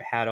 hat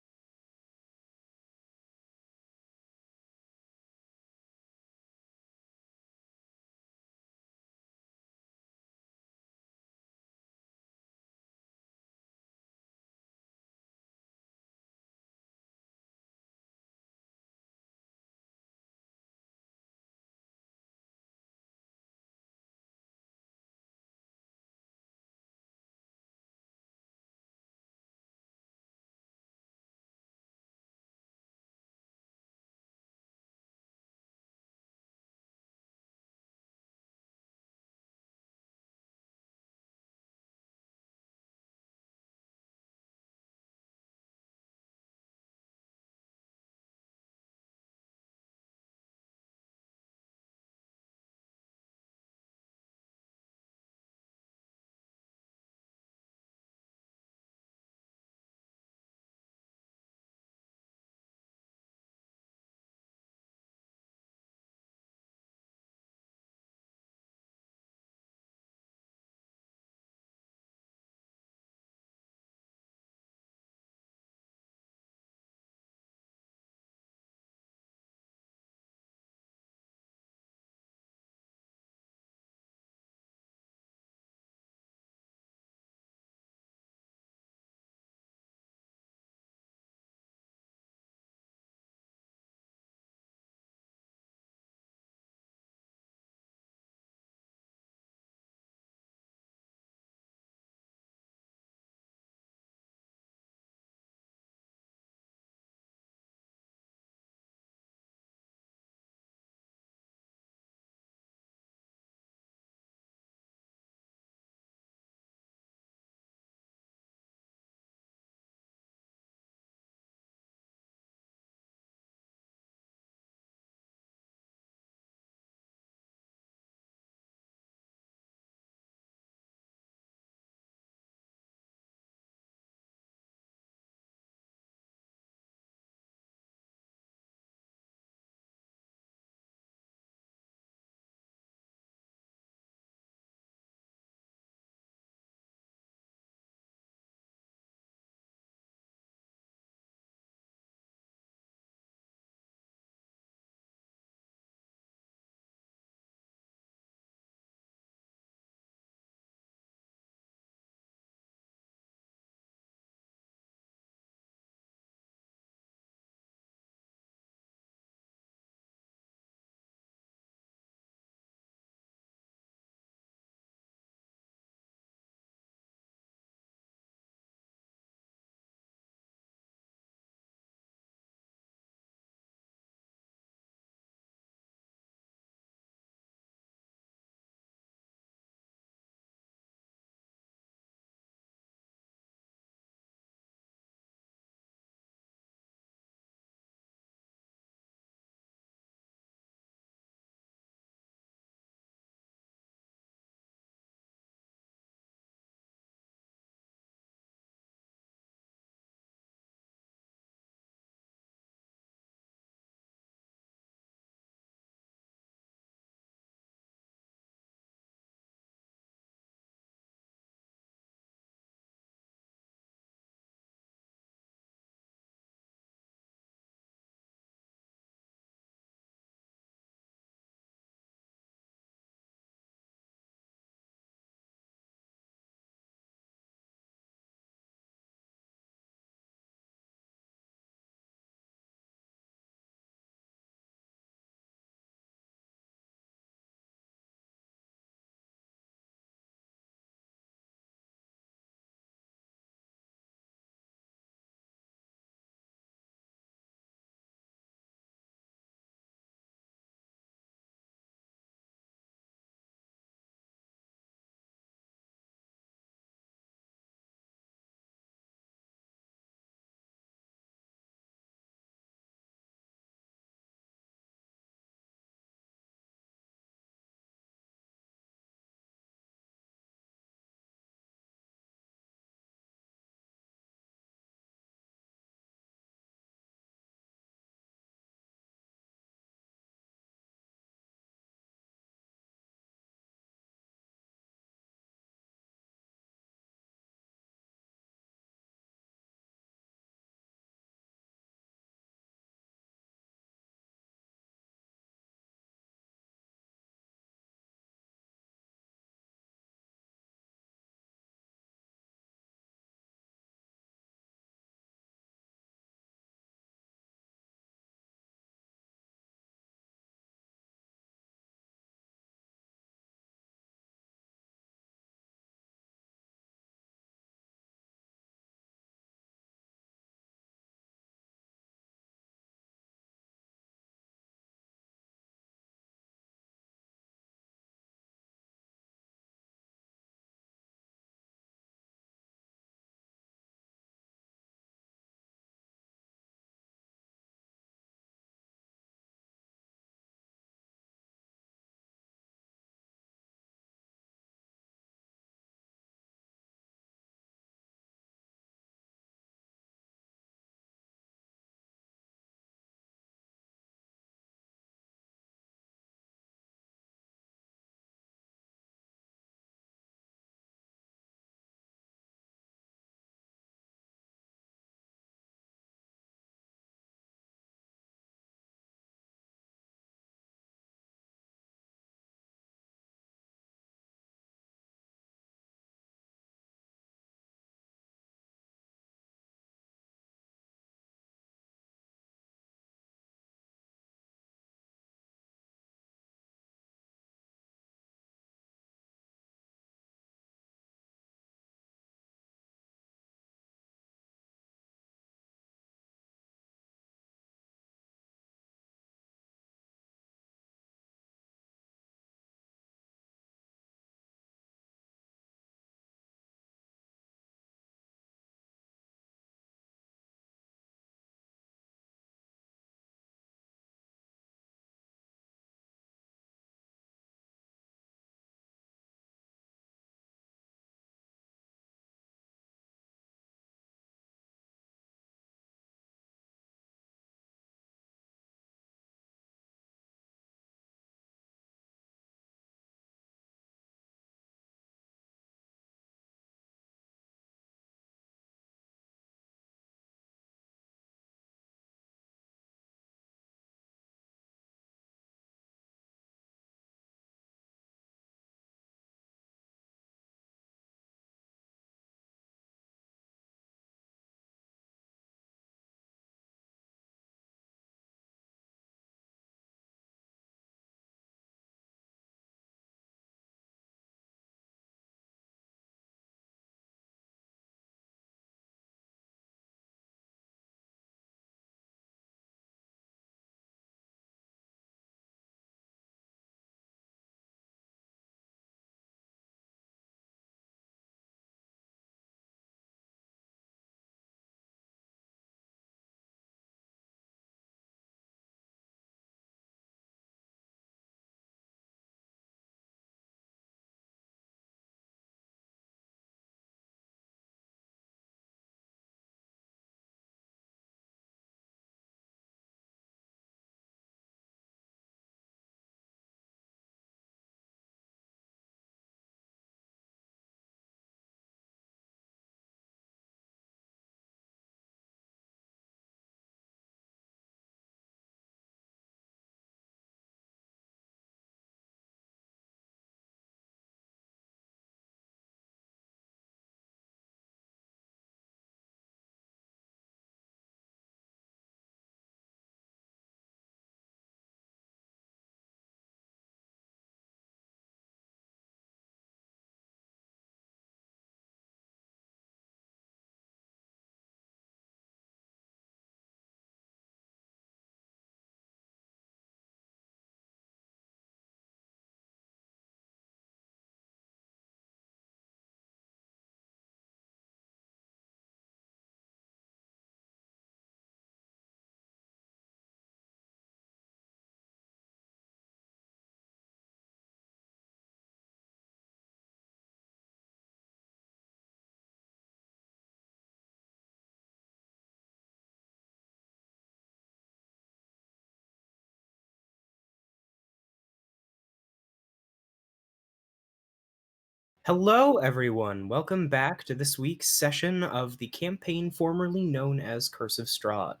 Hello, everyone. Welcome back to this week's session of the campaign formerly known as Curse of Strahd.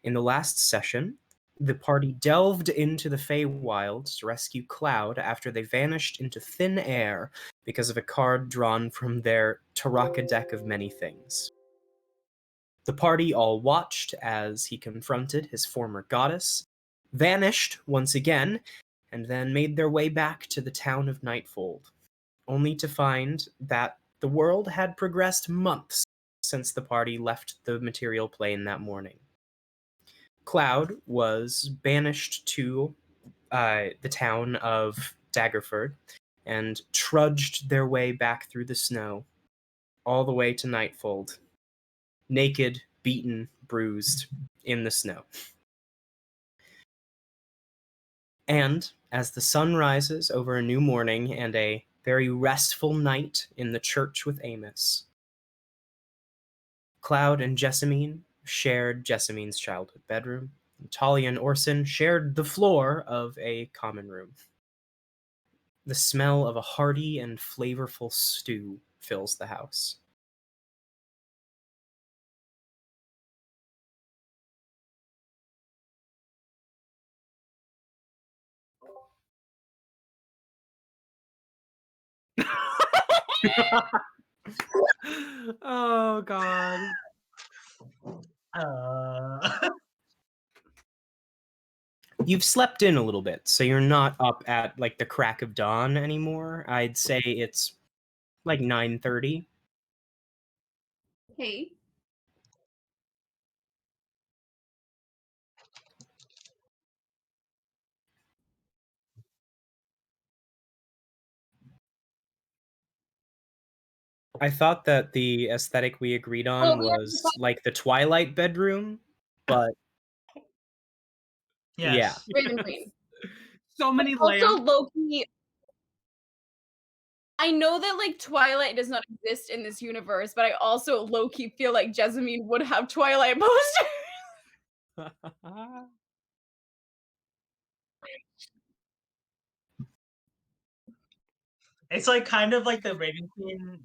In the last session, the party delved into the Feywilds to rescue Cloud after they vanished into thin air because of a card drawn from their Taraka deck of many things. The party all watched as he confronted his former goddess, vanished once again, and then made their way back to the town of Nightfold, only to find that the world had progressed months since the party left the material plane that morning. Cloud was banished to the town of Daggerford and trudged their way back through the snow, all the way to Nightfold, naked, beaten, bruised, in the snow. And as the sun rises over a new morning and a very restful night in the church with Amos, Cloud and Jessamine shared Jessamine's childhood bedroom, and Thalia and Orson shared the floor of a common room. The smell of a hearty and flavorful stew fills the house. Oh god. You've slept in a little bit, so you're not up at like the crack of dawn anymore. I'd say it's like 9:30. Hey. I thought that the aesthetic we agreed on was like the Twilight bedroom, but Yes. Raven Queen. So many layers. Also, Loki. I know that like Twilight does not exist in this universe, but I also low-key feel like Jessamine would have Twilight posters. It's like kind of like the Raven Queen.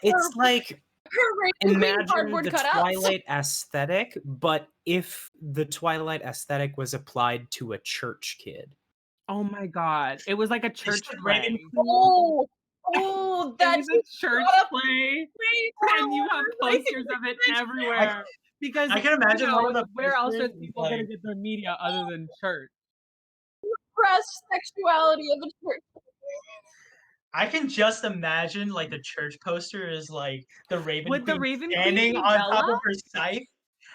It's like Her Raven Queen imagine cardboard the cutouts. Twilight aesthetic, but if the Twilight aesthetic was applied to a church kid. Oh my god. It was like a church It's play. Raven Oh, It that's was a church brought up play. great And you have power. posters of it everywhere. Because I can imagine one of the where else are posters people is gonna like- get their media other than church? Repressed sexuality of a church. I can just imagine like the church poster is like the Raven Would the Queen Raven Queen standing be on top Bella? of her scythe,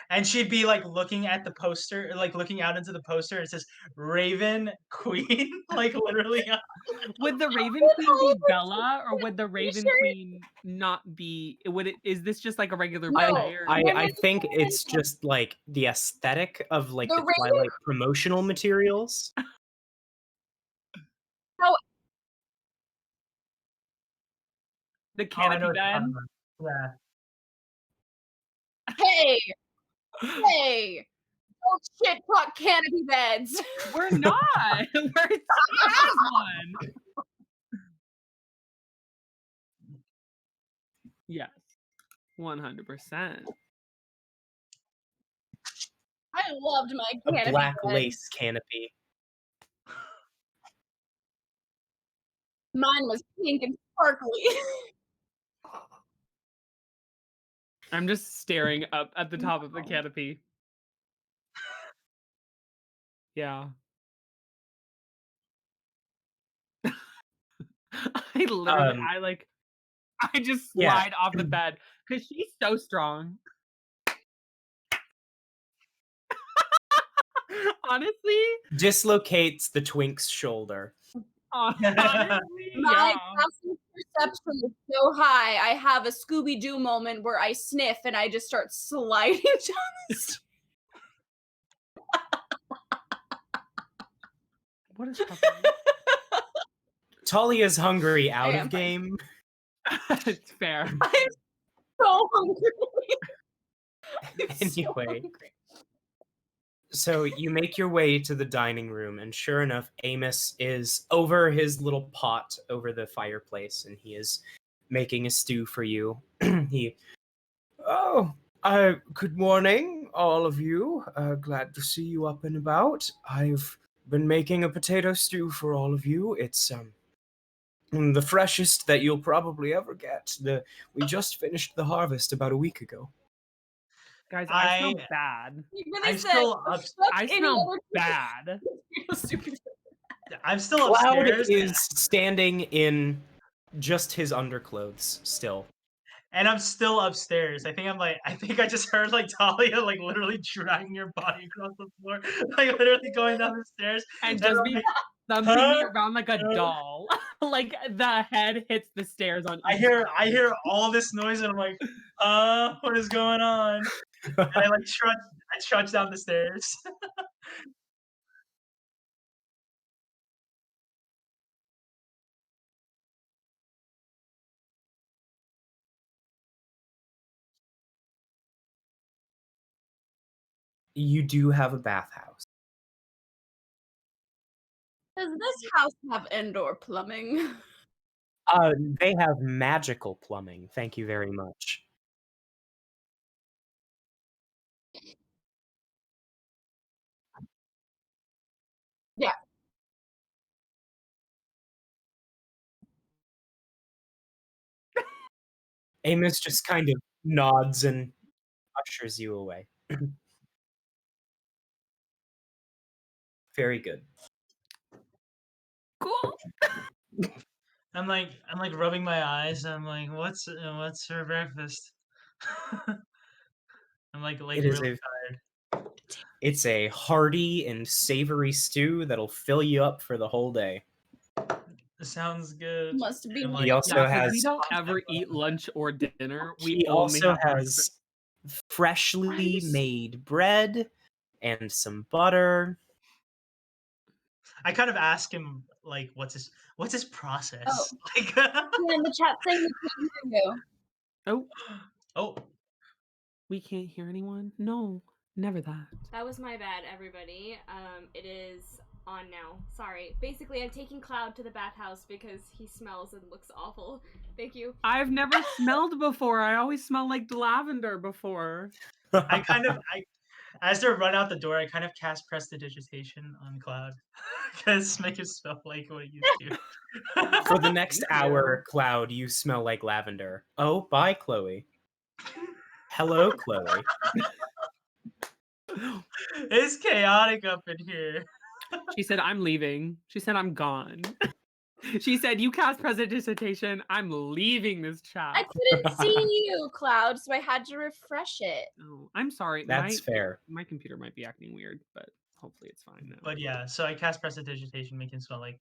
and she'd be like looking at the poster, like looking out into the poster. It says Raven Queen, like literally. Would the Raven Queen be Bella, or would the Raven Queen not be? Is this just like a regular No. player? I think it's just like the aesthetic of like The the Raven- Twilight promotional materials. The Oh, I canopy know what you're bed. talking about. Yeah. Hey, don't shit talk canopy beds. We're not. We're has one. Yes, 100%. I loved my A canopy black bed. lace canopy. Mine was pink and sparkly. I'm just staring up at the top of the canopy. Yeah. I literally, I just slide off the bed because she's so strong. Honestly, Dislocates the twink's shoulder. honestly, My yeah. passive perception is so high. I have a Scooby-Doo moment where I sniff and I just start sliding down the stairs. What is happening? Talia's hungry out am of game. It's fair. I'm so hungry. Anyway. So you make your way to the dining room, and sure enough, Amos is over his little pot over the fireplace, and he is making a stew for you. He, oh, good morning, all of you. Glad to see you up and about. I've been making a potato stew for all of you. It's the freshest that you'll probably ever get. We just finished the harvest about a week ago. Guys, I smell I bad. He really I'm said, still "Fuck up. I any smell other bad. stupid." I'm still Cloud upstairs, is standing in just his underclothes still. and I'm still upstairs. I think I just heard like Thalia like literally dragging your body across the floor, like literally going down the stairs, And and just I'm be like, thumping me huh? around like a doll. Like the head hits the stairs on I each hear side. all this noise, and I'm like, what is going on? And I trudge down the stairs. You do have a bathhouse. Does this house have indoor plumbing? They have magical plumbing. Thank you very much. Yeah. Amos just kind of nods and ushers you away. Very good. Cool. I'm like rubbing my eyes. And I'm like, what's for breakfast? I'm like It is really a tired. It's a hearty and savory stew that'll fill you up for the whole day. It sounds good. Must be I'm nice. like, He also Yeah, because we has don't ever eat lunch or dinner. We he only also have has freshly Rice. made bread and some butter. I kind of ask him like, what's his process? Like, Yeah, in the chat saying we can't hear you. Oh, oh, we can't hear anyone? No, never that. That was my bad, everybody. It is on now. Sorry. Basically, I'm taking Cloud to the bathhouse because he smells and looks awful. Thank you. I've never smelled before. I always smell like lavender before. I as they run out the door, I kind of cast prestidigitation on Cloud because make it smell like what it used to. For the next Thank hour, Cloud, you smell like lavender. Oh, bye, Chloe. Hello, Chloe. It's chaotic up in here. She said, I'm leaving. She said, I'm gone. She said, you cast prestidigitation. I'm leaving this chat. I couldn't see you, Cloud, so I had to refresh it. Oh, I'm sorry. That's fair. My computer might be acting weird, but hopefully it's fine now. But yeah, so I cast prestidigitation, make it smell like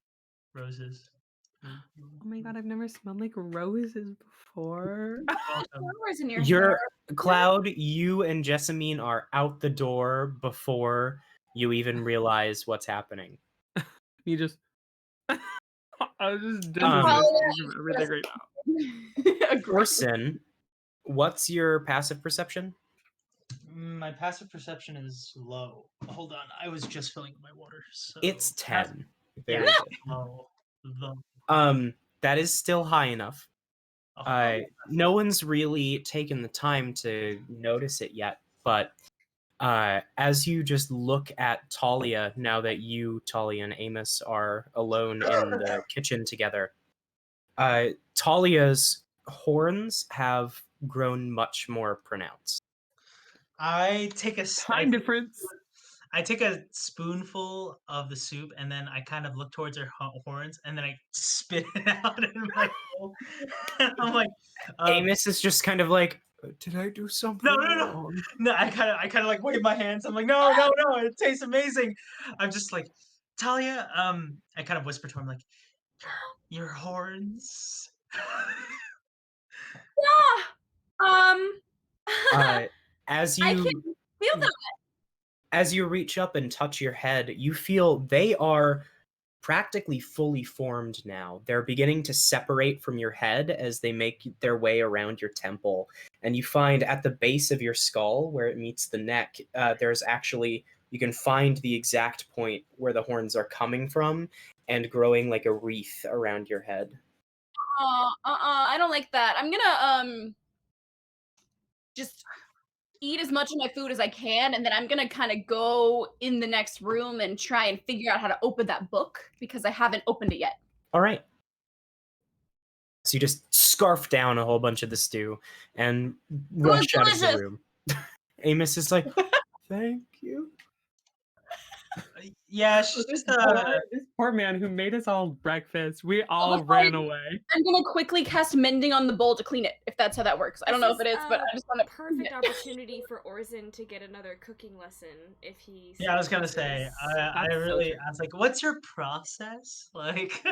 roses. Oh my god, I've never smelled like roses before. Flowers in your You're hair. Cloud, you and Jessamine are out the door before you even realize what's happening. You just I was just Um, everything right now. Orson, what's your passive perception? My passive perception is low. Hold on, I was just filling up my water. So It's 10. Very Yeah, good. low. That is still high enough. Oh, No one's really taken the time to notice it yet, but as you just look at Thalia, now that you, Thalia, and Amos are alone in the kitchen together, Talia's horns have grown much more pronounced. I take a Time difference. I take a spoonful of the soup and then I kind of look towards her horns and then I spit it out in my bowl. I'm like, Amos is just kind of like, did I do something no. wrong? No, I kind of like wave my hands. I'm like, no, it tastes amazing. I'm just like, Thalia, I kind of whisper to him like, your horns. Yeah. As I you can feel that. as you reach up and touch your head, you feel they are practically fully formed now. They're beginning to separate from your head as they make their way around your temple. And you find at the base of your skull, where it meets the neck, there's actually, you can find the exact point where the horns are coming from and growing like a wreath around your head. I don't like that. I'm gonna just eat as much of my food as I can, and then I'm gonna kind of go in the next room and try and figure out how to open that book because I haven't opened it yet. All right. So you just scarf down a whole bunch of the stew and rush out of the delicious. room. Amos is like, "Thank you." Yeah, she's This just poor man who made us all breakfast. We all before I- ran away. I'm gonna quickly cast mending on the bowl to clean it, if that's how that works. I don't know if it is, but I just want to. Perfect opportunity for Orson to get another cooking lesson if he. Yeah, I was gonna say. I really. true. I was like, "What's your process?" Like.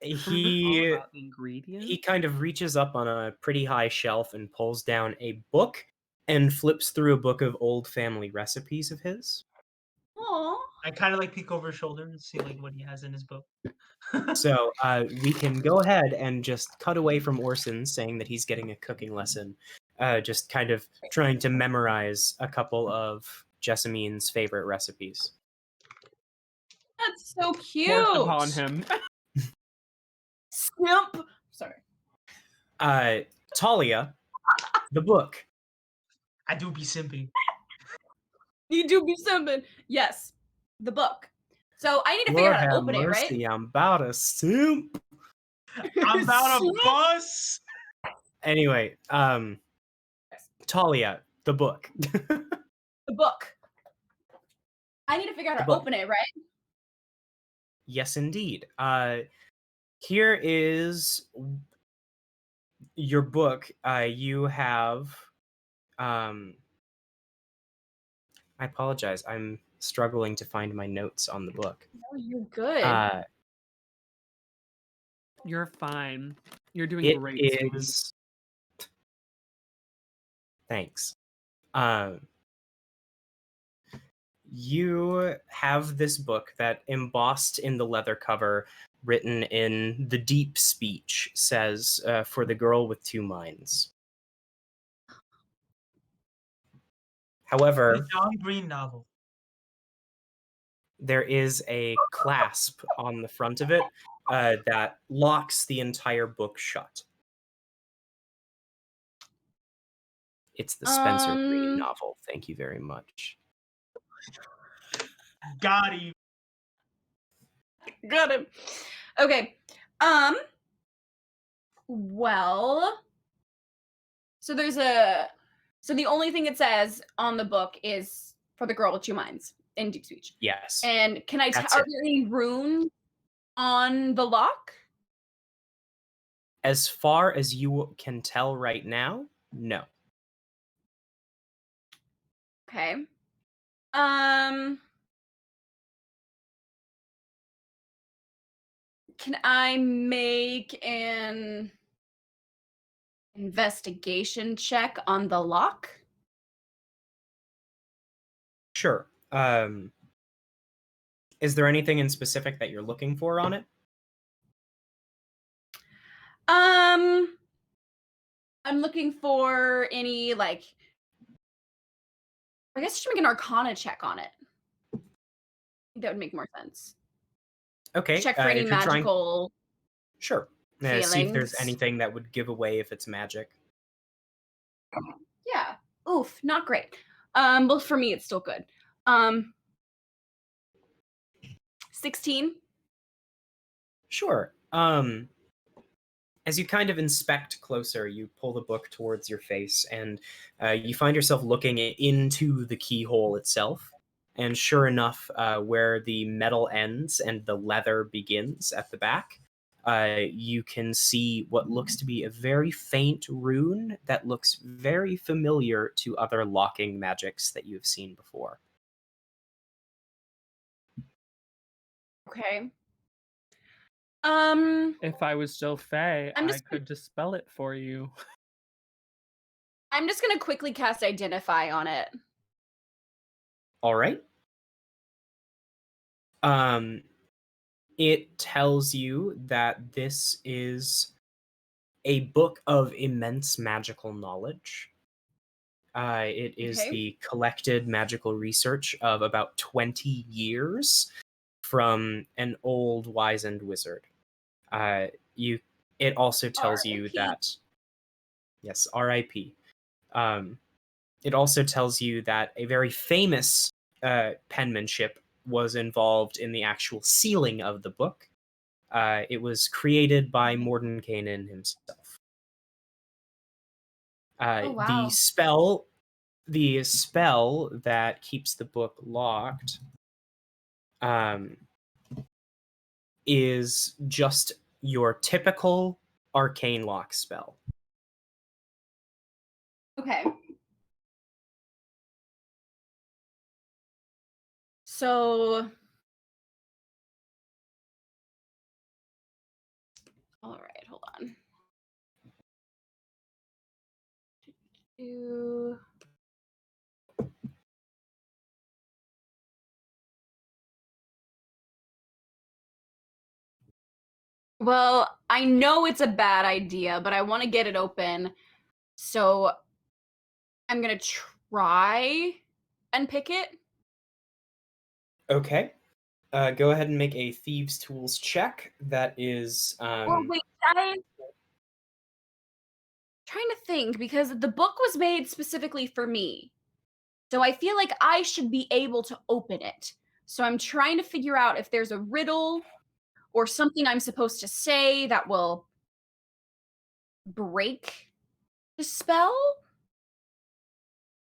He About the ingredients. he kind of reaches up on a pretty high shelf and pulls down a book and flips through a book of old family recipes of his. Aww. I kind of like peek over his shoulder and see like what he has in his book. So we can go ahead and just cut away from Orson saying that he's getting a cooking lesson, just kind of trying to memorize a couple of Jessamine's favorite recipes. That's so cute. Forced upon him. Simp. Sorry. Thalia, the book. I do be simping. You do be simping. Yes, the book. So I need to figure Lord out how to have open mercy, I'm about a simp. it, right? I'm about a bus. Anyway, Thalia, the book. The book. I need to figure out how to open it, right? Yes, indeed. Here is your book. You have. I apologize. I'm struggling to find my notes on the book. No, you're good. You're fine. You're doing It great. is. Thanks. You have this book that embossed in the leather cover, written in the deep speech, says, "For the girl with two minds." However, The John Green novel. there is a clasp on the front of it that locks the entire book shut. It's the Spencer Green novel. Thank you very much. Got him. Got him. Okay. Well. So the only thing it says on the book is "For the girl with two minds" in deep speech. Yes. And can I That's are it. there any runes on the lock? As far as you can tell right now, no. Okay. Can I make an investigation check on the lock? Sure. Is there anything in specific that you're looking for on it? I'm looking for any, like, I guess I should make an Arcana check on it. I think that would make more sense. Okay. Check for any if you're trying- magical. Sure. See if there's feelings. anything that would give away if it's magic. Yeah. Oof, not great. Well, for me, it's still good. 16. Sure. As you kind of inspect closer, you pull the book towards your face, and you find yourself looking into the keyhole itself. And sure enough, where the metal ends and the leather begins at the back, you can see what looks to be a very faint rune that looks very familiar to other locking magics that you've seen before. Okay. If I was still Fae, I'm I just- could dispel it for you. I'm just gonna quickly cast Identify on it. All right. It tells you that this is a book of immense magical knowledge. It is Okay. the collected magical research of about 20 years from an old wizened wizard. It also tells you R.I.P.. that, yes, R.I.P. It also tells you that a very famous penmanship was involved in the actual sealing of the book. It was created by Mordenkainen himself. Oh, wow. The spell that keeps the book locked is just your typical arcane lock spell. Okay. So, all right, hold on. Well, I know it's a bad idea, but I want to get it open. So I'm going to try and pick it. Okay. Go ahead and make a Thieves' Tools check. That is... Well, wait, I'm trying to think because the book was made specifically for me. So I feel like I should be able to open it. So I'm trying to figure out if there's a riddle or something I'm supposed to say that will break the spell.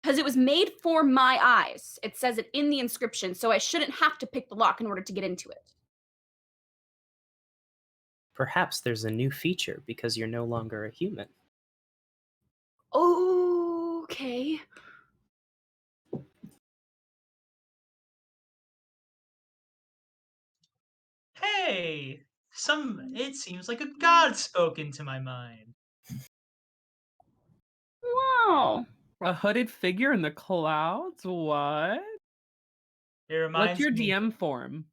Because it was made for my eyes. It says it in the inscription, so I shouldn't have to pick the lock in order to get into it. Perhaps there's a new feature because you're no longer a human. Okay. Hey, it seems like a god spoke into my mind. Wow. A hooded figure in the clouds? What? It What's reminds your me. DM form?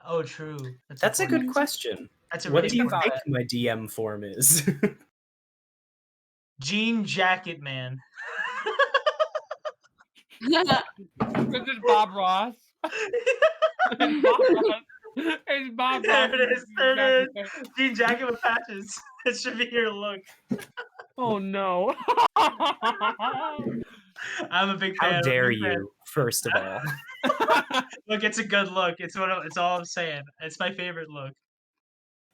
Oh, true. That's a good important. question. That's a What really do you about think it. my DM form is? Jean Jacket Man. This is Bob Ross. It's Bob Ross. It's Bob Ross. There it is. There it is. Jean Jacket with patches. It should be your look. Oh no. I'm a big How fan. dare you, first of all. Look, it's a good look. It's all I'm saying. It's my favorite look.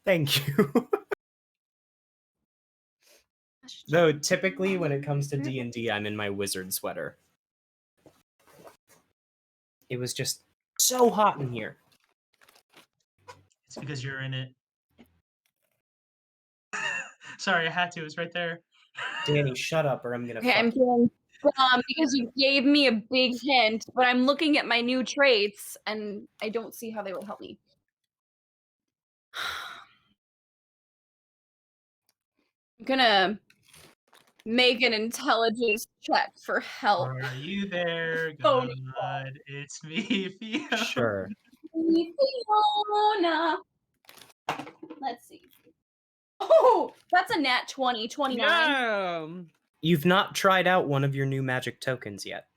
Thank you. Though typically when it comes to D&D, I'm in my wizard sweater. It was just so hot in here. It's because you're in it. Sorry, I had to. It was right there. Danny, shut up or I'm gonna Okay, fuck I'm you. feeling dumb because you gave me a big hint, but I'm looking at my new traits and I don't see how they will help me. I'm gonna make an intelligence check for help. Are you there, Oh, God? It's me, Fiona. Sure. Fiona. Let's see. Oh, that's a nat 20, 29. Yeah. You've not tried out one of your new magic tokens yet.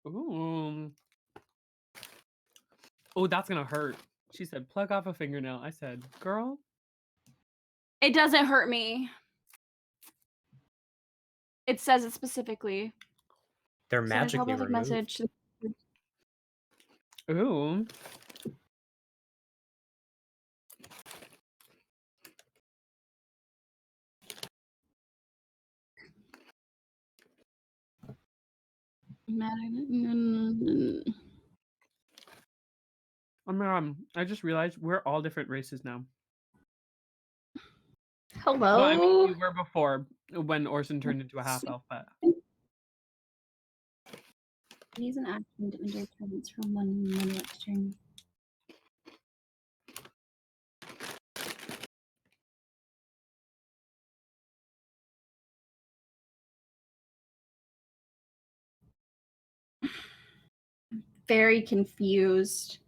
Ooh. Oh, that's gonna hurt. She said, plug off a fingernail. I said, girl. It doesn't hurt me. It says it specifically. They're Send a magically telepathic removed. message. Ooh. Oh my god, I just realized we're all different races now. Hello? Well, I mean, we were before when Orson turned into a half-elf, but... Use an action to enter trance from one minute turn. Very confused.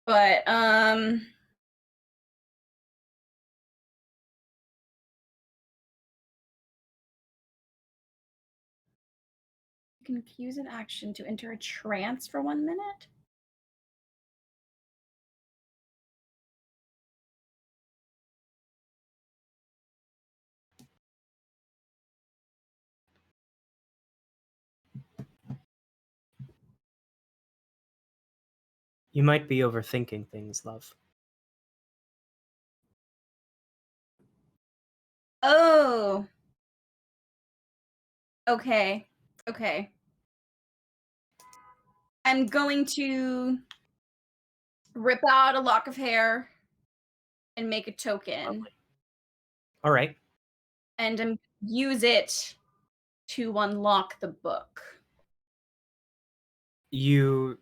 But you can use an action to enter a trance for 1 minute. You might be overthinking things, love. Oh. Okay. Okay. I'm going to rip out a lock of hair and make a token. All right. And use it to unlock the book. You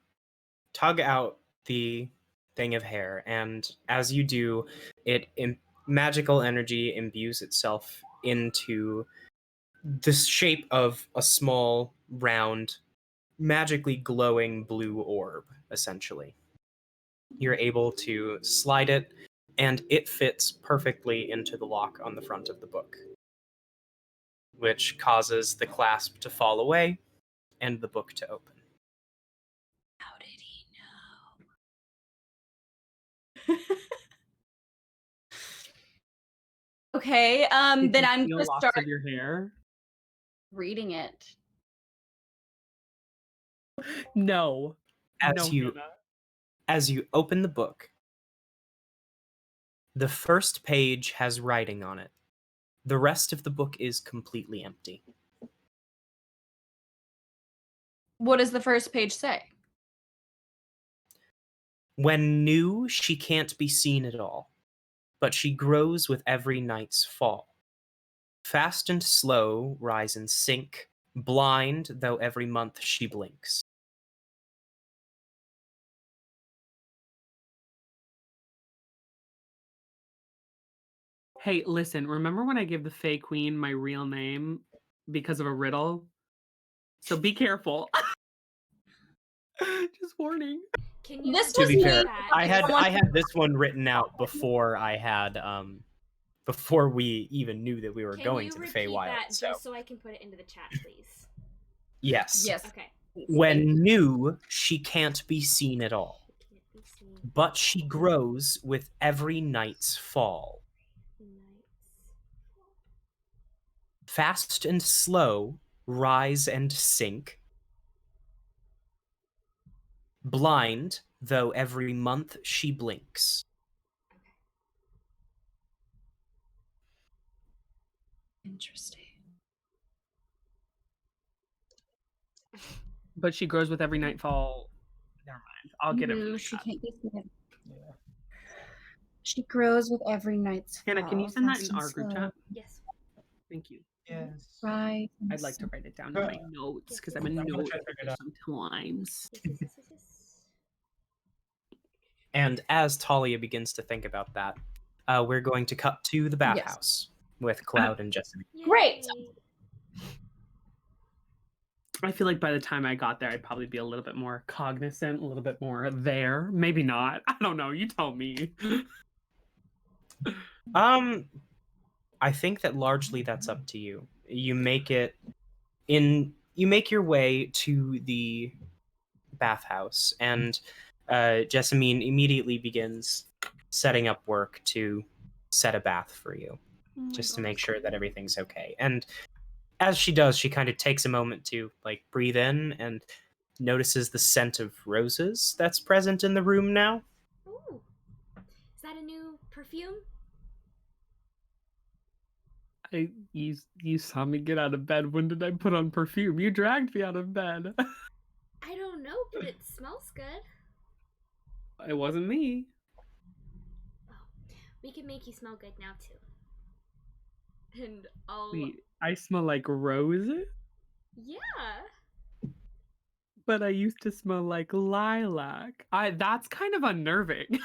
tug out the thing of hair, and as you do, magical energy imbues itself into the shape of a small, round, magically glowing blue orb, essentially. You're able to slide it, and it fits perfectly into the lock on the front of the book, which causes the clasp to fall away and the book to open. How did he know? Okay, Did then you I'm feel gonna locks start of your hair? reading it. No. As you Hannah. as you open the book, the first page has writing on it. The rest of the book is completely empty. What does the first page say? When new, she can't be seen at all, but she grows with every night's fall. Fast and slow, rise and sink, blind though every month she blinks. Hey, listen, remember when I gave the Fey Queen my real name because of a riddle? So be careful. Just warning. Can you This To was be me. fair, chat I just- had this one written out before I had before we even knew that we were Can going you to the repeat Feywild. that So just so I can put it into the chat, please? yes. Yes. Okay. When new, she can't be seen at all, She can't be seen. but she grows with every night's fall. Nights. Fast and slow, rise and sink. Blind, though every month she blinks. Interesting. But she grows with every nightfall. Never mind. I'll get it from No, the she chat. can't be seen. Yeah. She grows with every night's Hannah, can you fall, send that fast in and our group slow. chat? Yes. Thank you. Yes. Right. I'd like to write it down in my notes because I'm a I'm gonna note try to figure it out. sometimes. Yes. And as Talia begins to think about that, we're going to cut to the bathhouse with Cloud and Jessamine. Great. Yay. I feel like by the time I got there, I'd probably be a little bit more cognizant, a little bit more there. Maybe not. I don't know. You tell me. I think that largely that's up to you. You make your way to the bathhouse, and Jessamine immediately begins setting up work to set a bath for you, just to make sure that everything's okay. And as she does, she kind of takes a moment to like breathe in and notices the scent of roses that's present in the room now. Ooh. Is that a new perfume? You saw me get out of bed. When did I put on perfume? You dragged me out of bed. I don't know, but it smells good. It wasn't me. Oh, we can make you smell good now too. And I'll. Wait, I smell like roses, Yeah. but I used to smell like lilac. That's kind of unnerving.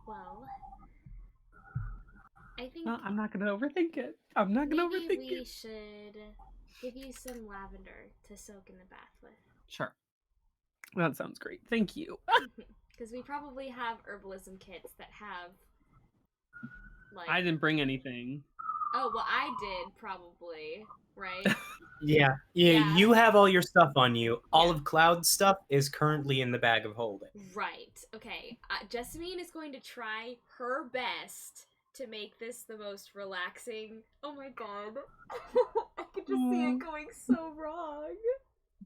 Well, I think Well, I'm not gonna overthink it. I'm not gonna maybe overthink we it. should give you some lavender to soak in the bath with. Sure. That sounds great. Thank you. Because we probably have herbalism kits that have, like. I didn't bring anything. Oh, well, I did probably, right? Yeah, Yeah. you have all your stuff on you. All Yeah. of Cloud's stuff is currently in the bag of holding. Right. Okay. Jessamine is going to try her best to make this the most relaxing. Oh my god. I could just see it going so wrong.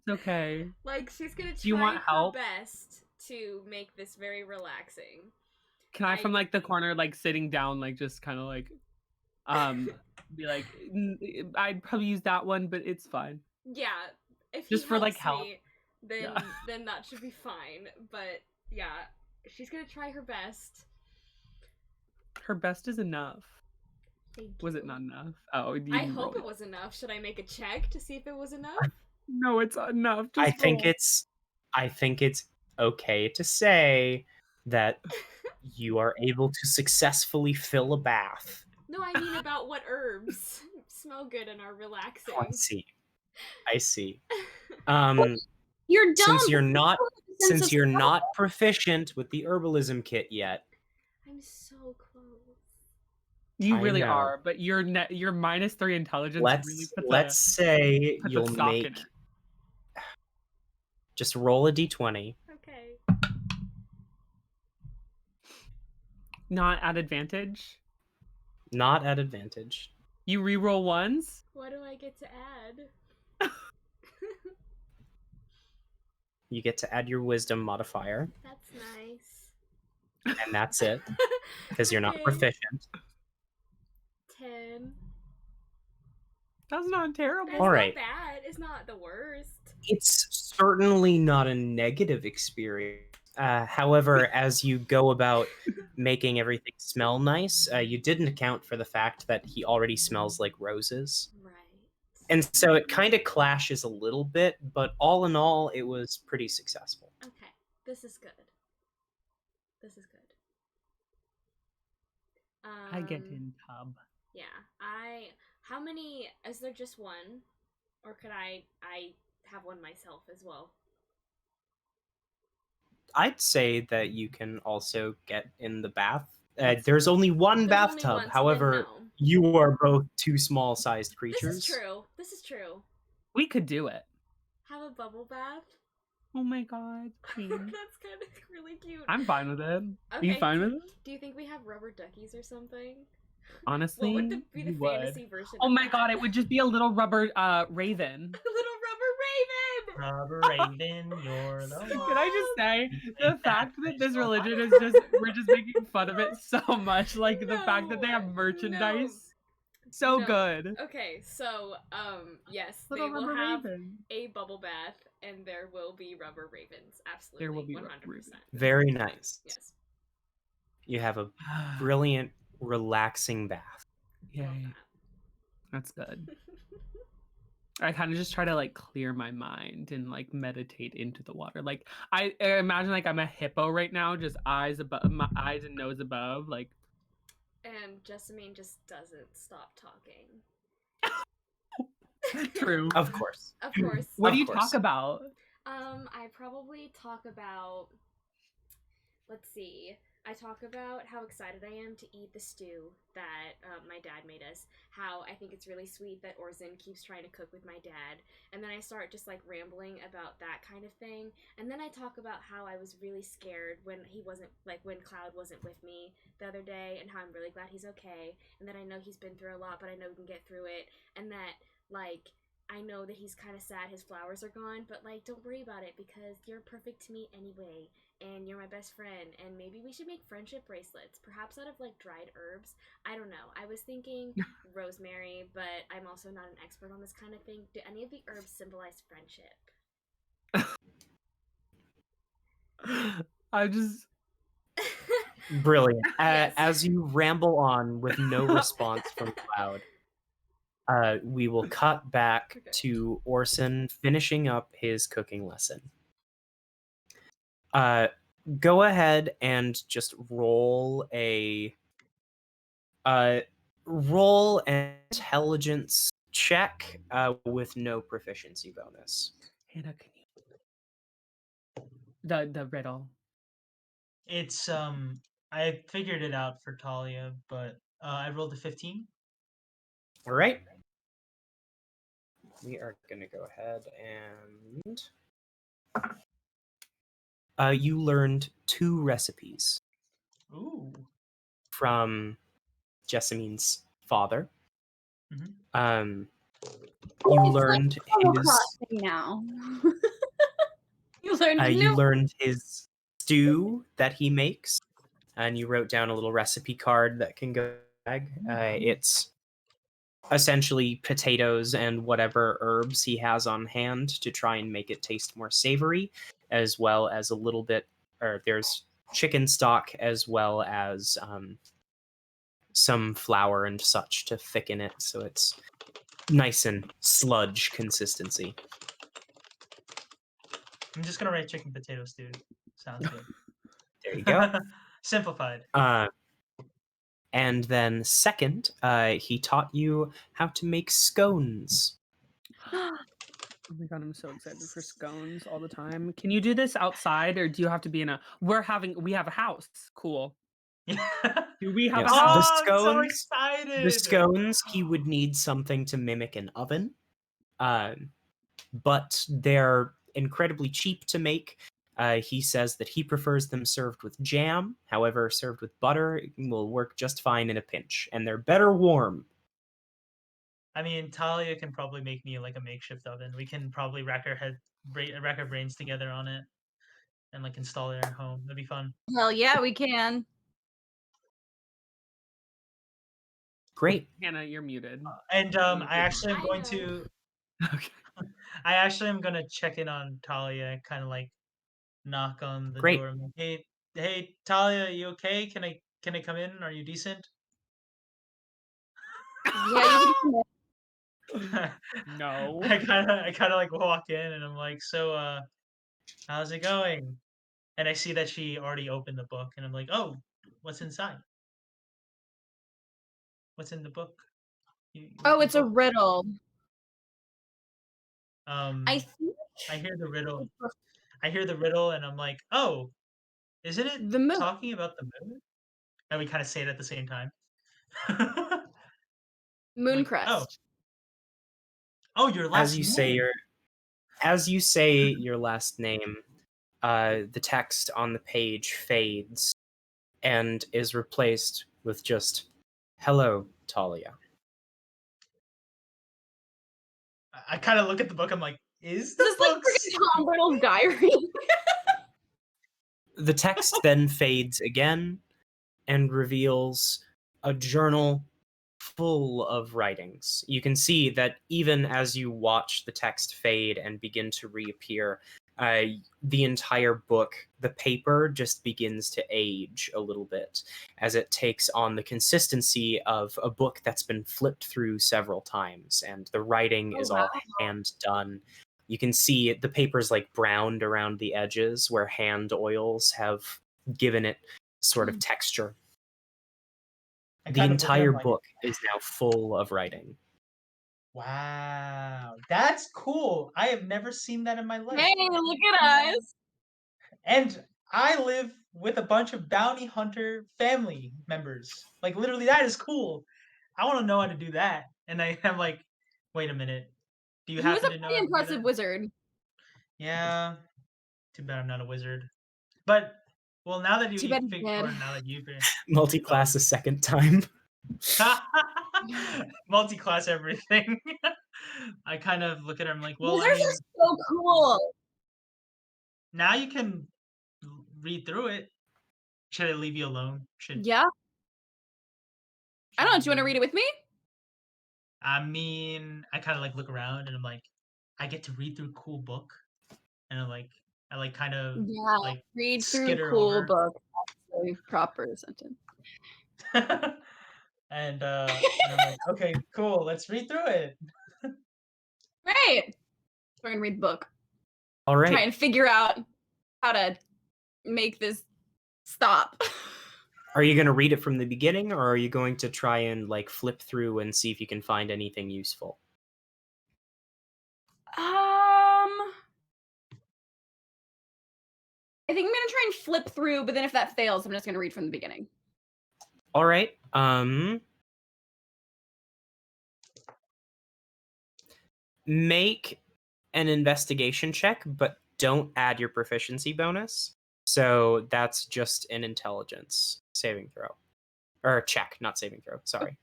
It's okay. Like, she's gonna Do you try want her help? best to make this very relaxing. Can I, from like the corner, like sitting down, like just kind of like, be like, I'd probably use that one, but it's fine. Yeah, if Just he for, like, helps help. me, then Yeah. then that should be fine. But yeah, she's gonna try her best. Her best is enough. Thank Was you. it not enough? Oh, you I didn't hope roll it was enough. Should I make a check to see if it was enough? No, it's enough. I Just think roll. it's okay to say that you are able to successfully fill a bath. No, I mean about what herbs smell good and are relaxing. Oh, I see. Um, You're dumb. since you're not Sense of smell. proficient with the herbalism kit yet, I'm so close. You I really know. are, but your -3 intelligence really let's say puts a you'll sock in make it. just roll a d20. Okay. Not at advantage. Not at advantage. You re-roll ones. What do I get to add? You get to add your wisdom modifier, That's nice. and that's it, because you're not Okay. proficient. 10. That's not terrible. That's All right. not bad. It's not the worst. It's certainly not a negative experience. However, as you go about making everything smell nice, you didn't account for the fact that he already smells like roses. Right. And so it kind of clashes a little bit, but all in all, it was pretty successful. Okay. This is good. This is good. I get in tub. Yeah. How many, is there just one? Or could I have one myself as well? I'd say that you can also get in the bath. That's There's only one There's only bathtub. one, so then However, no. you are both two small-sized creatures. This is true. This is true. We could do it. Have a bubble bath. Oh my god, queen. That's kind of really cute. I'm fine with it. Are you Okay, fine with it? Do you think we have rubber duckies or something? Honestly, What would be the you would. fantasy version? Oh of my that? god, it would just be a little rubber raven. A little rubber raven. Rubber Raven, you're the one. Can I just say the Make fact that that this so religion is hot. just we're just making fun of it so much. Like the fact that they have No, merchandise. So No. good. Okay, so yes, Little they will rubber have raven. a bubble bath, and there will be rubber ravens. Absolutely, There will be 100%. rubber ravens. Very nice. Yes. You have a brilliant, relaxing bath. Yay. Love That's good. that. I kind of just try to like clear my mind and like meditate into the water. Like I imagine like I'm a hippo right now, just eyes above, my eyes and nose above. Like And Jessamine just doesn't stop talking. true. Of course. Of course. What Of do you course. talk about? I probably talk about, let's see, I talk about how excited I am to eat the stew that my dad made us, how I think it's really sweet that Orsan keeps trying to cook with my dad, and then I start just like rambling about that kind of thing, and then I talk about how I was really scared when he wasn't, like when Cloud wasn't with me the other day, and how I'm really glad he's okay, and that I know he's been through a lot, but I know we can get through it, and that, like, I know that he's kind of sad his flowers are gone, but like, don't worry about it because you're perfect to me anyway, and you're my best friend, and maybe we should make friendship bracelets, perhaps out of like dried herbs. I don't know. I was thinking rosemary, but I'm also not an expert on this kind of thing. Do any of the herbs symbolize friendship? I just Brilliant. Yes. As you ramble on with no response from Cloud, we will cut back Okay. to Orson finishing up his cooking lesson. Go ahead and just roll an intelligence check with no proficiency bonus. Hannah, can you the riddle? It's I figured it out for Thalia, but I rolled a 15. All right. We are going to go ahead and you learned 2 recipes Ooh. from Jessamine's father. Mhm. You It's learned like Animal his Crossing now. You learned a you new. learned his stew that he makes, and you wrote down a little recipe card that can go in the bag. It's essentially potatoes and whatever herbs he has on hand to try and make it taste more savory, as well as a little bit, or there's chicken stock as well as some flour and such to thicken it so it's nice and sludge consistency. I'm just gonna write chicken potato stew. Sounds good. There you go. Simplified. And then second, he taught you how to make scones. Oh my god, I'm so excited for scones all the time. Can you do this outside, or do you have to be in a? We have a house. Cool. Yeah. Do we have Yes. a Oh, house? I'm so The excited. scones, he would need something to mimic an oven, but they're incredibly cheap to make. He says that he prefers them served with jam. However, served with butter it will work just fine in a pinch, and they're better warm. I mean, Talia can probably make me like a makeshift oven. We can probably rack our brains together on it, and like install it at home. That'd be fun. Hell yeah, we can. Great. Hannah, you're muted. And I actually am I going know. to. Okay. I actually am gonna check in on Talia, kind of like knock on the Great. door. I'm like, hey, Talia, you okay? Can I come in? Are you decent? Yeah, you can. No. I kind of like walk in and I'm like, so how's it going? And I see that she already opened the book, and I'm like, oh, what's inside? What's in the book? Oh, Your it's a book. riddle. I think I hear the riddle. I hear the riddle, and I'm like, oh, isn't it the moon. talking about the moon? And we kind of say it at the same time. Like, Mooncrest. oh, your As last you say your last name, the text on the page fades and is replaced with just "Hello, Talia." I kind of look at the book. I'm like, is Is the this like book? freaking Tom Riddle's diary? The text then fades again and reveals a journal full of writings. You can see that even as you watch the text fade and begin to reappear, the entire book, the paper just begins to age a little bit as it takes on the consistency of a book that's been flipped through several times, and the writing Oh, is wow. all hand done. You can see the paper's like browned around the edges where hand oils have given it sort of texture. I The kind of look at entire him like, book is now full of writing. wow, that's cool. I have never seen that in my life. Hey, look at us. And I live with a bunch of bounty hunter family members. Like literally, that is cool. I want to know how to do that. And I'm like, wait a minute. Do you He was happen a to know pretty how to do impressive that? wizard. Yeah. Too bad I'm not a wizard. But well, now that Too you bad he's fig- dead. or now that you've been Multi-class a second time. multi-class everything. I kind of look at her. I'm like, well, I Wizards mean, are so cool. now you can read through it. Should I leave you alone? Yeah. I don't know. Do you want to read it with me? I mean, I kind of like look around and I'm like, I get to read through a cool book, and I like kind of Yeah. like Read through skitter cool over, books. That's a proper sentence. and I'm like, okay, cool, let's read through it. Great. We're gonna read the book. All right. Try and figure out how to make this stop. Are you going to read it from the beginning, or are you going to try and like flip through and see if you can find anything useful? I think I'm gonna try and flip through, but then if that fails, I'm just gonna read from the beginning. All right. Make an investigation check, but don't add your proficiency bonus. So that's just an intelligence saving throw. Or check, not saving throw. Sorry.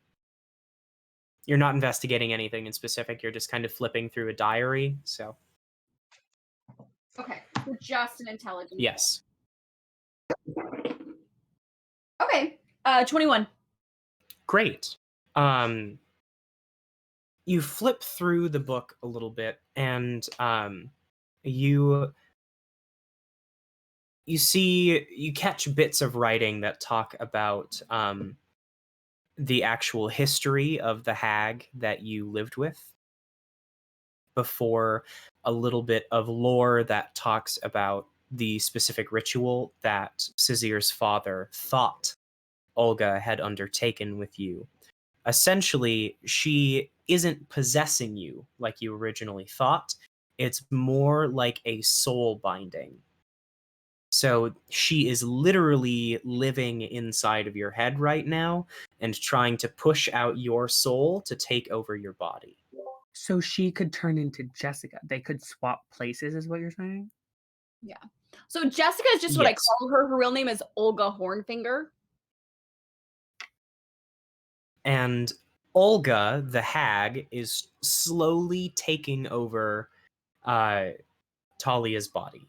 You're not investigating anything in specific. You're just kind of flipping through a diary. So Okay, so just an intelligence. yes. Okay, 21. Great. You flip through the book a little bit, and you catch bits of writing that talk about the actual history of the hag that you lived with before, a little bit of lore that talks about the specific ritual that Sizir's father thought Olga had undertaken with you. Essentially, she isn't possessing you like you originally thought. It's more like a soul binding. So she is literally living inside of your head right now and trying to push out your soul to take over your body. So she could turn into Jessica. They could swap places, is what you're saying? Yeah. So Jessica is just what I Yes. call her. Her real name is Olga Hornfinger. And Olga, the hag, is slowly taking over Thalia's body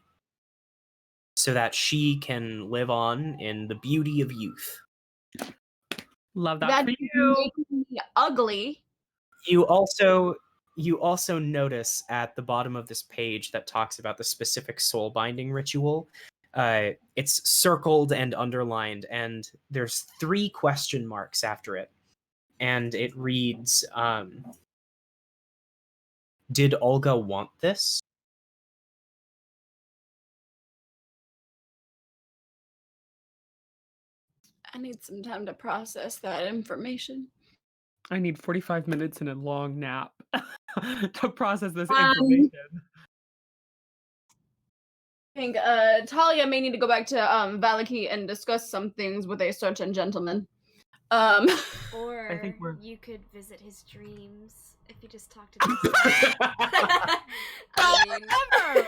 so that she can live on in the beauty of youth. Love that That for you. making me ugly. You also notice at the bottom of this page that talks about the specific soul binding ritual. It's circled and underlined, and there's 3 question marks after it. And it reads, did Olga want this? I need some time to process that information. I need 45 minutes and a long nap to process this information. I think Thalia may need to go back to Valaki and discuss some things with a certain gentleman. Or I think you could visit his dreams if you just talk to Jessica. I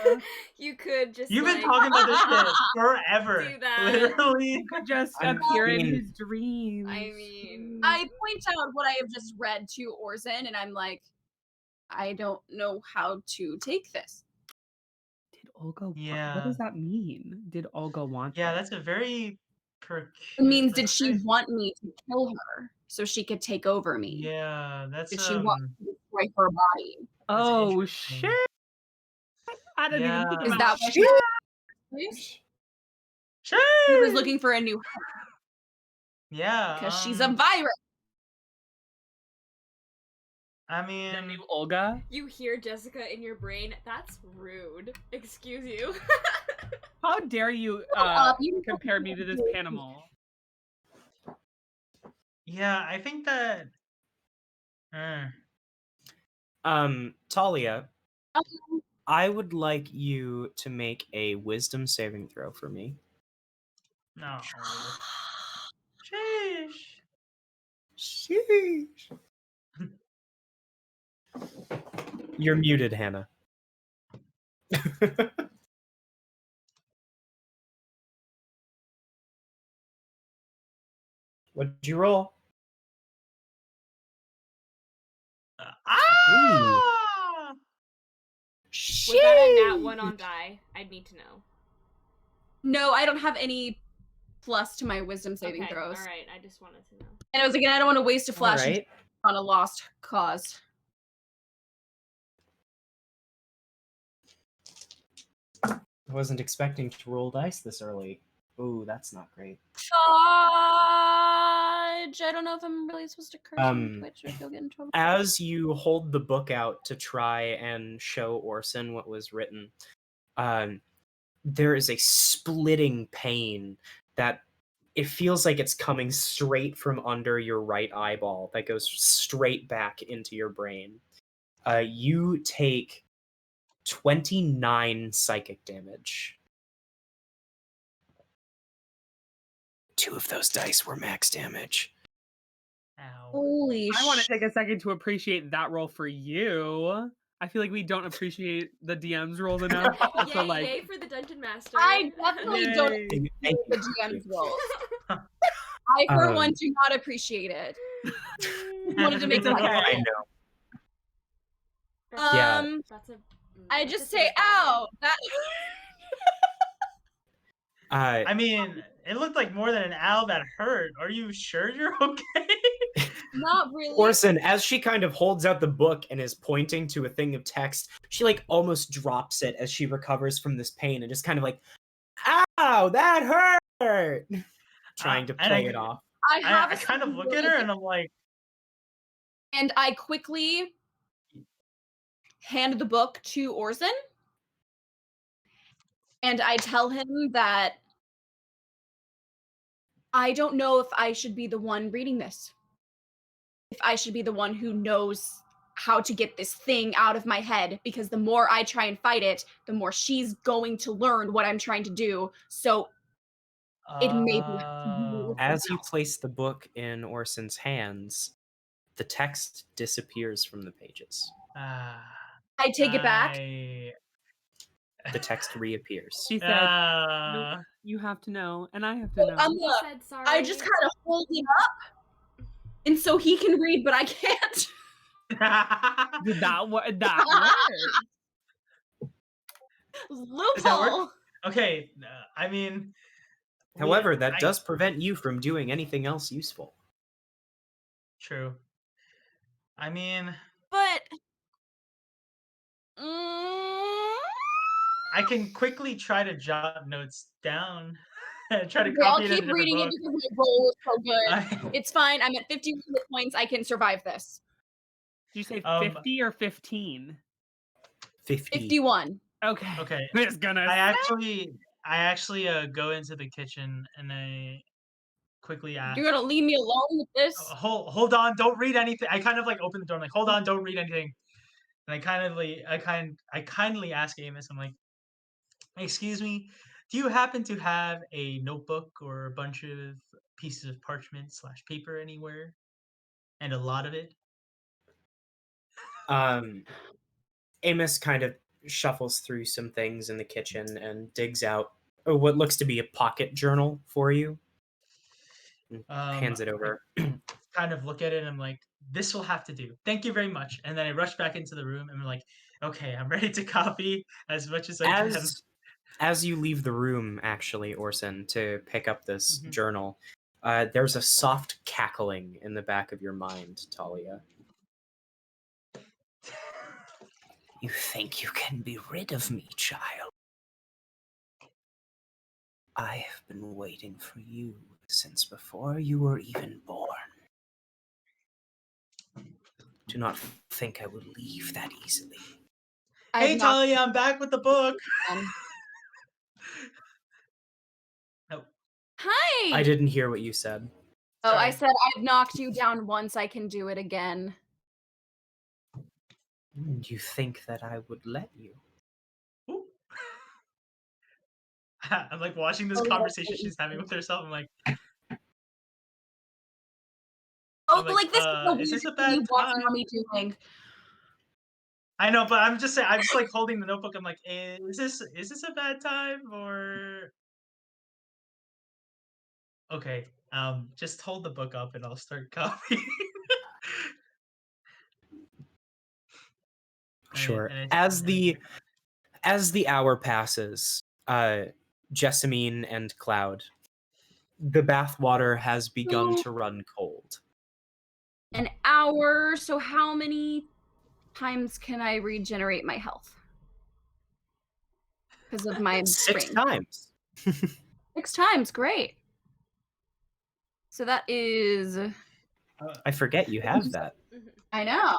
mean, you could just. You've been talking about this shit forever. Do that. Literally. You could just I appear in mean- his dreams. I mean, I point out what I have just read to Orson, and I'm like, I don't know how to take this. Did Olga want? Yeah. What does that mean? Did Olga want? Yeah, this? that's a very It means, did she want me to kill her so she could take over me? Yeah, that's Did she want me to destroy her body? Oh interesting. shit! I didn't even think Yeah. Is about that what she was looking for a new head Yeah, because she's a virus. I mean, the new Olga. you hear Jessica in your brain. That's rude. Excuse you. How dare you You compare me to this animal? yeah, I think that. Thalia, I would like you to make a wisdom saving throw for me. No. Sheesh. Sheesh. You're muted, Hannah. What'd you roll? Ah! Was that a nat 1 on die? I'd need to know. No, I don't have any plus to my wisdom saving Okay, throws. all right. I just wanted to know. And I was like, I don't want to waste a flash All right. on a lost cause. I wasn't expecting to roll dice this early. Ooh, that's not great. Fudge! I don't know if I'm really supposed to curse on Twitch or if you'll get in trouble. As you hold the book out to try and show Orson what was written, there is a splitting pain that it feels like it's coming straight from under your right eyeball that goes straight back into your brain. You take 29 psychic damage. 2 of those dice were max damage. Ow. Holy I want to take a second to appreciate that roll for you. I feel like we don't appreciate the DM's rolls enough. Yay, like, yay for the Dungeon Master. I definitely don't Yay. appreciate Thank the you. GM's rolls. I, for one, do not appreciate it. Wanted to make It's it okay. I know. Yeah. That's a. I that's just a say, thing. ow! That I mean, it looked like more than an owl that hurt. Are you sure you're okay? not really. Orson, as she kind of holds out the book and is pointing to a thing of text, she like almost drops it as she recovers from this pain and just kind of like, ow, that hurt! Trying to And play it off. I kind of look at her and I'm like, and I quickly hand the book to Orson, and I tell him that I don't know if I should be the one reading this. If I should be the one who knows how to get this thing out of my head, because the more I try and fight it, the more she's going to learn what I'm trying to do. So it may be As you place the book in Orson's hands, the text disappears from the pages. I take it back. The text reappears. She said, "No, you have to know, and I have to know." He said sorry. I just kind of hold it up, and so he can read, but I can't. Did that work? Loophole. Okay, I mean. However, that does prevent you from doing anything else useful. True. I mean. But. I can quickly try to jot notes down. Try to Okay, I'll copy it in a keep different reading book. it because my roll is so good. It's fine. I'm at 50 hit points. I can survive this. Did you say 50 or 15? 50. 51. Okay. Okay. It's gonna. I actually go into the kitchen and I quickly ask. You're gonna leave me alone with this? Hold on, don't read anything. I kind of like open the door. I'm like, hold on, don't read anything. And I kindly ask Amos. I'm like, excuse me, do you happen to have a notebook or a bunch of pieces of parchment / paper anywhere, and a lot of it? Amos kind of shuffles through some things in the kitchen and digs out what looks to be a pocket journal for you. Hands it over. I kind of look at it and I'm like, this will have to do. Thank you very much. And then I rush back into the room and I'm like, okay, I'm ready to copy as much as I can. As you leave the room, actually, Orson, to pick up this journal, there's a soft cackling in the back of your mind, Thalia. You think you can be rid of me, child? I have been waiting for you since before you were even born. Do not think I will leave that easily. Hey, Thalia, I'm back with the book. Oh. Hi. I didn't hear what you said. Oh, sorry. I said I've knocked you down once. I can do it again. Do you think that I would let you? Ooh. I'm like watching this conversation she's having with herself. I'm like, like this is this a bad time? Me doing. I know, but I'm just like holding the notebook. I'm like, is this a bad time or? Okay, just hold the book up and I'll start copying. Sure. As the hour passes, Jessamine and Cloud, the bathwater has begun to run cold. An hour. So how many times can I regenerate my health? Because of my 6 ring. times. 6 times, great. So that is. I forget you have that. I know.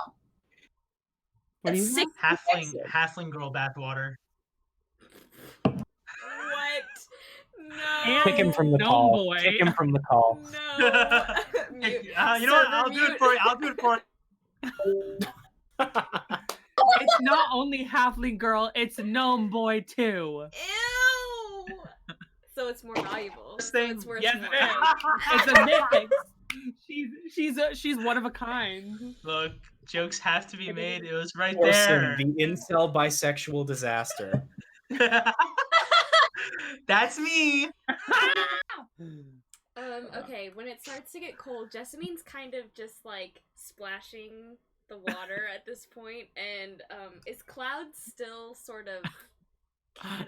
What do you have? Halfling girl bathwater. What? No. Kick him from the call. Boy. Kick him from the call. No. You know what? I'll do it for you. It's not only halfling girl, it's gnome boy too. Ew. So it's more valuable. So it's worth yes, more. It's a mythic. She's one of a kind. Look, jokes have to be made. It was right Orson, there. the incel bisexual disaster. That's me. Okay, when it starts to get cold, Jessamine's kind of just like splashing the water at this point, and is Cloud still sort of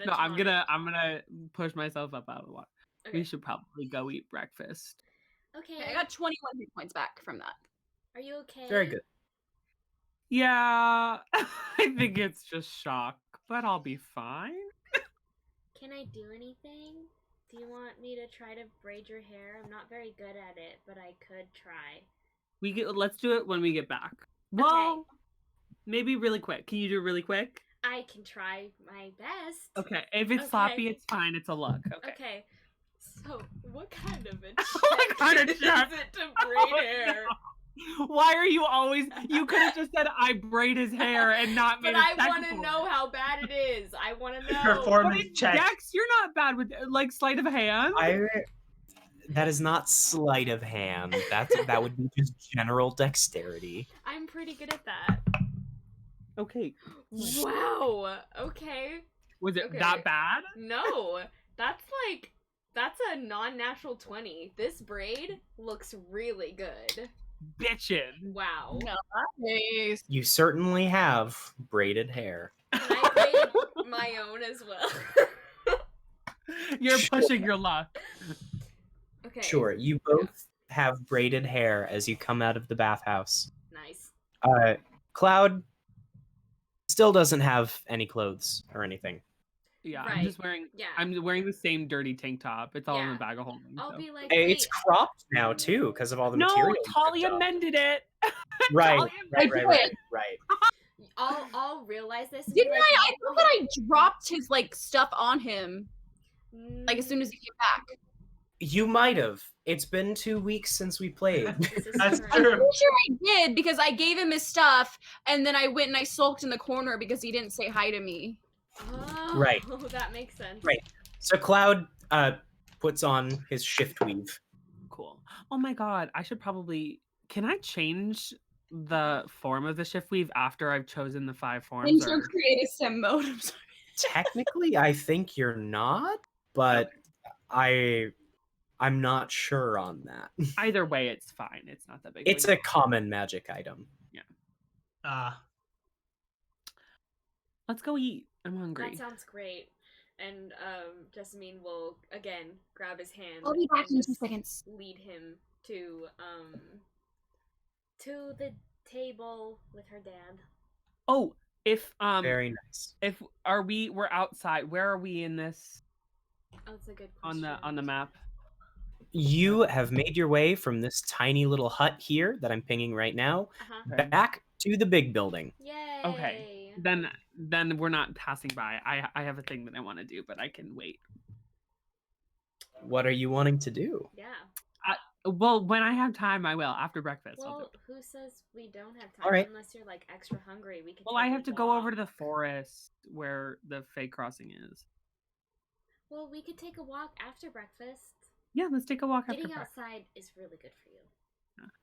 No, I'm catatonic? gonna push myself up out of the water. Okay. We should probably go eat breakfast. Okay. I got 21 hit points back from that. Are you okay? Very good. Yeah, I think it's just shock, but I'll be fine. Can I do anything? Do you want me to try to braid your hair? I'm not very good at it, but I could try. Let's do it when we get back. Well, maybe really quick. Can you do it really quick? I can try my best. Okay. If it's Okay. sloppy, it's fine. It's a look. Okay. Okay. So, what kind of a What kind of check check? is it to braid Oh, hair? no. Why are you always? You could have just said I braid his hair and not made. But I want want to know how bad it is. I want to know. Performance But in check. Dex, you're not bad with like sleight of hand. That is not sleight of hand. That would be just general dexterity. I'm pretty good at that. Okay. Wow. Okay. Was it Okay. that bad? No. That's a non-natural 20. This braid looks really good. Bitchin'. Wow. Nice. You certainly have braided hair. Can I braid my own as well? You're Sure. pushing your luck. Okay. Sure, you both have braided hair as you come out of the bathhouse. Nice. Cloud still doesn't have any clothes or anything. Yeah, Right. I'm just wearing. Yeah. I'm wearing the same dirty tank top. It's all in Yeah. a bag of holding. I'll so. be like, Hey, it's wait. cropped now too because of all the No, material. you Talia picked up. mended it. Right, Talia right, mended right, it. right. I'll realize this. And Didn't be like, I thought that I dropped his like stuff on him like as soon "Mm, as he came back. You might have. It's been 2 weeks since we played. this is That's true." I'm true. pretty sure I did because I gave him his stuff and then I went and I sulked in the corner because he didn't say hi to me. Oh, Right. that makes sense. Right. So Cloud puts on his shift weave. Cool. Oh my god, I should probably. Can I change the form of the shift weave after I've chosen the 5 forms? Until Or... create a sim mode. I'm sorry. Technically, I think you're not, but I'm not sure on that. Either way, it's fine. It's not that big. It's of a common magic item. Let's go eat. I'm hungry. That sounds great. And Jessamine will again grab his hand. I'll be back and in 2 just seconds. Lead him to the table with her dad. Oh, if Very nice. if we're outside. Where are we in this Oh, that's a good on question. the map? You have made your way from this tiny little hut here that I'm pinging right now Uh-huh. Okay. back to the big building. Yay. Okay. Then we're not passing by. I have a thing that I want to do, but I can wait. What are you wanting to do? Yeah. Well, when I have time, I will after breakfast. I'll do Well, it. who says we don't have time? All right. Unless you're like extra hungry, we could. Well, take I a have to go over to walk. the forest where the Fey crossing is. Well, we could take a walk after breakfast. Yeah, let's take a walk after Getting breakfast. outside is really good for you.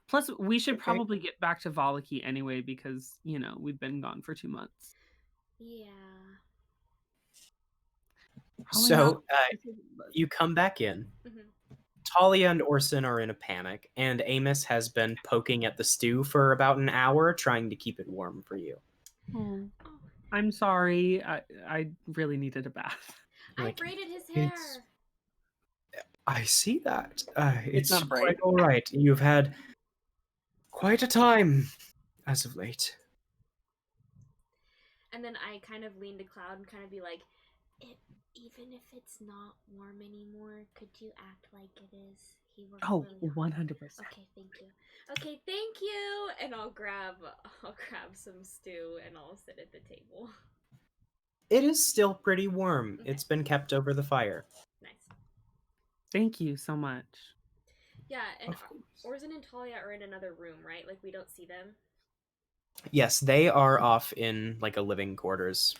Plus, we should Okay. probably get back to Valaki anyway because, we've been gone for 2 months. Yeah. Probably So not- you come back in. Mhm. Talia and Orson are in a panic, and Amos has been poking at the stew for about an hour, trying to keep it warm for you. Oh, Oh, I'm sorry. I really needed a bath. I Like, braided his hair. it's- I see that. It's It's not a braid. quite all right. You've had quite a time as of late. And then I kind of lean to Cloud and kind of be like, even if it's not warm anymore, could you act like it is? He worked Oh, really hard. 100%. Okay, thank you. Okay, thank you. And I'll grab some stew and I'll sit at the table. It is still pretty warm. Okay. It's been kept over the fire. Nice. Thank you so much. Yeah, and Of course. Orson and Talia are in another room, right? Like we don't see them. Yes, they are off in like a living quarters.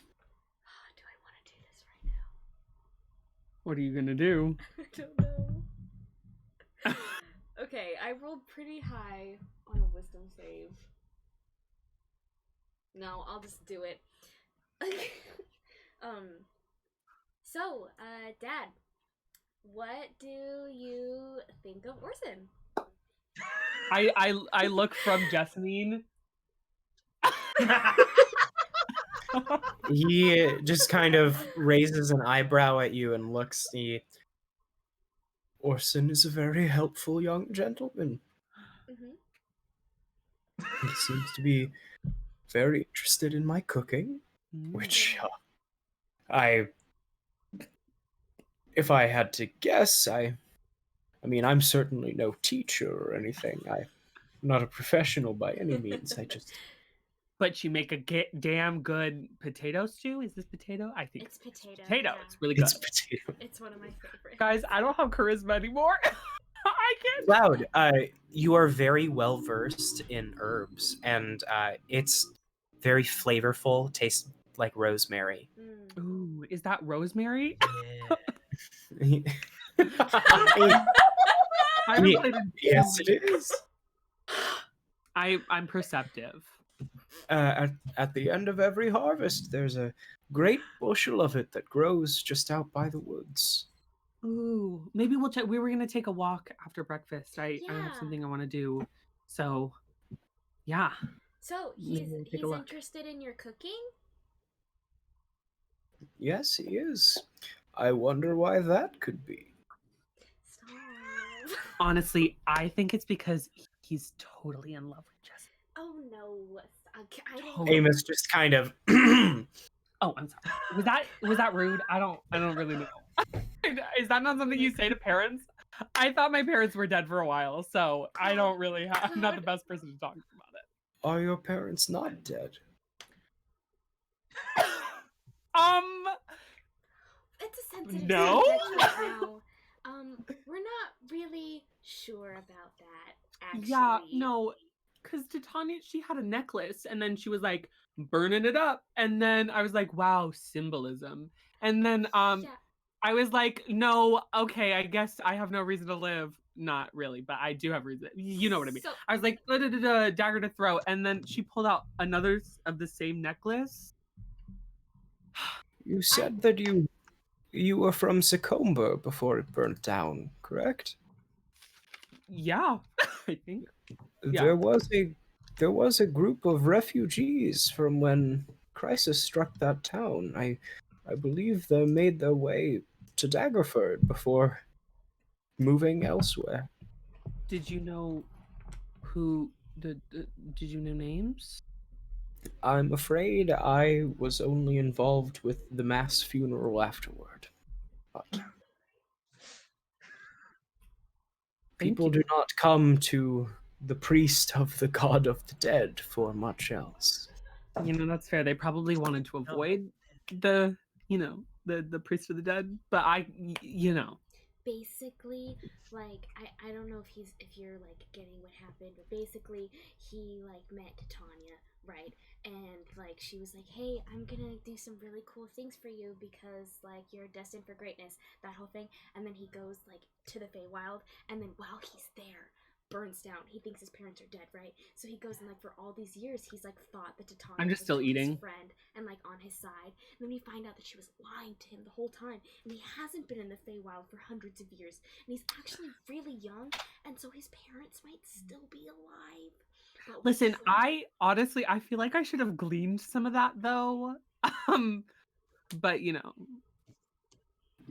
Do I want to do this right now? What are you going to do? I don't know. Okay, I rolled pretty high on a wisdom save. No, I'll just do it. So, Dad, what do you think of Orson? I look from Jessamine. He just kind of raises an eyebrow at you and looks. Orson is a very helpful young gentleman. Mm-hmm. He seems to be very interested in my cooking, which if I had to guess, I mean, I'm certainly no teacher or anything. I'm not a professional by any means. But you make a damn good potato stew. Is this potato? I think It's potato. potato. Yeah. It's really good. It's potato. It's one of my favorites. Guys, I don't have charisma anymore. I can't. Loud. You are very well versed in herbs, and it's very flavorful. Tastes like rosemary. Ooh, is that rosemary? Yeah. I haven't played in Yes, it is. I'm perceptive. At the end of every harvest, there's a great bushel of it that grows just out by the woods. Ooh, maybe we'll check. We were gonna take a walk after breakfast. I have Yeah. something I want to do. So, yeah. So Maybe we'll take a look. interested in your cooking? Yes, he is. I wonder why that could be. Stop. Honestly, I think it's because he's totally in love with Jessica. Oh no. I don't. Totally. Amos just kind of. Oh, I'm sorry. Was that rude? I don't really know. Is that not something you say to parents? I thought my parents were dead for a while, so I don't really I'm not the best person to talk about it. Are your parents not dead? It's a sensitive No? subject right now. We're not really sure about that, actually. Yeah, no, because Titania, she had a necklace, and then she was like burning it up, and then I was like, wow, symbolism. And then Yeah. I was like, no, okay, I guess I have no reason to live. Not really, but I do have reason. You know what I mean. So, I was like, dagger to throw, and then she pulled out another of the same necklace. You said that you were from Secomber before it burnt down, correct? Yeah, I think. Yeah. There was a group of refugees from when Crisis struck that town. I believe they made their way to Daggerford before moving elsewhere. Did you know who? Did you know names? I'm afraid I was only involved with the mass funeral afterward. But people do not come to the priest of the god of the dead for much else. You know, that's fair. They probably wanted to avoid the priest of the dead, but basically, like, I don't know if you're like getting what happened, but basically he like met Titania, right? And like she was like, hey, I'm gonna do some really cool things for you because like you're destined for greatness, that whole thing. And then he goes like to the Feywild, and then while he's there, burns down. He thinks his parents are dead, right? So he goes and like for all these years he's like thought that Titania I'm just was still like, eating. his friend and like on his side. And then we find out that she was lying to him the whole time, and he hasn't been in the Feywild for hundreds of years, and he's actually really young, and so his parents might still be alive. But Listen, I honestly I feel like I should have gleaned some of that though. But you know.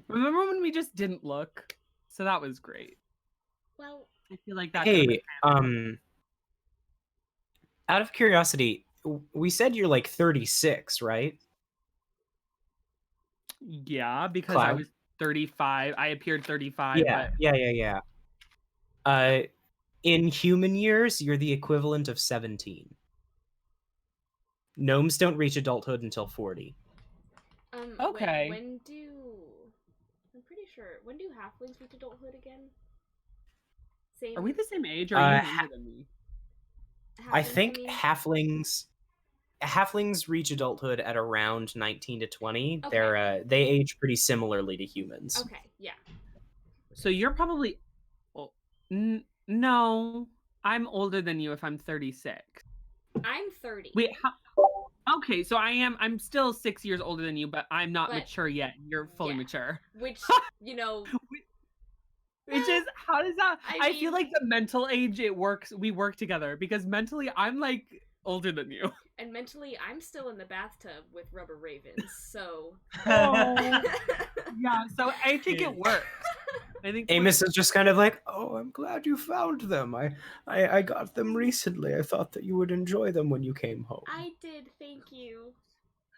Remember when we just didn't look? So that was great. Well, I feel like that. Hey, out of curiosity, we said you're like 36, right? Yeah, because I Cloud? was 35. I appeared 35. Yeah, But yeah. In human years, you're the equivalent of 17. Gnomes don't reach adulthood until 40. Okay. When do I'm pretty sure when do halflings reach adulthood again? Same. Are we the same age or are you younger than me? I think halflings reach adulthood at around 19 to 20. Okay. They age pretty similarly to humans. Okay, yeah. So you're probably no, I'm older than you if I'm 36. I'm 30. Wait, okay, so I'm still 6 years older than you, but I'm not mature yet. You're fully mature. Which, you know, Which is, how does that? I feel mean- like the mental age it works. We work together because mentally I'm like older than you. And mentally, I'm still in the bathtub with rubber ravens, so. Oh. Yeah, so I think Yeah. it works. I think Amos is just kind of like, oh, I'm glad you found them. I got them recently. I thought that you would enjoy them when you came home. I did, thank you.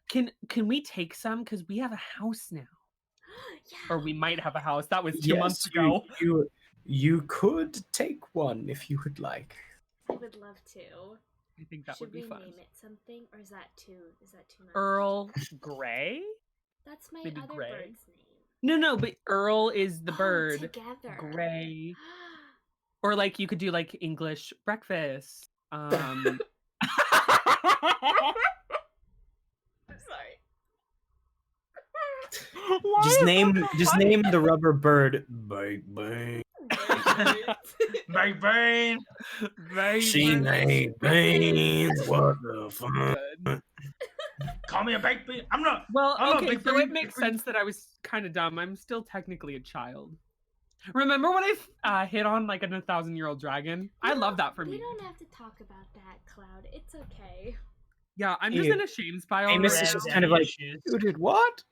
Can we take some? Because we have a house now. Yeah. Or we might have a house. That was 2 months Yes, ago. you could take one if you would like. I would love to. I think that Should would be we fun. name it something, or is that too much? Earl Grey? That's my maybe other Gray? bird's name. No, but Earl is the Oh, bird. together. Gray. Or like you could do like English breakfast. I'm sorry. Just name the rubber bird Bang Bang. My brain. She made beans. What the fuck? Good. Call me a baked bean. I'm not. Well, I'm a okay, big so brain, it makes big brain. sense that I was kind of dumb. I'm still technically a child. Remember when I hit on like an 1,000-year-old dragon? I love that for We me. don't have to talk about that, Cloud. It's okay. Yeah, I'm just Ew. in a shame pile. Amos right is now. just kind of like, Issues. you did what?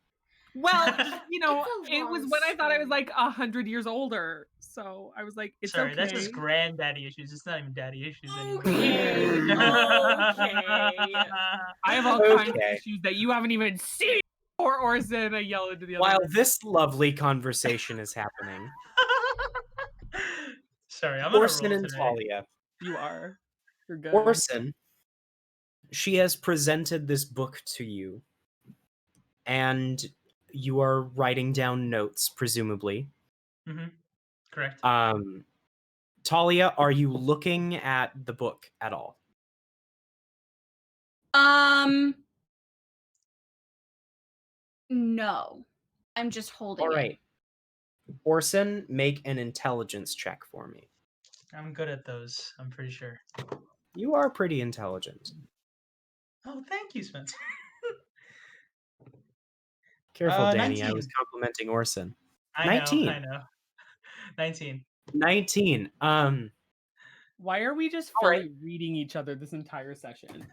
Well, you know, It's a it was long when I thought I was story. like 100 years older. So I was like, it's Sorry, okay. that's just granddaddy issues. It's not even daddy issues anymore. Okay. Okay. I have all kinds of Okay. issues that you haven't even seen. Or Orson, I yell into the other While room. this lovely conversation is happening, Sorry, I'm on a roll Orson and today. Thalia. You are. You're good. Orson, she has presented this book to you, and you are writing down notes, presumably. Mm-hmm. Correct. Thalia, are you looking at the book at all? No. I'm just holding All it. right. Orson, make an intelligence check for me. I'm good at those. I'm pretty sure. You are pretty intelligent. Oh, thank you, Spencer. Careful, Danny. I 19. was complimenting Orson. I 19. know. 19. 19. Why are we just All right. fully reading each other this entire session?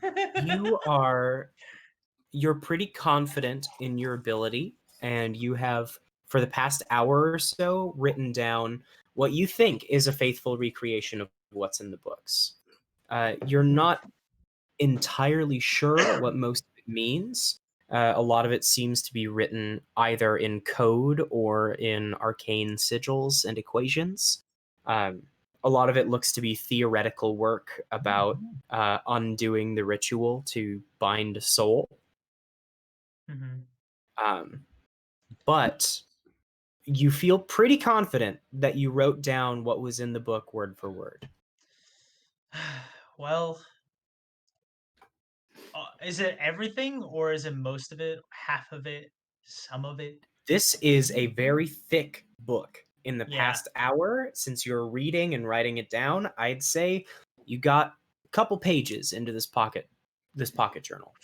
You're pretty confident in your ability, and you have, for the past hour or so, written down what you think is a faithful recreation of what's in the books. You're not entirely sure what most of it means. A lot of it seems to be written either in code or in arcane sigils and equations. A lot of it looks to be theoretical work about undoing the ritual to bind a soul. Mm-hmm. But you feel pretty confident that you wrote down what was in the book word for word. Well, is it everything, or is it most of it, half of it, some of it? This is a very thick book. In the Yeah. past hour, since you're reading and writing it down, I'd say you got a couple pages into this pocket journal.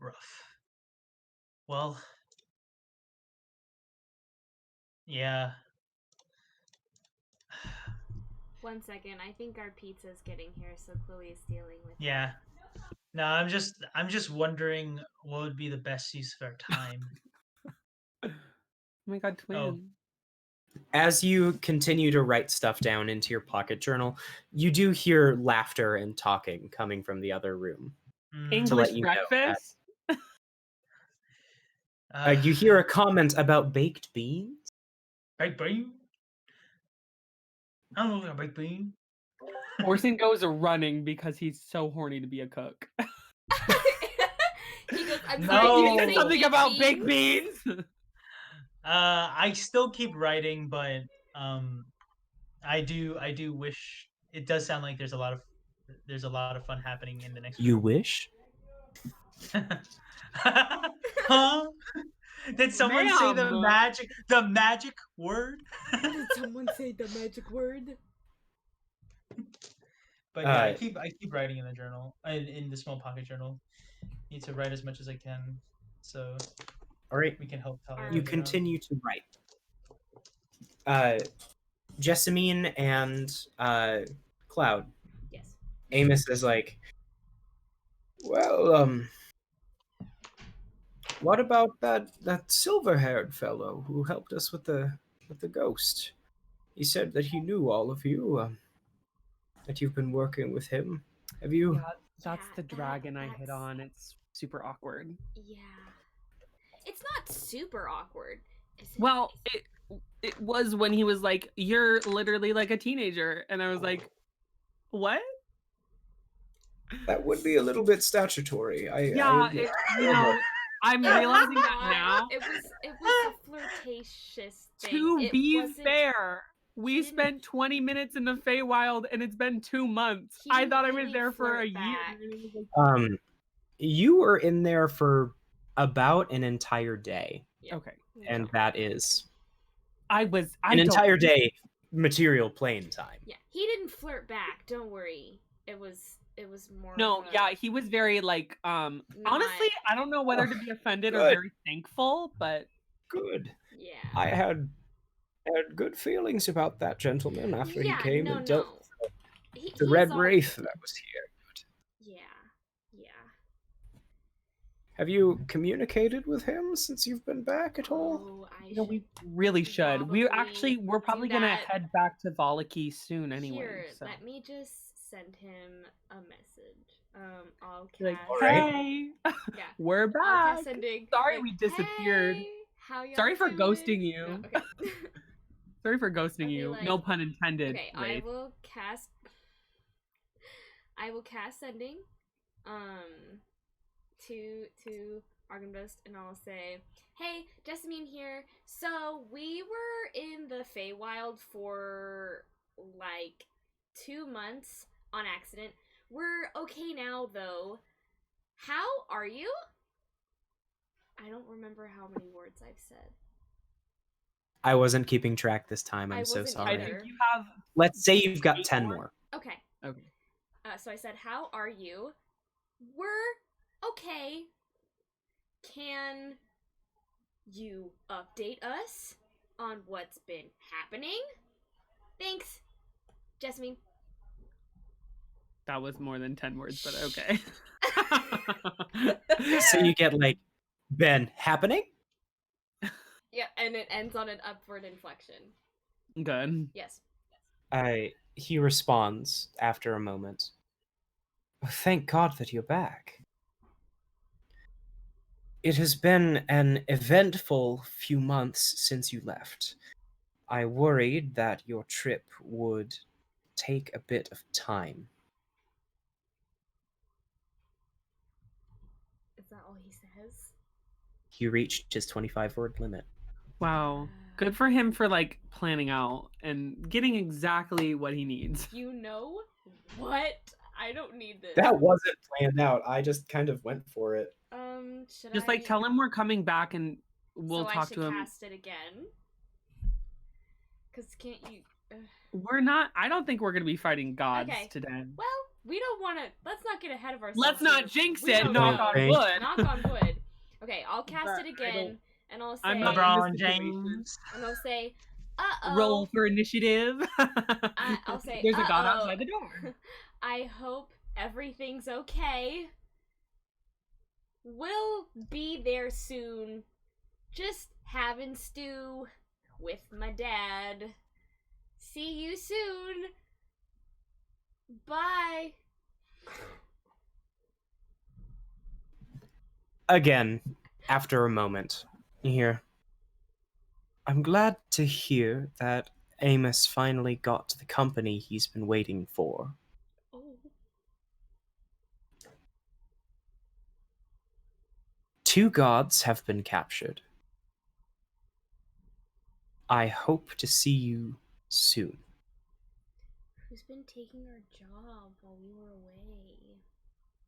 Rough. Well, yeah. 1 second. I think our pizza's getting here, so Chloe is dealing with. Yeah. No, I'm just wondering what would be the best use of our time. Oh my god, twin. Oh. As you continue to write stuff down into your pocket journal, you do hear laughter and talking coming from the other room. To let English you know that- breakfast? You hear a comment about baked beans. baked bean? I don't know about baked bean. Orson goes running because he's so horny to be a cook. He goes, I'm No. sorry, You did said say something baked about baked beans? beans. I still keep writing, but I do wish it does sound like there's a lot of fun happening in the next. You wish? Huh? Did someone say the Ma'am. magic word? Did someone say the magic word? But yeah, I keep writing in the journal, in the small pocket journal. Need to write as much as I can, so All right. we can help Thalia. You continue to write. Jessamine and Cloud. Yes. Amos is like, well, what about that silver-haired fellow who helped us with the ghost? He said that he knew all of you, that you've been working with him. Have you? Yeah, that's Yeah, the dragon I hit that's- on. It's super awkward. Yeah. It's not super awkward, is it? Well, it was when he was like, "You're literally like a teenager," and I was like, "What?" That would be a little bit statutory. Yeah, admit. you know, I'm It was realizing that not- now. It was a flirtatious thing. To It be wasn't- fair, we didn't- spent 20 minutes in the Feywild, and it's been 2 months. He I didn't thought I was really there for a flirt year. back. and it was like, You were in there for about an entire day, okay, and that is I an don't- entire day material plane time. Yeah, he didn't flirt back. Don't worry. It was more. No, of a, yeah, he was very like honestly, I don't know whether to be offended or Good. very thankful, but Good. Yeah. I had good feelings about that gentleman after yeah, he came no, and dealt no. with the Red he's Wraith that was here. Yeah. Yeah. Have you communicated with him since you've been back at all? Oh, you know, we really should. We're probably do gonna that. head back to Valaki soon anyway. Here, So. let me just send him a message. I'll cast. Like, Alright. hey, Yeah. we're I'll back. cast sending. Sorry like, we disappeared. "Hey, how y'all Sorry for doing?" ghosting you. No, okay. Sorry for ghosting I'll be you. like, No pun intended. Okay, Wraith. I will cast sending to Argundust, and I'll say, "Hey, Jessamine here. So we were in the Feywild for like 2 months on accident. We're okay now though. How are you?" I don't remember how many words I've said. I wasn't keeping track this time. I I'm so wasn't I sorry. either. think you have. Let's say you've got 8 10 more. more. Okay. Okay. So I said, "How are you?" "We're okay. Can you update us on what's been happening? Thanks, Jessamine." That was more than 10 words, but okay. So you get like, been happening? Yeah, and it ends on an upward inflection. Good. Yes. He responds after a moment. Thank God that you're back. It has been an eventful few months since you left. I worried that your trip would take a bit of time. Is that all he says? He reached his 25-word limit. Wow. Good for him for like planning out and getting exactly what he needs. You know what? I don't need this. That wasn't planned out. I just kind of went for it. Should Just I like tell him we're coming back and we'll so talk I should to him. cast it again? Cause can't you? We're not. I don't think we're gonna be fighting gods Okay. today. Well, we don't want to. Let's not get ahead of ourselves. Let's not here. jinx We it. don't Knock know. on Right. wood. Knock on wood. Okay, I'll cast But it I again, don't- and I'll say, I'm not LeBron in this situation. James. and I'll say, "Uh-oh." Roll for initiative. I'll say, There's a god "Uh-oh." outside the door. I hope everything's okay. We'll be there soon. Just having stew with my dad. See you soon. Bye. Again, after a moment, you hear, I'm glad to hear that Amos finally got the company he's been waiting for. Oh. Two gods have been captured. I hope to see you soon. Who's been taking our job while we were away?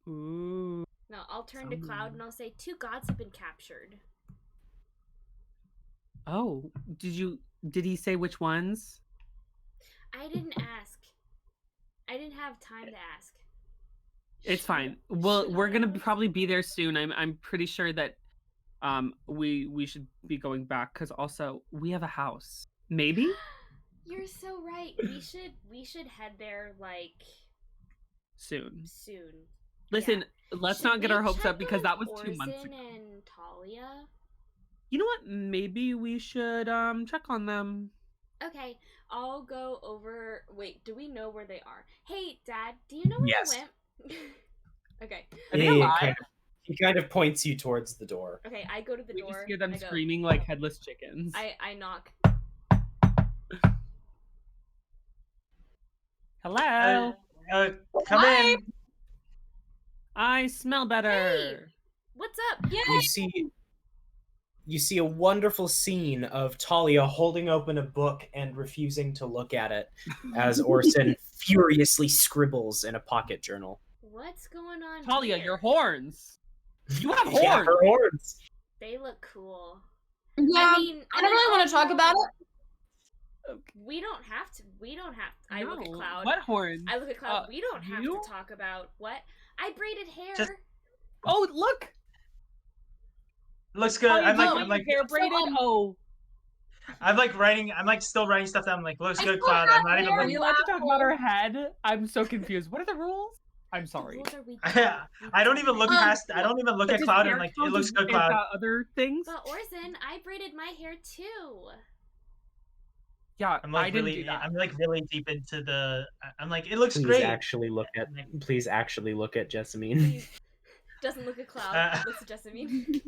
Ooh. No, I'll turn to Cloud and I'll say, 2 gods have been captured. Oh, did he say which ones? I didn't ask. I didn't have time to ask. It's Should- fine. Well, should we're I gonna have? probably be there soon. I'm pretty sure that we should be going back because also we have a house. Maybe You're so right. We should head there like Soon. Yeah. Listen, let's Should not get we our hopes check up because on that was 2 months Orson ago. and Thalia? You know what? Maybe we should check on them. Okay, I'll go over. Wait, do we know where they are? Hey, Dad, do you know where Yes. they went? Okay. Are they He alive? he kind of points you towards the door. Okay, I go to the We door. just hear them I go, screaming like headless chickens. I knock. Hello. Come Hi. in. I smell better. What's up? Yeah. You see a wonderful scene of Thalia holding open a book and refusing to look at it as Orson furiously scribbles in a pocket journal. What's going on Thalia, here? your horns. You have horns. Yeah, her horns. They look cool. Yeah, I mean, I don't really want to talk about it. We don't have to. I look at No. Cloud. What horns? I look at Cloud. We don't have you? to talk about what I braided hair. Just- Oh, look. Looks good. Thalia, I'm do you like, want I'm your like, hair braided. Oh, I'm like writing. I'm like still writing stuff down. I'm like, looks I good, still Cloud. have I'm not even hair. are looking. we allowed to talk about her head? I'm so confused. What are the rules? I'm The sorry. rules are we I don't even look past. I don't even look at Does Cloud hair and like, it count looks as- good, as, Cloud. Other things? But Orson, I braided my hair too. Yeah, I'm I like didn't really, do that. I'm like really deep into the. I'm like, it looks Please great. actually look at. Please actually look at Jessamine. Please. Doesn't look at Cloud. Uh, Looks at Jessamine.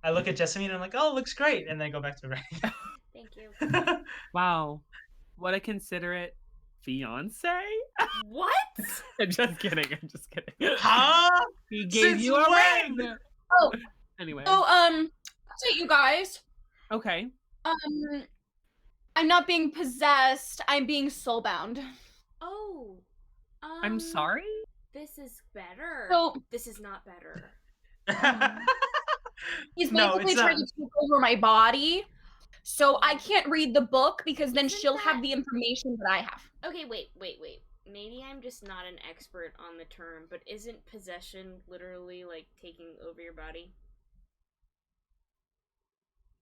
I look at Jessamine and I'm like, oh, it looks great, and then go back to Thank you. writing. Wow, what a considerate fiance. What? I'm just kidding. I'm just kidding. Huh? He gave Since you a when? ring. Oh. Anyway. So, that's it, you guys. Okay. I'm not being possessed. I'm being soulbound. Oh. I'm sorry. This is better. So This is not better. he's No, basically it's trying not. to take over my body. So I can't read the book because then Isn't she'll have that- the information that I have. Okay, wait. Maybe I'm just not an expert on the term, but isn't possession literally like taking over your body?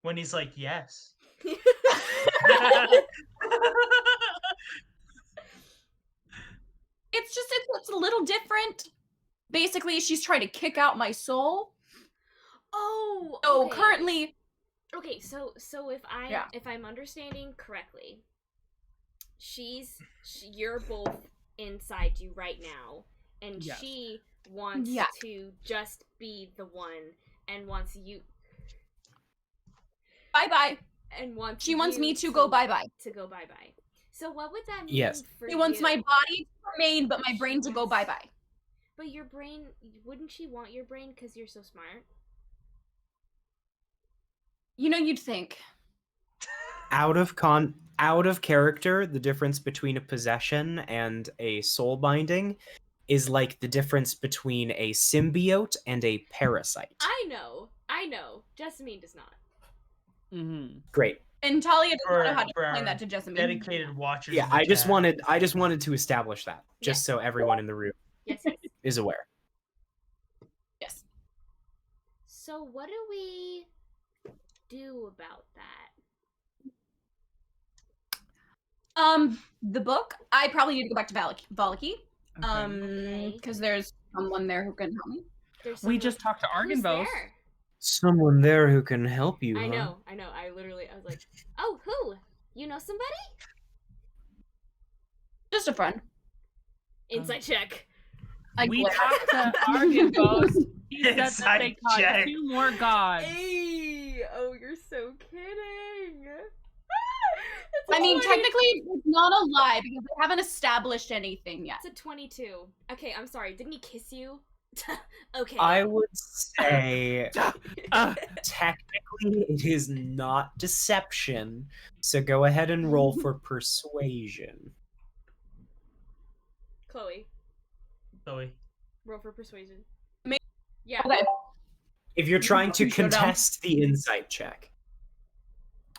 When he's like, yes. It's a little different. Basically, she's trying to kick out my soul. Oh. So okay. currently, Okay, so Yeah. if I'm understanding correctly, you're both inside you right now, and Yes. she wants Yeah. to just be the one, and wants you, bye bye. and wants She wants you me to go bye bye. to go bye bye. So what would that mean Yes. for She wants you? my body to remain, but my brain to go bye bye. But your brain, wouldn't she want your brain because you're so smart? You know, you'd think. Out of character, the difference between a possession and a soul binding is like the difference between a symbiote and a parasite. I know. Jessamine does not. Mm-hmm. Great. And Talia doesn't know how to For explain our that to Jessamine. Dedicated watchers. Yeah, in the I just chat. wanted to establish that just so everyone in the room Yes. is aware. Yes. So what do we do about that? The book. I probably need to go back to Valaki. Okay. Because there's someone there who can help me. There's We someone- just talked to Who's Arganbos. there? Someone there who can help you. I huh? know. I was like, oh, who? You know somebody? Just a friend. Insight check. I We glare. talked to Arganbos. He said that Inside they caught check. 2 more gods. Hey! Oh, you're so kidding. I mean, technically, it's not a lie because they haven't established anything yet. It's a 22. Okay, I'm sorry. Didn't he kiss you? Okay. I would say Uh, technically it is not deception, so go ahead and roll for persuasion. Chloe, Zoe. roll for persuasion. Me? Yeah. Okay. If you're trying to Showdown. contest the insight check.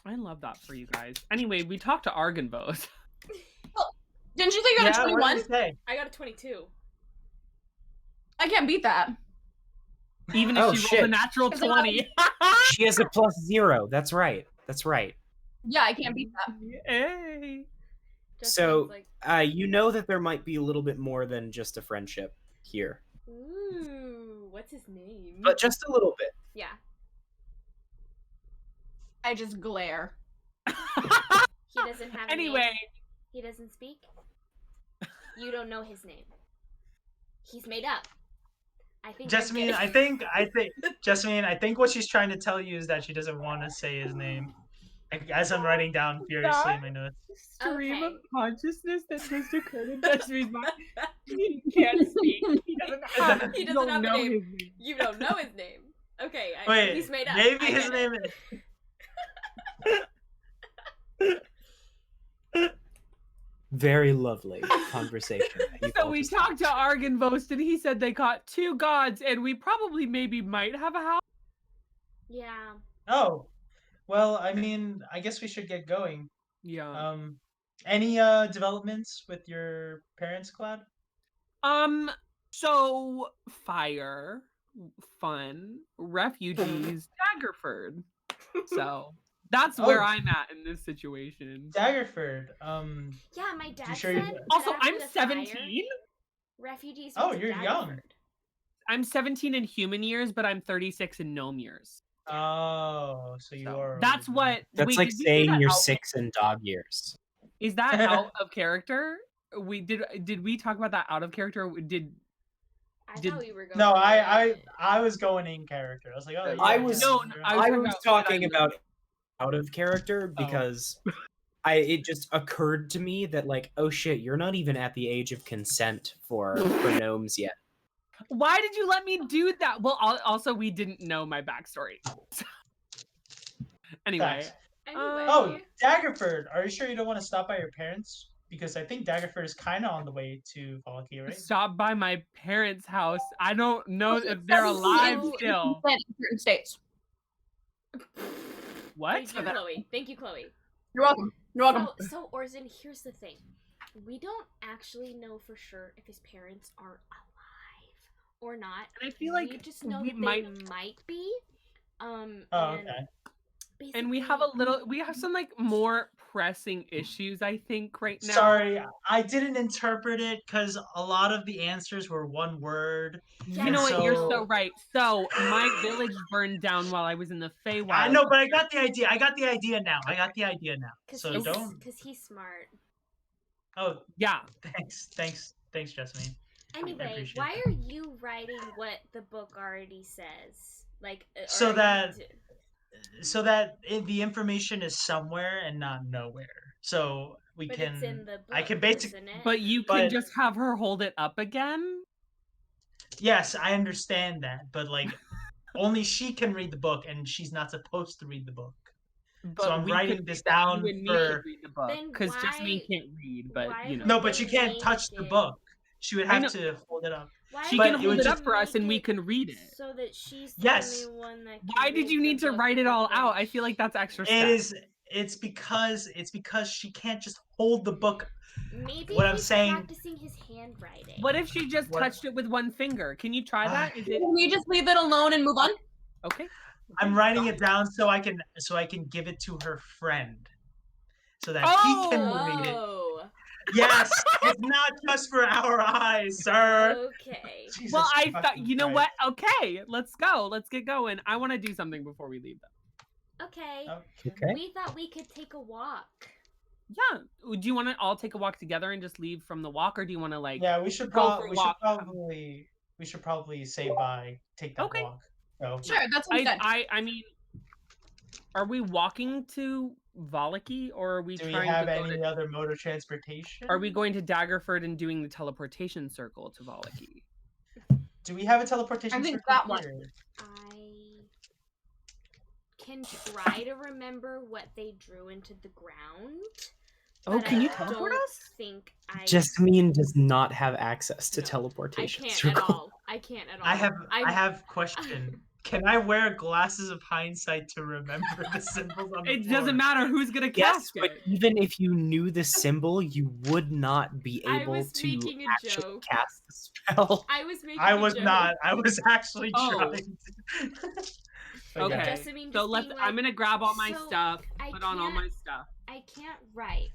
I love that for you guys. Anyway, we talked to Arganbos. Didn't you say you got a Yeah, what 21? did he say? I got a 22. I can't beat that. Even if Oh, she shit. rolled a natural 20. She has a +0. That's right. That's right. Yeah, I can't beat that. Hey. So, Jessica's you know that there might be a little bit more than just a friendship here, ooh, what's his name? but just a little bit. Yeah. I just glare. He doesn't have a Anyway. name. He doesn't speak. You don't know his name. He's made up. I think I'm Jessamine, good. Jessamine, I think what she's trying to tell you is that she doesn't want to say his name. As I'm writing down furiously in my notes. Stream of Okay. consciousness that just occurred in Jessamine's mind. He can't speak. He doesn't have, He you doesn't don't have a know name. his name. You don't know his name. Okay, Wait, he's made up. maybe I his get name it. is. Very lovely conversation. that you've So all we just talked to had. Argynvost, and he said they caught 2 gods, and we probably maybe might have a house. Yeah. Oh, well, I mean, I guess we should get going. Yeah. Any developments with your parents, Cloud? So fire, fun, refugees, Daggerford. So that's where Oh. I'm at in this situation. Daggerford. Yeah, my dad sure said. you- that Also, after I'm the 17. fire, refugees. Oh, went to you're young. Daggerford. I'm 17 in human years, but I'm 36 in gnome years. Oh, so you So are. that's older. what. That's wait, like did we say saying that you're out- 6 in dog years. Is that out of character? We did we talk about that out of character? Or did I Did- thought we were going. No, I in. was going in character. I was like, oh, yeah, I was- yeah, no, you're- I was I talking was about what talking I about out of character because it just occurred to me that like, oh shit, you're not even at the age of consent for gnomes yet. Why did you let me do that? Well, also we didn't know my backstory. Anyway, Facts. Anyway. Oh, Daggerford. Are you sure you don't want to stop by your parents? Because I think Daggerford is kind of on the way to Valky, right? stop by my parents' house. I don't know Okay, if they're so alive you- still. In certain states. What? Thank you, Chloe. Thank you, Chloe. You're welcome. You're welcome. So Orson, here's the thing. We don't actually know for sure if his parents are alive or not. And I feel We like just know we that might- they might be. Oh, And okay. And we have we have some like more pressing issues, I think, right now. Sorry, I didn't interpret it because a lot of the answers were one word. You know what? You're so so- right. So my village burned down while I was in the Feywild. I know, but I got the idea. I got the idea now. So he's, don't. Because he's smart. Oh, Yeah. thanks, Jessamine. Anyway, appreciate why are you writing what the book already says? Like, So are you that- d- So that the information is somewhere and not nowhere. So we but can. it's in the book, I can basically. isn't it? But you But- can just have her hold it up again? Yes, I understand that, but like, only she can read the book, and she's not supposed to read the book. But I'm we writing could this read that. down You and me for- could read the book. Then Because Jessamine why- can't read, but why you know. No, would but she they can't touch the make it- book. She would I have know. to hold it up. Why She But can it hold would it up just for us and we make it can read it. so that she's the Yes. only one that. Why can did read you the need to book write it and all then out? I feel like that's extra It step. is. It's because she can't just hold the book. Maybe What I'm he's saying- practicing his handwriting. What if she just What- touched it with one finger? Can you try that? Is it Can we just leave it alone and move on? okay? I'm writing it down so I can give it to her friend, so that he can read it. Oh, Yes, it's not just for our eyes, sir. okay. Jesus Well, I thought fucking you know Christ. what? Okay, let's go. Let's get going. I want to do something before we leave though. Okay. Okay. We thought we could take a walk. Yeah. Do you want to all take a walk together and just leave from the walk, or do you want to like? Yeah, we should Go for a we walk. should probably say bye. Take that Okay. walk. So, Sure, that sounds good. I mean, are we walking to Valaki, or are we do we trying have to go any to? other mode of transportation? Are we going to Daggerford and doing the teleportation circle to Valaki? Do we have a teleportation I think circle that one. here? I can try to remember what they drew into the ground. Oh, but can I you teleport don't us? think I. Jessamine does not have access to No, I teleportation can't at circle. all. I can't at all. I have question. Can I wear glasses of hindsight to remember the symbols on the It floor? doesn't matter who's gonna Yes, cast but it. even if you knew the symbol, you would not be I able was to making a actually joke. cast the spell. I was making. I a was joke. not. I was actually Oh. trying. To... But Okay. yeah. Jessamine So just let's. being I'm like, gonna grab all my "So, stuff. I Put on all my can't- stuff. I can't write,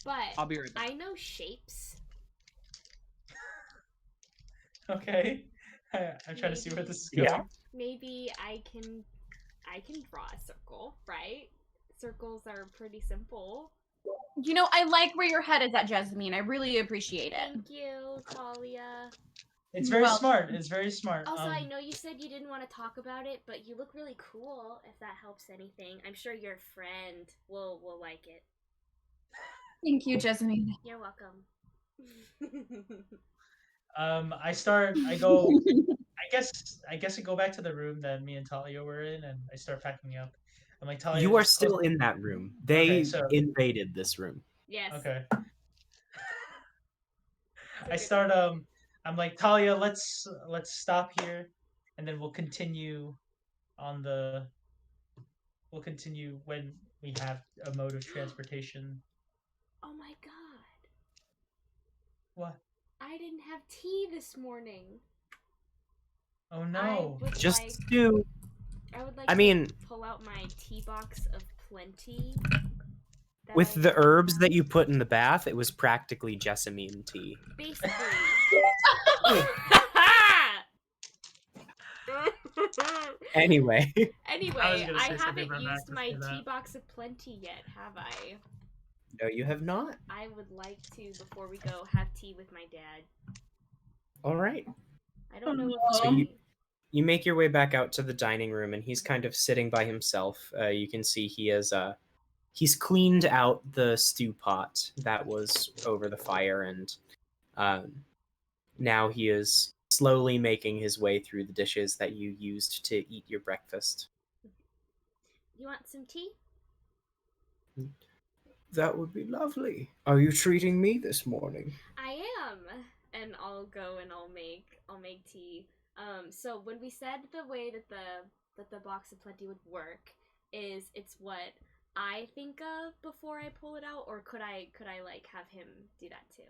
but I'll be right back. I know shapes. Okay. I'm trying to see where this is going. Yeah. Maybe I can draw a circle, right? Circles are pretty simple. You know, I like where your head is at, Jessamine. I really appreciate it. Thank you, Thalia. It's very Well- smart. It's very smart. Also, I know you said you didn't want to talk about it, but you look really cool. If that helps anything, I'm sure your friend will like it. Thank you, Jessamine. You're welcome. I go. I guess I go back to the room that me and Talia were in, and I start packing up. I'm like, Talia, You are just still close- in that room. They Okay, so- invaded this room. Yes. Okay. It's a I good start. one. I'm like, Talia, let's stop here, and then we'll continue We'll continue when we have a mode of transportation. Oh my god. What? I didn't have tea this morning. Oh no. Just I do. would like I to mean- pull out my tea box of plenty. that With I the have. herbs that you put in the bath, it was practically Jessamine tea. Basically. Anyway, Anyway, I was gonna I say something haven't right back used to my say that. tea box of plenty yet, have I? no, you have not. I would like to before we go have tea with my dad. All right. I don't know So if You make your way back out to the dining room, and he's kind of sitting by himself. You can see he's cleaned out the stew pot that was over the fire, and now he is slowly making his way through the dishes that you used to eat your breakfast. you want some tea? That would be lovely. Are you treating me this morning? I am, and I'll go and I'll make tea. So when we said the way that the box of plenty would work is it's what I think of before I pull it out, or could I like have him do that too,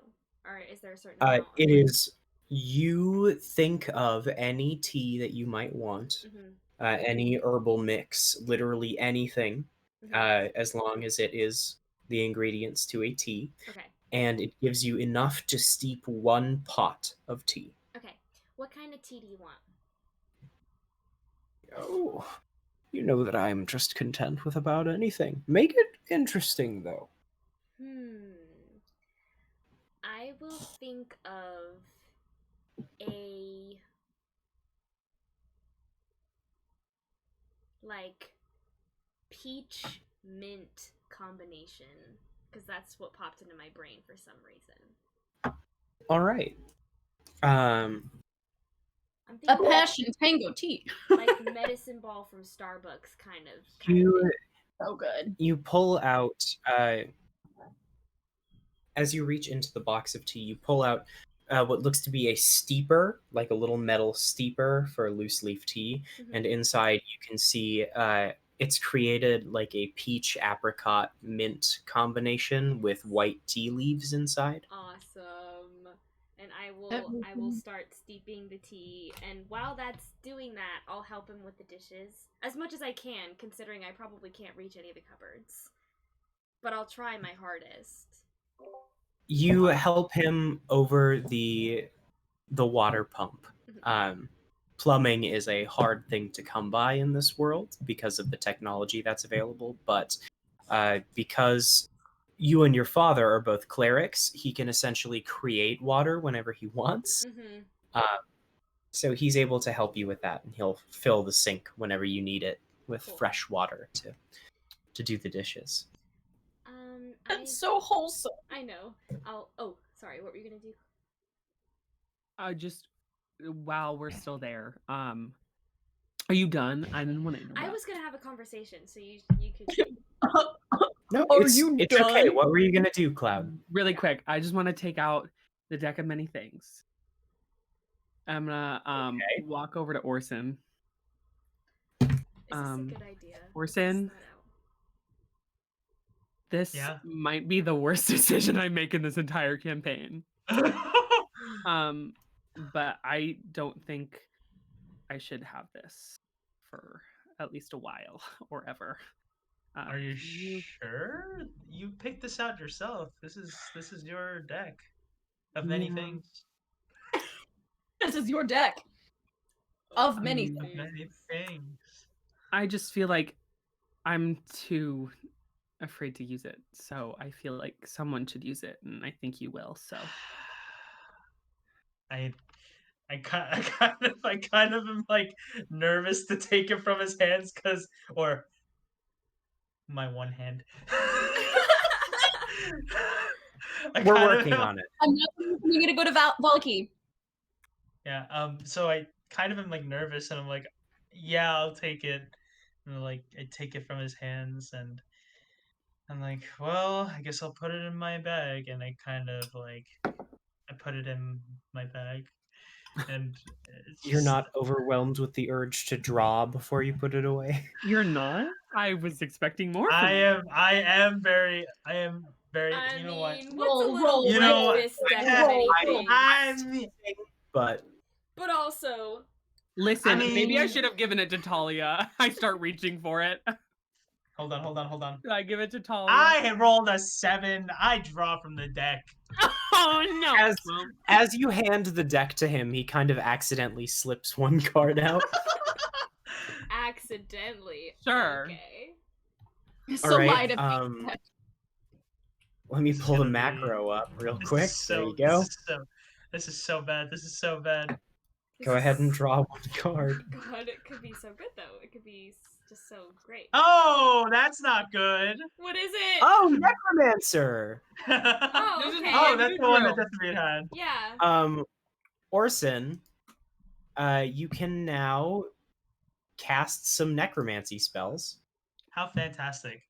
or is there a certain amount? It is you think of any tea that you might want, any herbal mix, literally anything, as long as it is the ingredients to a tea, Okay. and it gives you enough to steep one pot of tea. Okay. What kind of tea do you want? Oh, you know that I'm just content with about anything. Make it interesting, though. I will think of a like peach mint combination because that's what popped into my brain for some reason. All right. I'm A thinking passion tango tea. like medicine ball from Starbucks kind of You thing. So good. you pull out as you reach into the box of tea, you pull out what looks to be a steeper, like a little metal steeper for loose leaf tea, and inside you can see it's created like a peach apricot mint combination with white tea leaves inside. Awesome. And I will start steeping the tea, and while that's doing that, I'll help him with the dishes as much as I can, considering I probably can't reach any of the cupboards. But I'll try my hardest. You help him over the water pump. Plumbing is a hard thing to come by in this world because of the technology that's available, but because you and your father are both clerics, he can essentially create water whenever he wants. So he's able to help you with that, and he'll fill the sink whenever you need it with fresh water to do the dishes. That's so wholesome. I know. Oh, sorry. What were you gonna do? Just while we're still there, are you done? I didn't want to interrupt. I was gonna have a conversation, so you could. No, Are it's, you it's okay. done? What were you gonna do, Cloud? Really quick, I just want to take out the deck of many things. I'm gonna walk over to Orson. Is this a good idea? Orson, this Yeah? might be the worst decision I make in this entire campaign. But I don't think I should have this for at least a while or ever. Are you sure? You picked this out yourself. This is your deck of many things. This is your deck of many Mm. things. Many things. I just feel like I'm too afraid to use it, so I feel like someone should use it, and I think you will. So I kind of am like nervous to take it from his hands or my one hand. We're working on it. I'm not going to go to Valaki. Yeah. So I kind of am like nervous, and I'm like, yeah, I'll take it. And like I take it from his hands, and I'm like, well, I guess I'll put it in my bag, and I kind of like I put it in my bag, and it's You're just- not overwhelmed with the urge to draw before you put it away. you're not. I was expecting more. From I you. am very. I You know mean, what? what's a Roll, little roll, You know what? breakfast deck of Roll, anything? I'm. But But also, Listen, maybe I mean- should have given it to Thalia. I start reaching for it. Hold on. Should I give it to Thalia? I had rolled a 7. I draw from the deck. Oh no! As- Well, as you hand the deck to him, he kind of accidentally slips one card out. accidentally. Sure. Okay. All So right. light of Let me This is pull the gonna be- macro up real This quick. is There so- you go. This is so bad. This is so bad. Go ahead and draw one card. God, it could be so good though. It could be just so great. Oh, that's not good. What is it? Oh, Necromancer! Oh, This is okay. Oh, that's the one that True. Jessamine had. Yeah. Orson, you can now cast some necromancy spells. How fantastic.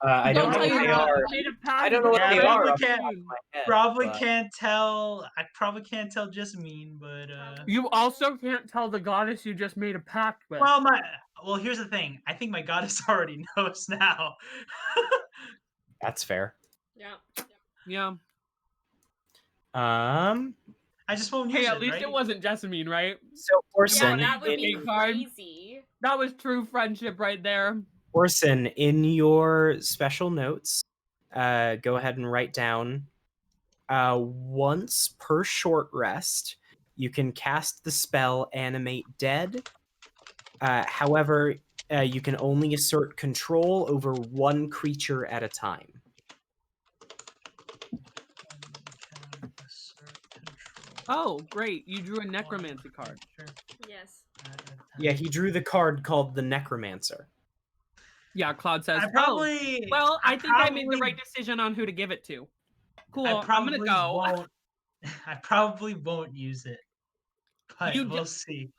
I don't Don't know tell what you they that. are. I don't know what Yeah, they I are. probably off the can't- top of my head, Probably but- can't tell. I probably can't tell Jessamine, but You also can't tell the goddess you just made a pact with. well, here's the thing. I think my goddess already knows now. That's fair. Yeah. Yeah. I just won't use Hey, it. at least right? it wasn't Jessamine, right? So Orson, Yeah, that would be in- card. crazy. That was true friendship right there. Orson, in your special notes, go ahead and write down once per short rest, you can cast the spell Animate Dead. However, you can only assert control over one creature at a time. Oh, great. You drew a necromancy card. Yes. Yeah, he drew the card called the Necromancer. Yeah, Cloud says, I probably. oh, well, I think I made the probably- right decision on who to give it to. Cool, I I'm probably gonna go. won't. I probably won't use it, but You we'll see.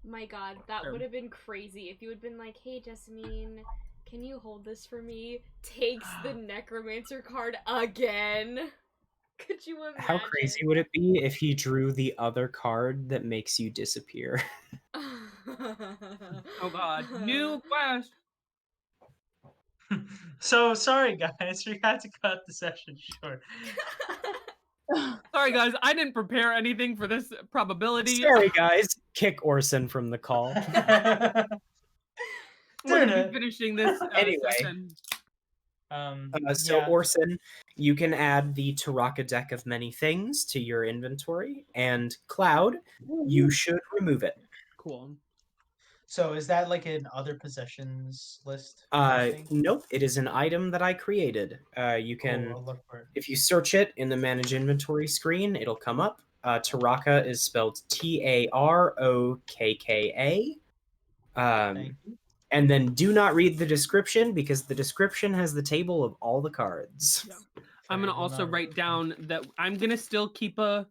My God, that Sure. would have been crazy if you had been like, "Hey, Jessamine, can you hold this for me?" Takes the necromancer card again. Could you imagine? How crazy would it be if he drew the other card that makes you disappear? Oh god, new quest. So sorry, guys. We had to cut the session short. Sorry guys, I didn't prepare anything for this probability. Sorry, guys. Kick Orson from the call. We're gonna Darn be finishing this Anyway. session. So yeah. Orson, you can add the Taraka deck of many things to your inventory, and Cloud, you should remove it. Cool. So is that like an other possessions list? kind of thing? Nope, it is an item that I created. You can, Cool, I'll look for it. if you search it in the Manage Inventory screen, it'll come up. Taraka is spelled Tarokka. Thank you. And then do not read the description because the description has the table of all the cards. Yeah. I'm gonna Okay, also not- write down that I'm gonna still keep a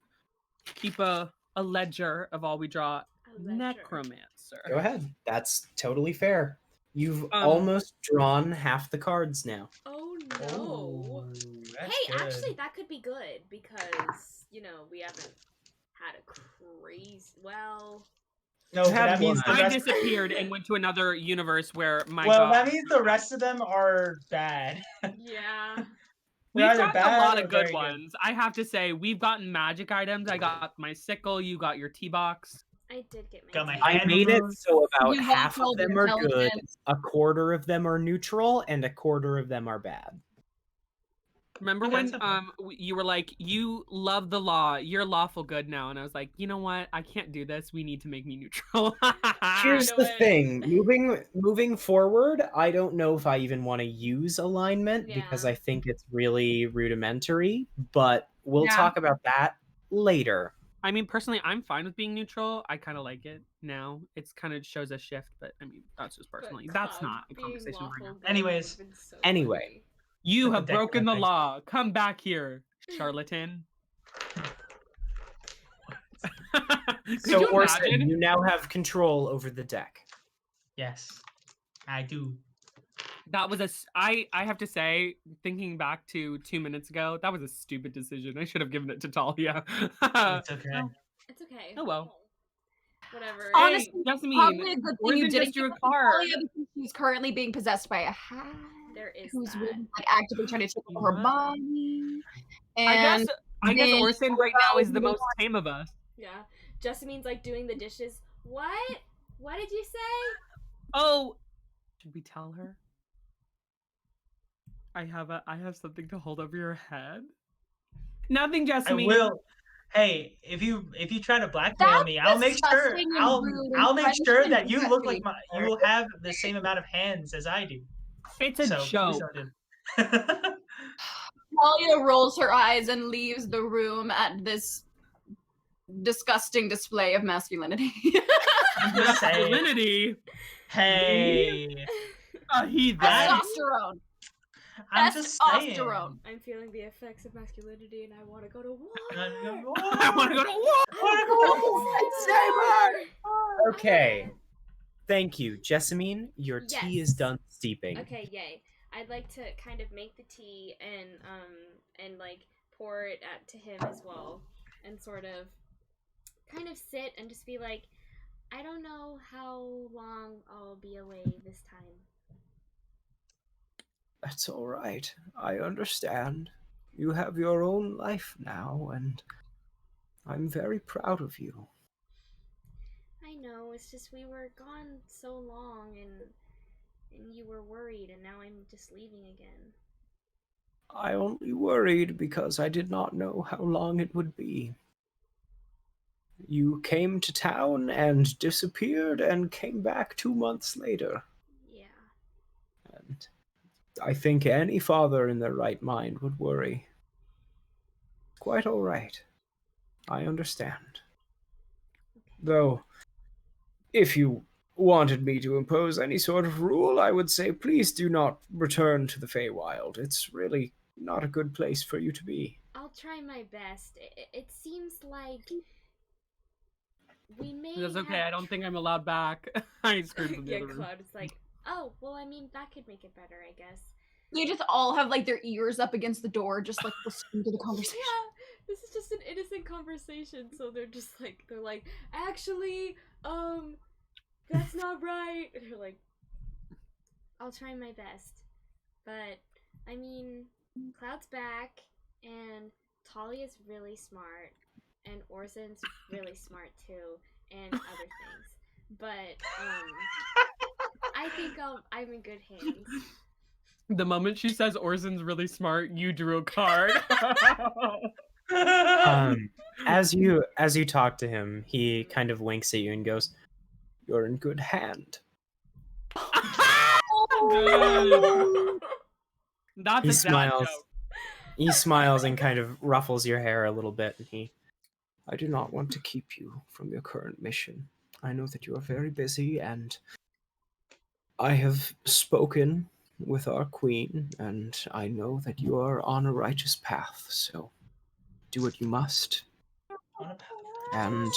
ledger of all we draw. A ledger. Necromancer. Go ahead. That's totally fair. You've Um, almost drawn half the cards now. Oh no. Oh, that's Hey, good. actually, that could be good because we haven't had a crazy. Well, No, You but had that means the one. I rest. disappeared and went to another universe where my Well, god. that means the rest of them are bad. yeah. We've either gotten a bad lot or of very good good. ones. I have to say, we've gotten magic items. I got my sickle. You got your tea box. I did get my Got my tea. I hand made it removed. so about You half lost all of the them are good, intelligence. a quarter of them are neutral, and a quarter of them are bad. Remember Okay, when that's okay. you were like, you love the law, you're lawful good now, and I was like, you know what? I can't do this. We need to make me neutral. Here's know the it. thing. Moving forward, I don't know if I even want to use alignment because Yeah. I think it's really rudimentary, but we'll Yeah. talk about that later. I mean, personally, I'm fine with being neutral. I kind of like it now. It's kind of shows a shift, but I mean, that's just But personally. That's Cloud not a being conversation right now. lawful good Anyways. would've been so Anyway. funny. You Put the have deck in broken my the face. law. Come back here, charlatan. Could So, you Orson, imagine? you now have control over the deck. Yes, I do. That was I have to say, thinking back to 2 minutes ago, that was a stupid decision. I should have given it to Thalia. It's okay. No. It's okay. Oh well. Whatever. Honestly, Hey, Jessamine, Probably a good thing you Orson didn't just drew a give it to card. Thalia because she's currently being possessed by a hat. There is Who's that. really, like, actively trying to take You over her what? body. I guess And then Orson right now is the Laura- most tame of us. Yeah. Jessamine's like doing the dishes. What? What did you say? Oh, should we tell her? I have something to hold over your head. Nothing, I Jessamine. will. Hey, if you try to blackmail me, I'll make sure disgusting and I'll rude I'll and make French sure and that you look like disgusting. you'll have the same amount of hands as I do. It's a So please joke. don't do it. Talia rolls her eyes and leaves the room at this disgusting display of masculinity. I'm just saying. Masculinity. Hey, He That- Testosterone. I'm just saying. Testosterone. I'm feeling the effects of masculinity and I want to go to war. I want to go to war. I wanna go to war. Okay. Thank you, Jessamine. Your tea is Yes. done steeping. Okay, yay. I'd like to kind of make the tea and like pour it to him as well, and sort of kind of sit and just be like, I don't know how long I'll be away this time. That's all right. I understand. You have your own life now, and I'm very proud of you. I know, it's just we were gone so long and you were worried and now I'm just leaving again. I only worried because I did not know how long it would be. You came to town and disappeared and came back 2 months later. Yeah. And I think any father in their right mind would worry. Quite all right. I understand. Though, if you wanted me to impose any sort of rule, I would say please do not return to the Feywild. It's really not a good place for you to be. I'll try my best. It seems like we may That's okay. have I don't think I'm allowed back. I screamed from the yeah, other room. Cloud is like, oh, well, I mean, that could make it better, I guess. They just all have like their ears up against the door, just like listening to the conversation. Yeah, this is just an innocent conversation, so they're like, actually, that's not right. And they're like, I'll try my best. But, I mean, Cloud's back, and Talia's really smart, and Orsan's really smart too, and other things. But, I think I'm in good hands. The moment she says Orsan's really smart, you drew a card. As you talk to him, he kind of winks at you and goes, "You're in good hand." Good. That's He a dad smiles. joke. He smiles and kind of ruffles your hair a little bit, and I do not want to keep you from your current mission. I know that you are very busy, and I have spoken with our queen, and I know that you are on a righteous path, so do what you must, and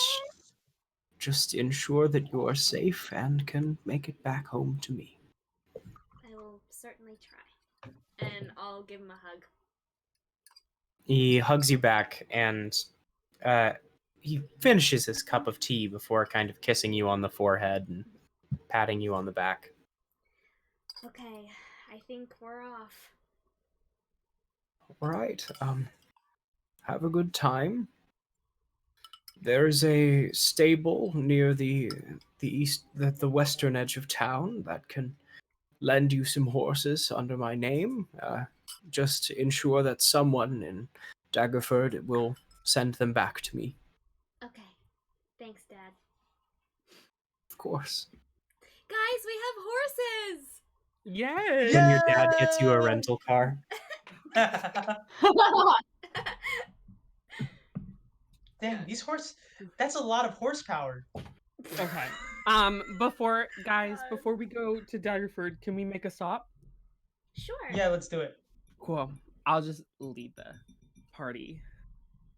just ensure that you are safe and can make it back home to me. I will certainly try. And I'll give him a hug. He hugs you back, and he finishes his cup of tea before kind of kissing you on the forehead and patting you on the back. Okay, I think we're off. All right. Have a good time. There's a stable near the western edge of town that can lend you some horses under my name. Just ensure that someone in Daggerford will send them back to me, Okay. Thanks, Dad. of course. Guys, we have horses! Yay! When your dad gets you a rental car. Dang, these that's a lot of horsepower. Okay. Before we go to Daggerford, can we make a stop? Sure. Yeah, let's do it. Cool. I'll just lead the party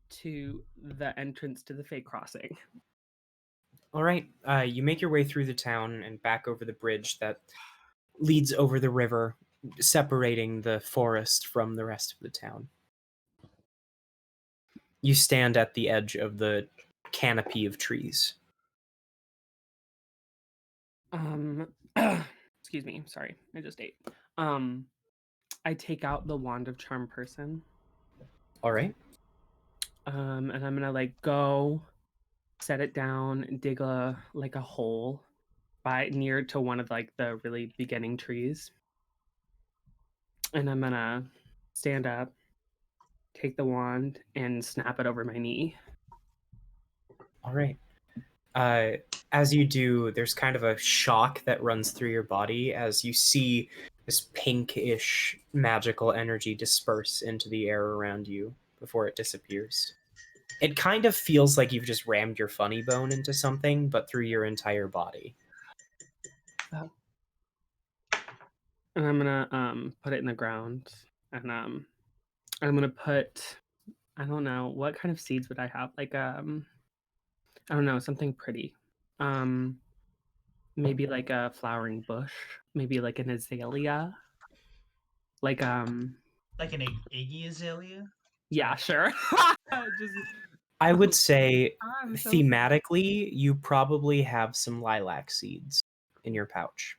to the entrance to the Fey Crossing. All right, you make your way through the town and back over the bridge that leads over the river, separating the forest from the rest of the town. You stand at the edge of the canopy of trees. Excuse me, sorry, I just ate. I take out the wand of charm person. All right. And I'm gonna like go set it down and dig a hole near to one of like the really beginning trees. And I'm gonna stand up, take the wand, and snap it over my knee. All right. As you do, there's kind of a shock that runs through your body as you see this pinkish magical energy disperse into the air around you before it disappears. It kind of feels like you've just rammed your funny bone into something, but through your entire body. And I'm gonna put it in the ground, and I'm gonna put, I don't know, what kind of seeds would I have? Like I don't know, something pretty. Maybe like a flowering bush, maybe like an azalea. Like an Iggy azalea? Yeah, sure. Just I would say I'm so thematically, you probably have some lilac seeds in your pouch.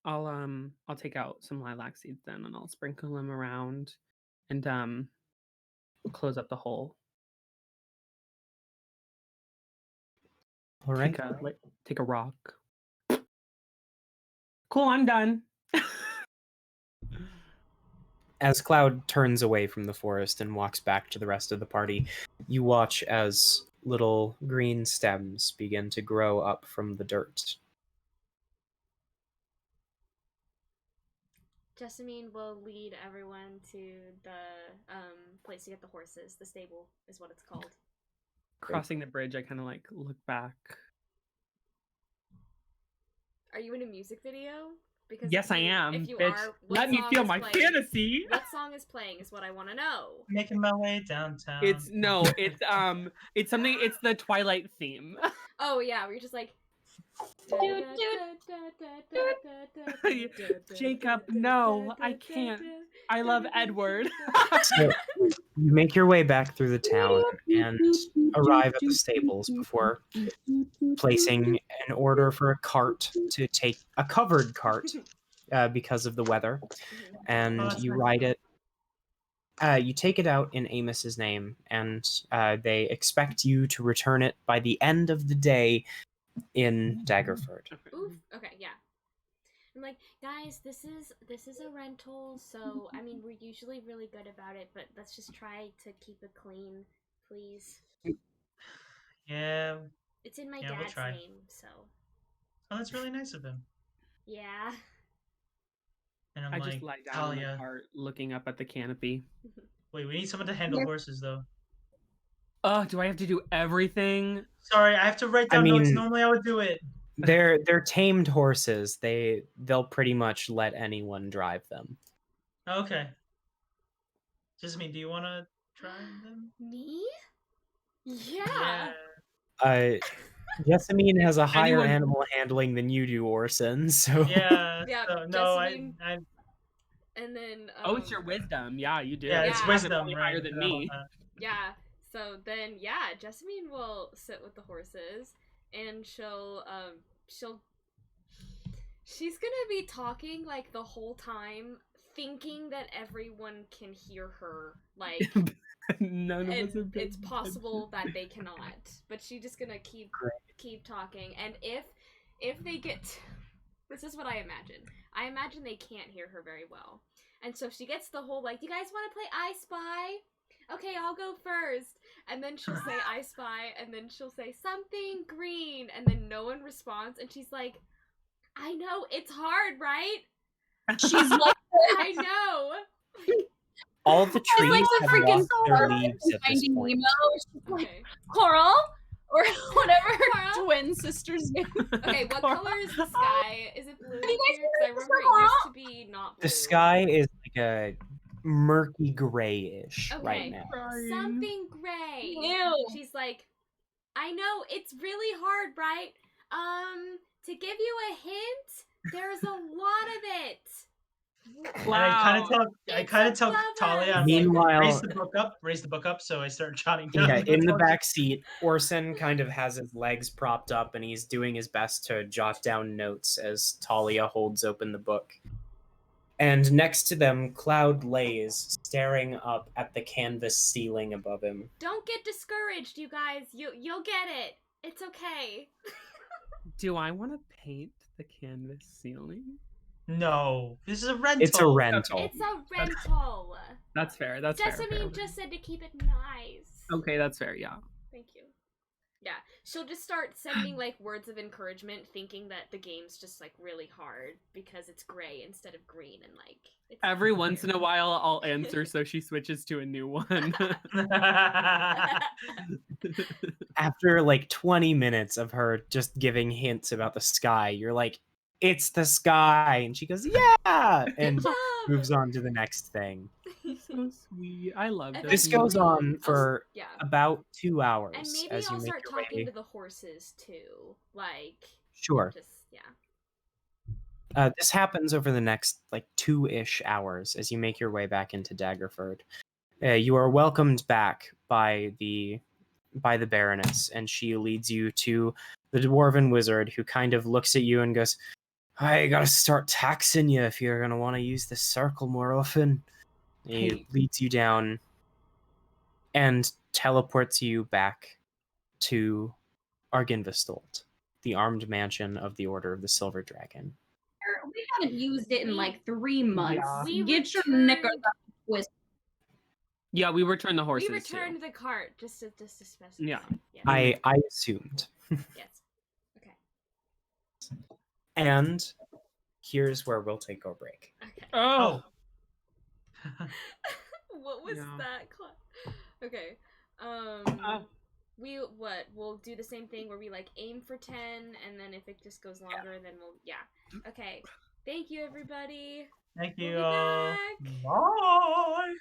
I'll take out some lilac seeds then, and I'll sprinkle them around, and close up the hole. All right. Take a rock. Cool, I'm done. As Cloud turns away from the forest and walks back to the rest of the party, you watch as little green stems begin to grow up from the dirt. Jessamine will lead everyone to the place to get the horses. The stable is what it's called. Crossing the bridge, I kind of like look back. Are you in a music video? Because Yes, I am. If you bitch. are, Let me feel my fantasy. What song is playing is what I want to know. Making my way downtown. It's something. It's the Twilight theme. Oh yeah, we're just like. Jacob, no, I can't. I love Edward. So you make your way back through the town and arrive at the stables before placing an order for a cart to take a covered cart because of the weather, and you ride it. You take it out in Amos's name, and they expect you to return it by the end of the day in Daggerford. Oof. Okay, yeah. I'm like, guys, this is a rental, so I mean we're usually really good about it, but let's just try to keep it clean, please. Yeah. It's in my we'll dad's try. name, so. Oh, that's really nice of him. Yeah. And I'm I like, just lie down in Thalia. the cart, looking up at the canopy. Wait, we need someone to handle horses, though. Oh, do I have to do everything? Sorry, I have to write down notes. Normally I would do it. They're tamed horses. They'll pretty much let anyone drive them. Okay. Jessamine, do you want to try them? Me? Yeah. Jessamine has a higher animal handling than you do, Orson. So yeah. Yeah. So, no, Jessamine, I. And then. It's your wisdom. Yeah, you do. Yeah, it's wisdom, right? Higher than me. Yeah. So then, yeah, Jessamine will sit with the horses, and she's gonna be talking like the whole time thinking that everyone can hear her, like, None of us are and paying it's possible that they cannot. But she's just gonna keep talking, and if they get, this is what I imagine. I imagine they can't hear her very well, and so she gets the whole like, "You guys want to play I Spy? Okay, I'll go first." And then she'll say I Spy, and then she'll say something green, and then no one responds, and she's like, "I know it's hard, right? She's like, I know." All the she's trees like the have freaking lost their leaves at this Finding point. Nemo. She's like, Okay. Coral? Or whatever her Coral? twin sister's name. Okay, what color is the sky? Is it blue? Have you guys Because I seen remember it Coral? used to be not blue. The sky is like a murky grayish Okay. right now. Something gray. Ew. She's like, "I know it's really hard, right? To give you a hint, there's a lot of it." And I kind of It's tell above Talia, us. I'm like, Meanwhile, raise the book up. So I start jotting down. yeah, in the notes. back seat, Orson kind of has his legs propped up and he's doing his best to jot down notes as Talia holds open the book. And next to them, Cloud lays, staring up at the canvas ceiling above him. Don't get discouraged, you guys. You'll get it. It's okay. Do I want to paint the canvas ceiling? No, this is a rental. It's a rental. It's a rental. That's fair. That's fair. Jessamine just said to keep it nice. Okay, that's fair. Yeah. Thank you. Yeah, she'll just start sending like words of encouragement, thinking that the game's just like really hard because it's gray instead of green, and like it's Every once in a while, I'll answer so she switches to a new one. After like 20 minutes of her just giving hints about the sky, you're like, it's the sky. And she goes, yeah. And Job! moves on to the next thing. So sweet. I love And that. This then goes maybe on I'll- for yeah, about 2 hours and maybe as you I'll make start your talking way. to the horses too, like Sure. just yeah. This happens over the next like 2-ish hours as you make your way back into Daggerford. You are welcomed back by the Baroness, and she leads you to the dwarven wizard, who kind of looks at you and goes, I gotta start taxing you if you're gonna want to use this circle more often. He Hey. leads you down and teleports you back to Arginvistolt, the armed mansion of the Order of the Silver Dragon. We haven't used it in like 3 months. Yeah. We Get your returned- knicker twist. Yeah, we returned the horses We returned too. the cart just to specify. Yeah. Yes. I assumed. Yes. Okay. And here's where we'll take our break. Okay. Oh. What was Yeah. that? Okay. We'll do the same thing where we like aim for 10, and then if it just goes longer, then we'll Okay. Thank you, everybody. Thank We'll you. be back. Bye.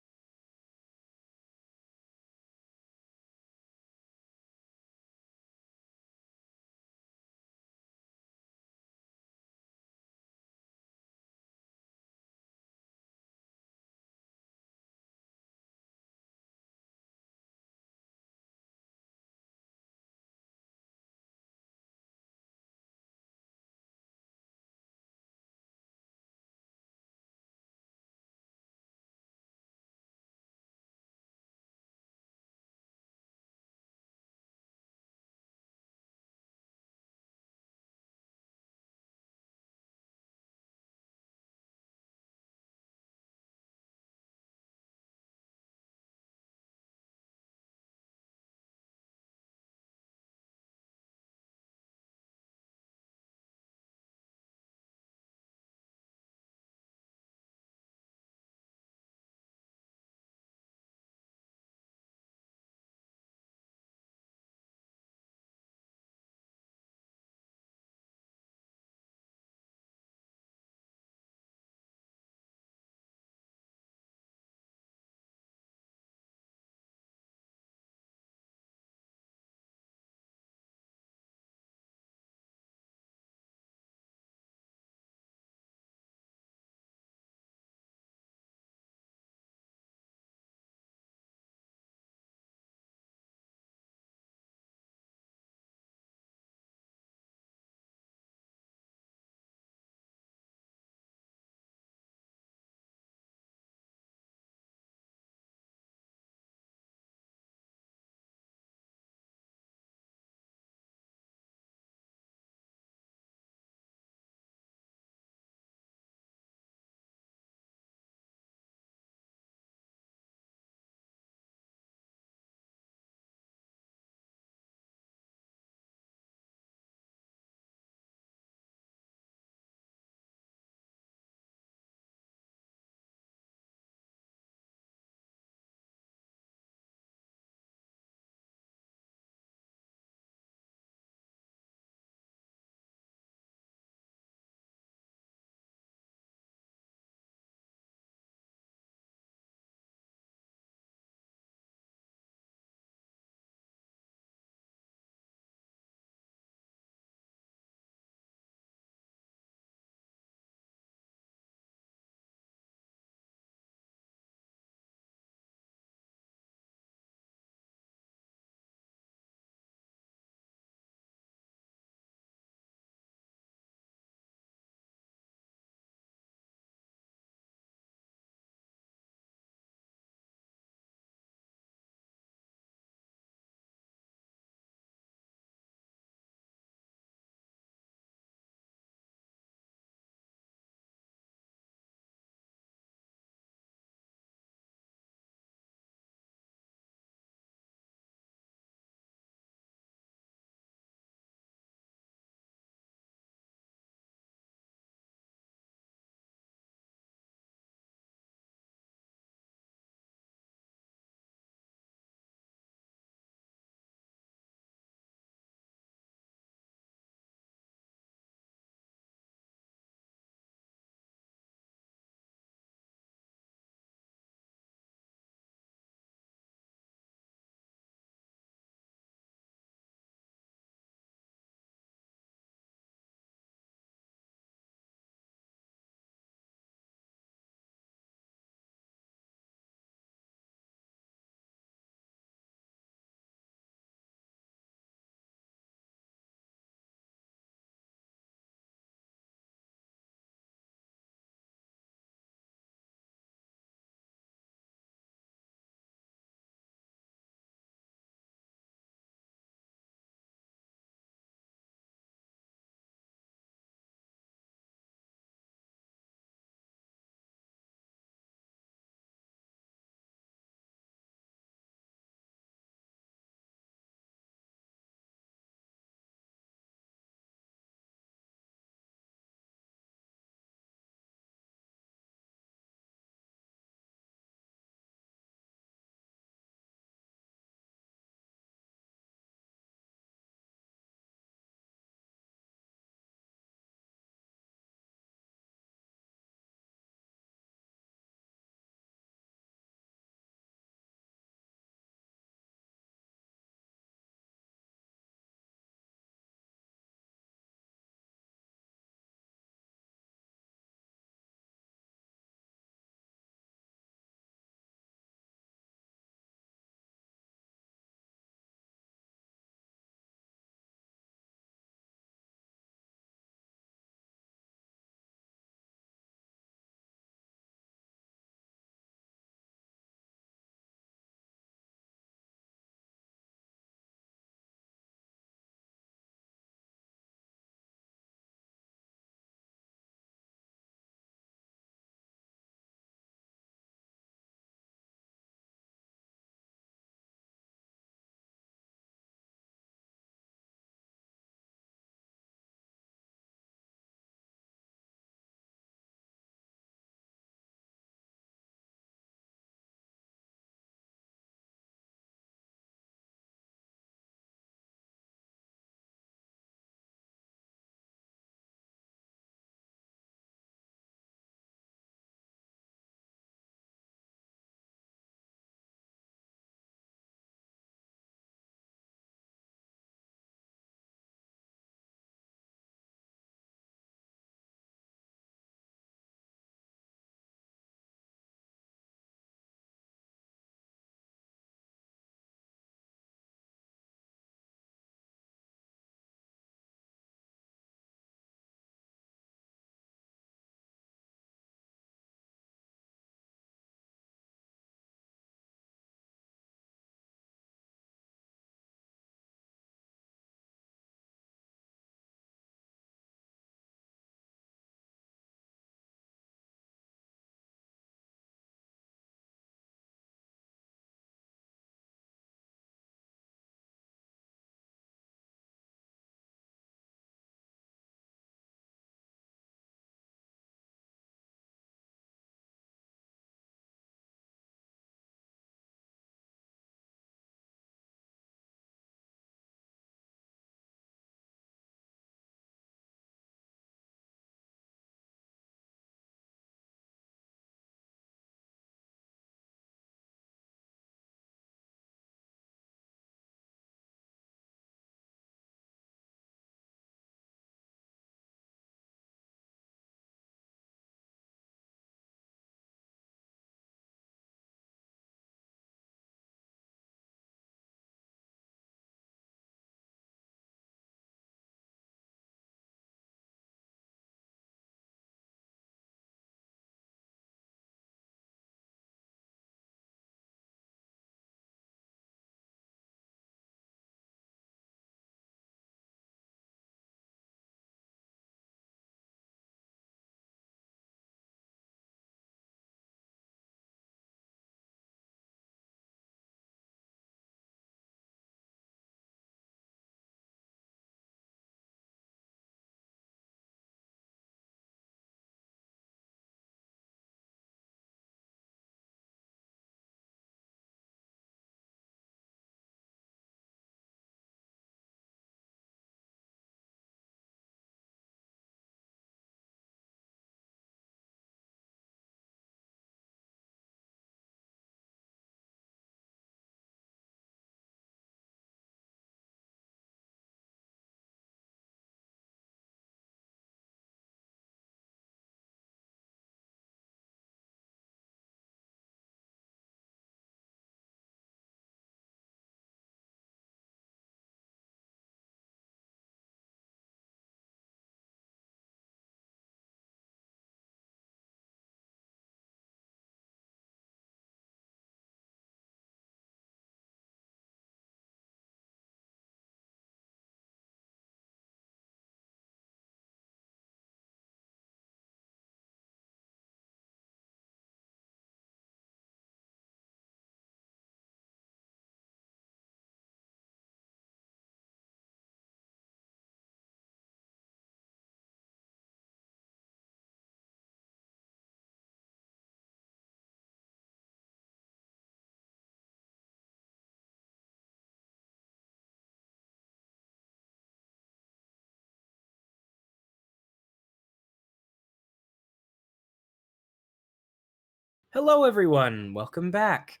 Hello, everyone. Welcome back.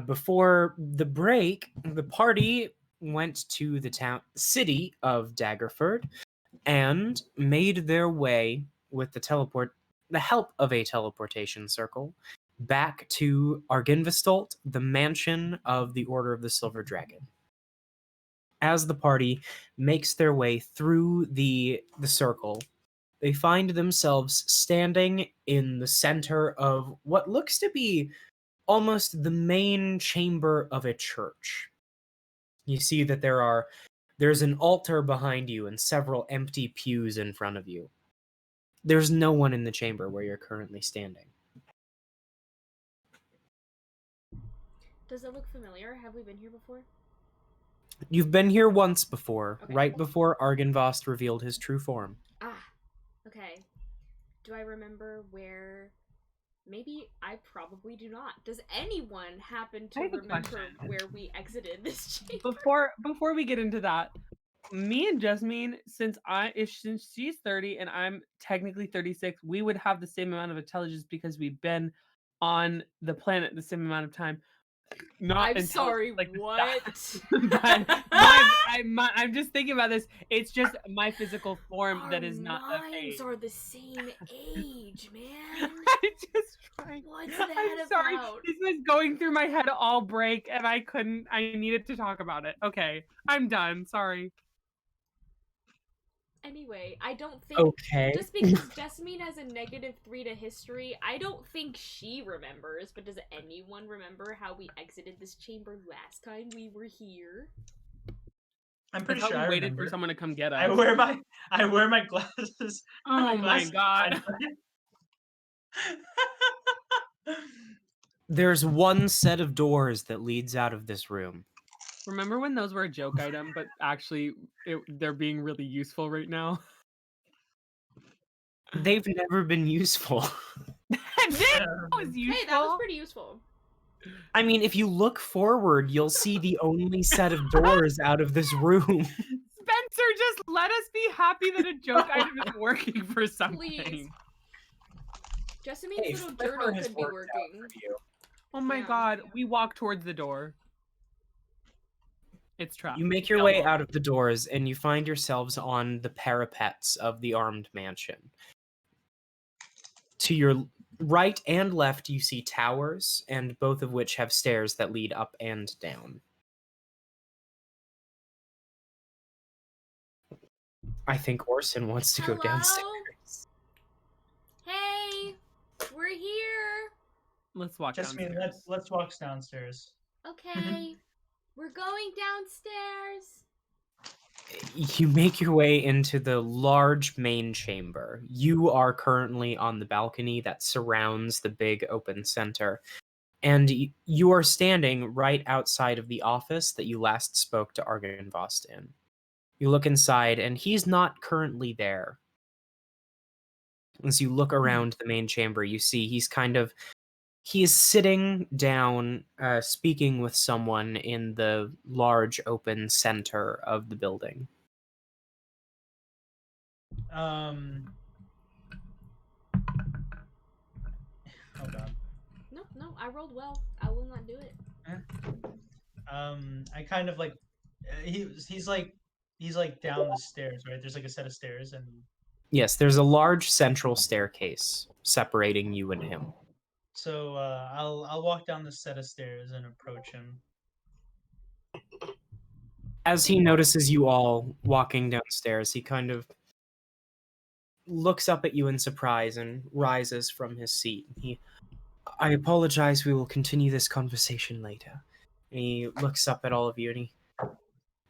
Before the break, the party went to the city of Daggerford and made their way with the help of a teleportation circle, back to Arginvistolt, the mansion of the Order of the Silver Dragon. As the party makes their way through the circle, they find themselves standing in the center of what looks to be almost the main chamber of a church. You see that there's an altar behind you and several empty pews in front of you. There's no one in the chamber where you're currently standing. Does it look familiar? Have we been here before? You've been here once before, Okay. right before Argynvost revealed his true form. Ah, okay. Do I remember where... Maybe I probably do not. Does anyone happen to I have a remember question. where we exited this chamber? Before we get into that, me and Jessamine, since she's 30 and I'm technically 36, we would have the same amount of intelligence because we've been on the planet the same amount of time. Not I'm sorry, like the what? but I'm just thinking about this. It's just my physical form that is not of minds age. are the same age, man. I'm just trying. What's that I'm sorry. about? This was going through my head all break, and I needed to talk about it. Okay, I'm done. Sorry. Anyway, I don't think Okay. just because Jessamine has a -3 to history, I don't think she remembers. But does anyone remember how we exited this chamber last time we were here? I'm I pretty thought sure we I waited remember. for someone to come get us. I wear my glasses. Oh my god. There's one set of doors that leads out of this room. Remember when those were a joke item, but actually they're being really useful right now? They've never been useful. This was useful. Hey, that was pretty useful. I mean, if you look forward, you'll see the only set of doors out of this room. Spencer, just let us be happy that a joke item is working for something. Please. Jessamine's Hey, little Flipper journal has could be worked out working. for you. Oh my Yeah. god, we walk towards the door. It's trapped. You make your way out of the doors and you find yourselves on the parapets of the armed mansion. To your right and left, you see towers, and both of which have stairs that lead up and down. I think Orson wants to go downstairs. Hey, we're here. Let's walk Jessamine, downstairs. let's walk downstairs. Okay, we're going downstairs. You make your way into the large main chamber. You are currently on the balcony that surrounds the big open center, and you are standing right outside of the office that you last spoke to Argynvost in. You look inside, and he's not currently there. As you look around the main chamber, you see he is sitting down, speaking with someone in the large open center of the building. Hold on. No, I rolled well. I will not do it. I kind of like he's like down the stairs, right? There's like a set of stairs, and Yes, there's a large central staircase separating you and him. so I'll walk down the set of stairs and approach him. As he notices you all walking downstairs, he kind of looks up at you in surprise and rises from his seat. I apologize, we will continue this conversation later. And he looks up at all of you and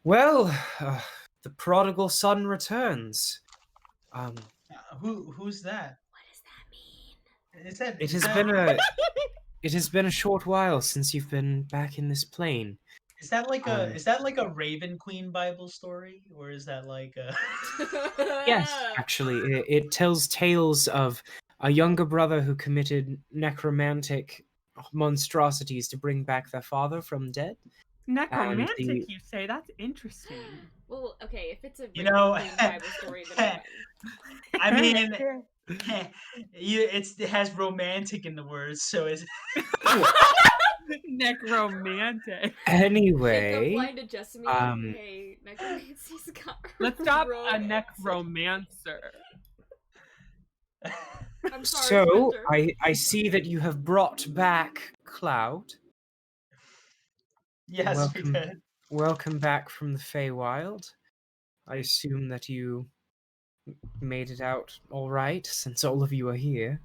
well, the prodigal son returns. Who's that? What does that mean? Is that? It has been a short while since you've been back in this plane. Is that like a Raven Queen Bible story, or is that like a? Yes, actually, it tells tales of a younger brother who committed necromantic monstrosities to bring back their father from dead. Necromantic, you say? That's interesting. Well, okay, if it's a You know, Raven Queen Bible story, then I mean, It has romantic in the words, so it's Necromantic. Pick up Anyway, line to Jessamine. Hey, necromancy's got Let's stop a romance. necromancer. I'm sorry, so Spencer. I see that you have brought back Cloud. yes, we Welcome, did. welcome back from the Feywild. I assume that you made it out all right, since all of you are here.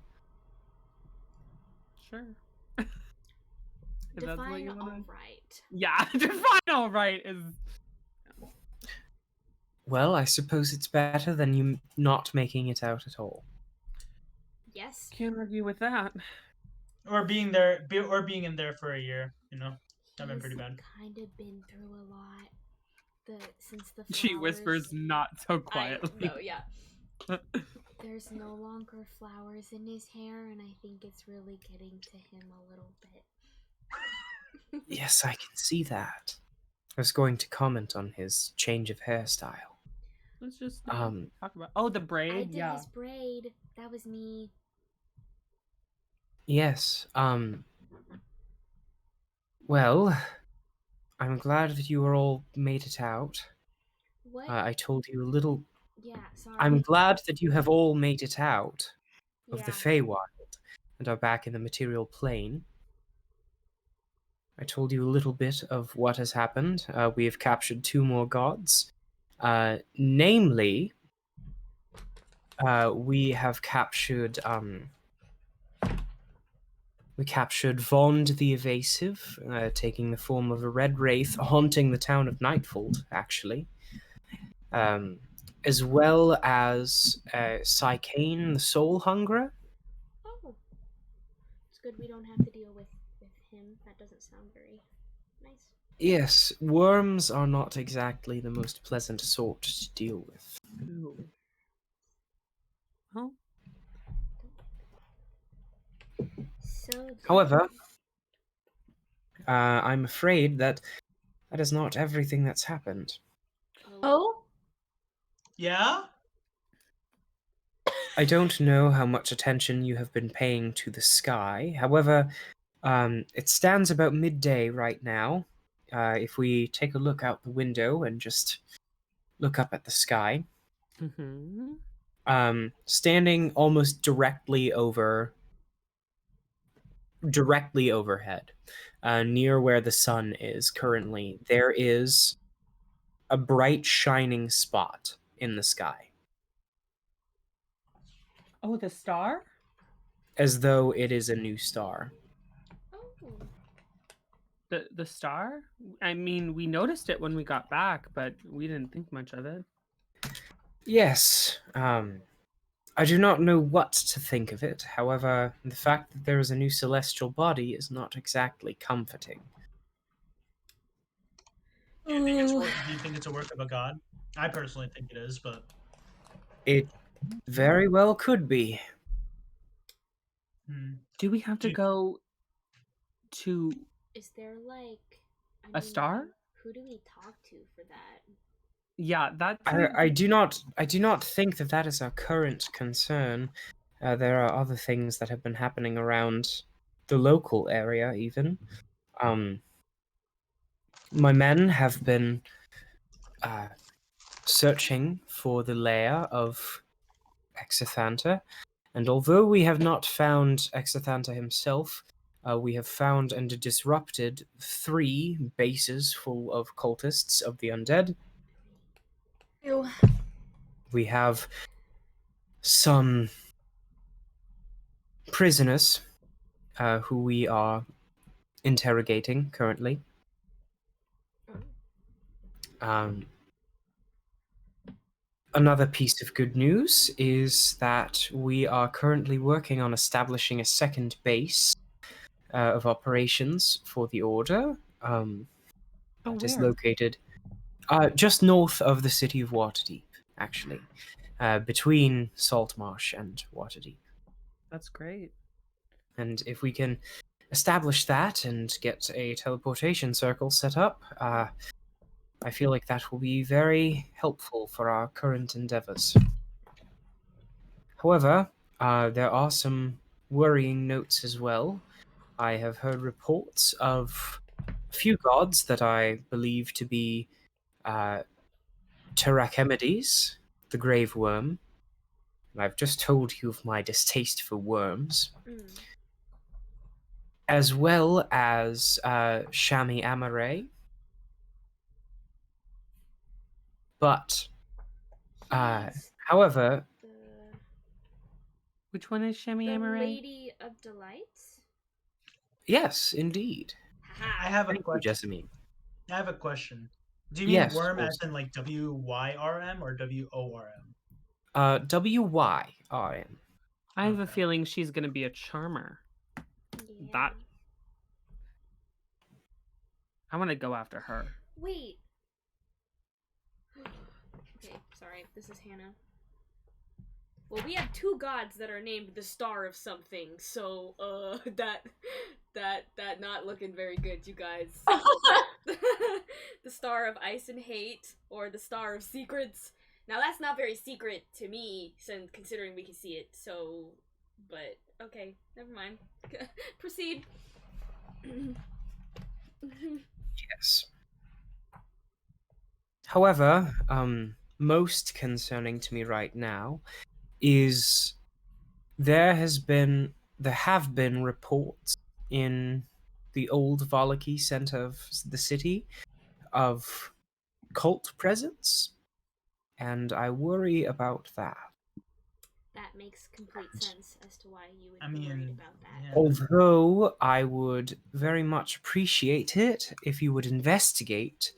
Sure. If that's what Define you all wanna... right. Yeah, define all right is... Well, I suppose it's better than you not making it out at all. Yes. Can't argue with that. Or being there, or being in there for a year. You know, that'd been He's pretty bad. kind of been through a lot. Since the flowers. She whispers not so quietly. No, yeah. There's no longer flowers in his hair, and I think it's really getting to him a little bit. Yes, I can see that. I was going to comment on his change of hairstyle. Let's just talk about... Oh, the braid? I did Yeah. his braid. That was me. Yes, well, I'm glad that you all made it out. What? I told you a little... Yeah, sorry. I'm glad that you have all made it out of the Yeah. Feywild and are back in the material plane. I told you a little bit of what has happened. We have captured 2 more gods. Namely, we have captured... We captured Vond the Evasive, taking the form of a red wraith, haunting the town of Nightfold, actually. As well as Psychane the Soul Hungerer. Oh. It's good we don't have to deal with him. That doesn't sound very nice. Yes, worms are not exactly the most pleasant sort to deal with. Ooh. Huh? So. However, I'm afraid that is not everything that's happened. Oh? Yeah. I don't know how much attention you have been paying to the sky. However, it stands about midday right now. If we take a look out the window and just look up at the sky, standing almost directly overhead, near where the sun is currently, there is a bright shining spot in the sky. Oh, the star? As though it is a new star. Oh. The star? I mean, we noticed it when we got back, but we didn't think much of it. Yes, I do not know what to think of it. However, the fact that there is a new celestial body is not exactly comforting. Do you think it's a work of a god? I personally think it is, but It very well could be. Do we have to go to Is there like a star? Who do we talk to for that? Yeah, that's... I do not think that is our current concern. There are other things that have been happening around the local area, even. My men have been searching for the lair of Exithanta, and although we have not found Exithanta himself, we have found and disrupted 3 bases full of cultists of the undead. Ew. We have some prisoners who we are interrogating currently. Another piece of good news is that we are currently working on establishing a second base of operations for the Order. That is located just north of the city of Waterdeep, actually, between Saltmarsh and Waterdeep. That's great. And if we can establish that and get a teleportation circle set up, I feel like that will be very helpful for our current endeavors. However, There are some worrying notes as well. I have heard reports of a few gods that I believe to be Terrachemedes, the grave worm. I've just told you of my distaste for worms, Mm. as well as Shami Amare. But, He's however, the Which one is Shemi the Amaray? Lady of Delights. yes, indeed. I Haha. have a Thank you, question. Jessamine. I have a question. Do you mean Yes, worm as Orson. in like WYRM or WORM? WYRM. I have a Okay. feeling she's gonna be a charmer. Yeah. That I want to go after her. Wait. Okay, sorry. This is Hannah. Well, we have two gods that are named the Star of something, so that not looking very good, you guys. The Star of Ice and Hate, or the Star of Secrets. Now that's not very secret to me, since considering we can see it. So, but okay, never mind. Proceed. Yes. However, most concerning to me right now is there have been reports in the old Valaki center of the city of cult presence, and I worry about that. That makes complete sense as to why you would I be worried mean, about that. yeah. Although I would very much appreciate it if you would investigate.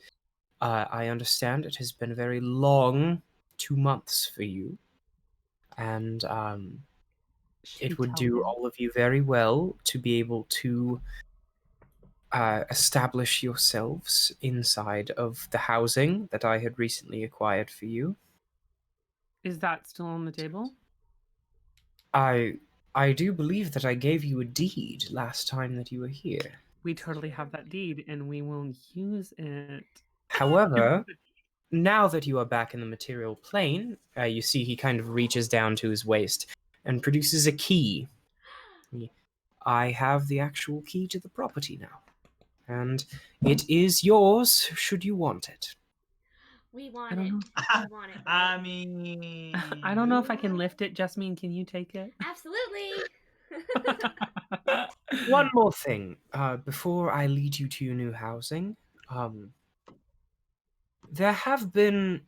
I understand it has been a very long 2 months for you, and Should we it would tell do him? all of you very well to be able to establish yourselves inside of the housing that I had recently acquired for you. Is that still on the table? I do believe that I gave you a deed last time that you were here. We totally have that deed, and we will use it. However, now that you are back in the material plane, you see he kind of reaches down to his waist and produces a key. I have the actual key to the property now, and it is yours should you want it. We I want don't it. know. We want it. I Right? mean, I don't know if I can lift it. Jasmine, can you take it? Absolutely. One more thing, before I lead you to your new housing, there have been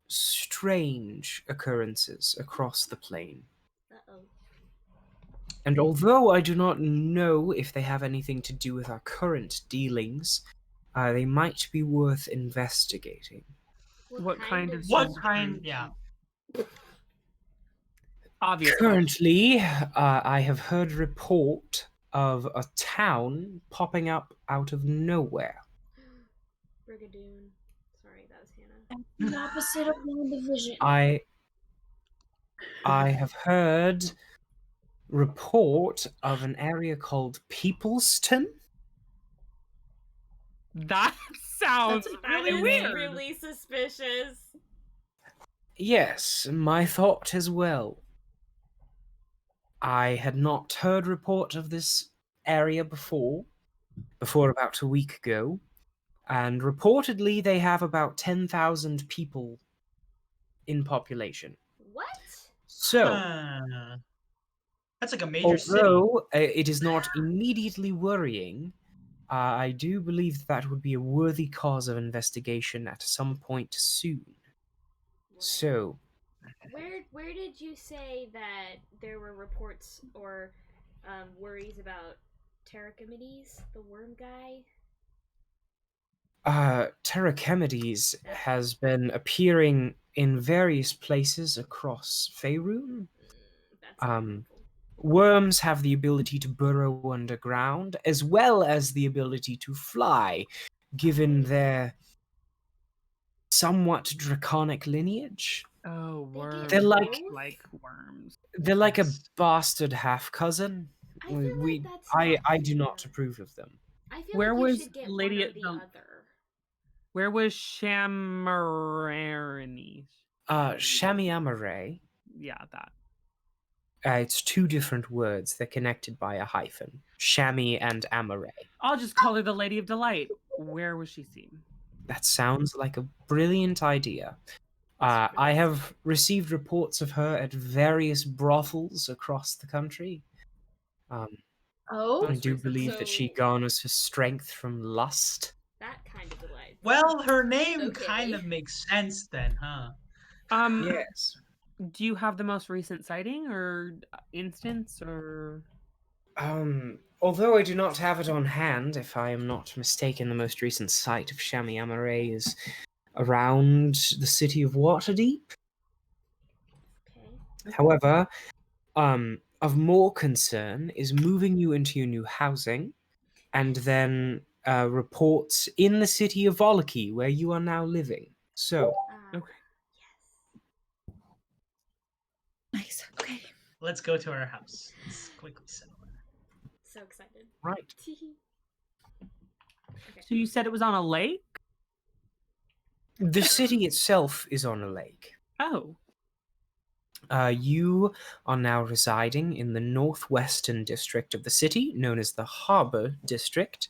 strange occurrences across the plane. Uh-oh. And although I do not know if they have anything to do with our current dealings, they might be worth investigating. What kind of what strange kind? things? Yeah. Obviously. Currently, I have heard report of a town popping up out of nowhere. Brigadoon. Sorry, that was Hannah. The opposite of one division. I have heard report of an area called Peopleston. That sounds That really is weird. really suspicious. Yes, my thought as well. I had not heard report of this area before about a week ago, and reportedly they have about 10,000 people in population. What? So, Huh. That's like a major city. although it is not immediately worrying, I do believe that would be a worthy cause of investigation at some point soon. What? So, Where did you say that there were reports or worries about Terrachemedes, the worm guy? Terrachemedes has been appearing in various places across Faerun. That's not Um, helpful. Worms have the ability to burrow underground, as well as the ability to fly, given their somewhat draconic lineage. Oh, They get worms. They're both? like worms. They're like a Yes. bastard half cousin. I feel like that's I not do not fair. approve of them. I feel Where like you was should get Lady one or at the the- other. Where was Shamarani? Shami Amare, Yeah, that. It's two different words. They're connected by a hyphen. Chamois and Amaray. I'll just call her the Lady of Delight. Where was she seen? That sounds like a brilliant idea. I have received reports of her at various brothels across the country. I Oh, do believe that she So- garners her strength from lust. That kind of delight. Well, her name Okay. kind of makes sense then, huh? Yes. Do you have the most recent sighting or instance or? Although I do not have it on hand, if I am not mistaken, the most recent sight of Chamois Amaray is around the city of Waterdeep. Okay. However, of more concern is moving you into your new housing, and then reports in the city of Volaki, where you are now living. So, Okay. Yes. nice. Okay. Let's go to our house. Let's quickly settle it. So excited. right. Okay. So you said it was on a lake? The city itself is on a lake. Oh. You are now residing in the northwestern district of the city, known as the Harbor District.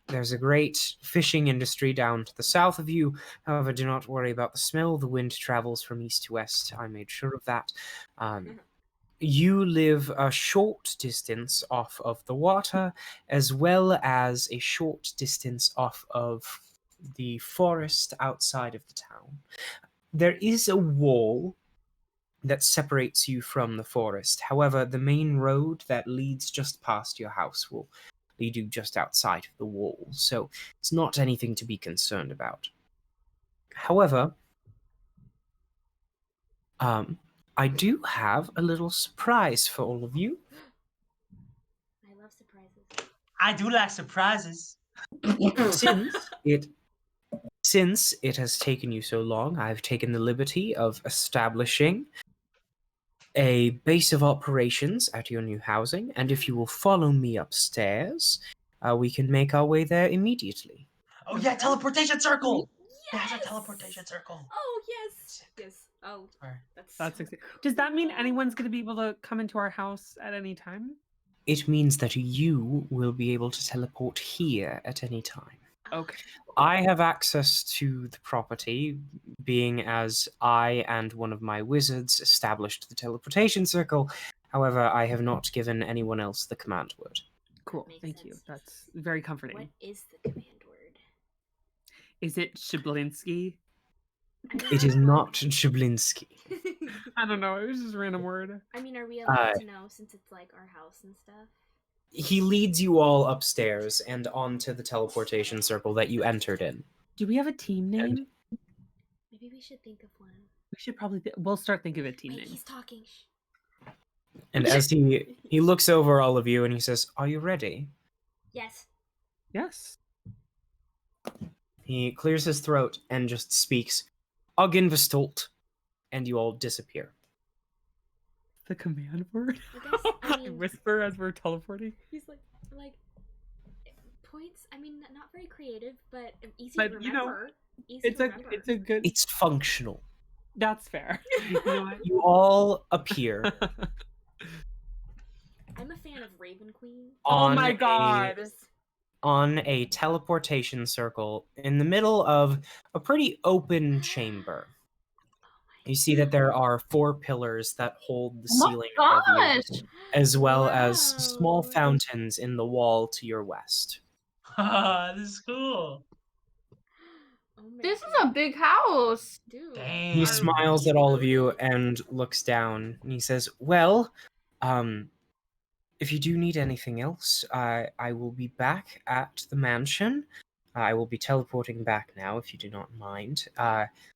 There's a great fishing industry down to the south of you. However, do not worry about the smell. The wind travels from east to west. I made sure of that. You live a short distance off of the water, as well as a short distance off of the forest outside of the town. There is a wall that separates you from the forest. However, the main road that leads just past your house will lead you just outside of the wall, so it's not anything to be concerned about. However, I do have a little surprise for all of you. I love surprises. I do like surprises. Since it has taken you so long, I've taken the liberty of establishing a base of operations at your new housing, and if you will follow me upstairs, we can make our way there immediately. Oh yeah, teleportation circle. Yes! There's a teleportation circle. Oh yes. Yes. Oh, Sorry. that's That's so exciting. Does that mean cool. anyone's going to be able to come into our house at any time? It means that you will be able to teleport here at any time. Okay. I have access to the property, being as I and one of my wizards established the teleportation circle. However, I have not given anyone else the command word. Cool. Makes Thank you. sense. That's very comforting. What is the command word? Is it Shablinski? I don't It is know. not Shablinski. I don't know. It was just a random word. I mean, are we allowed to know since it's like our house and stuff? He leads you all upstairs and onto the teleportation circle that you entered in. Do we have a team name? Maybe we should think of one. We should probably. We'll start thinking of a team Wait, name. he's talking. Shh. And as he looks over all of you and he says, "Are you ready?" Yes. Yes. He clears his throat and just speaks, "Augenverstolt," and you all disappear. The command word. I guess, I mean- whisper as we're teleporting. He's like points. I mean, not very creative, but easy But, to you know, remember. Easy It's to a. remember. It's a good. It's functional. That's fair. You know what? You all appear I'm a fan of Raven Queen. Oh on my a- god. on a teleportation circle in the middle of a pretty open chamber. You see that there are 4 pillars that hold the Oh my ceiling above you, gosh! as well as small Wow. fountains in the wall to your west. This is cool. Oh my This is God. a big house. Dude. Dang. He Our smiles at all of you really- and looks down, and he says, "Well, if you do need anything else, I will be back at the mansion. I will be teleporting back now, if you do not mind.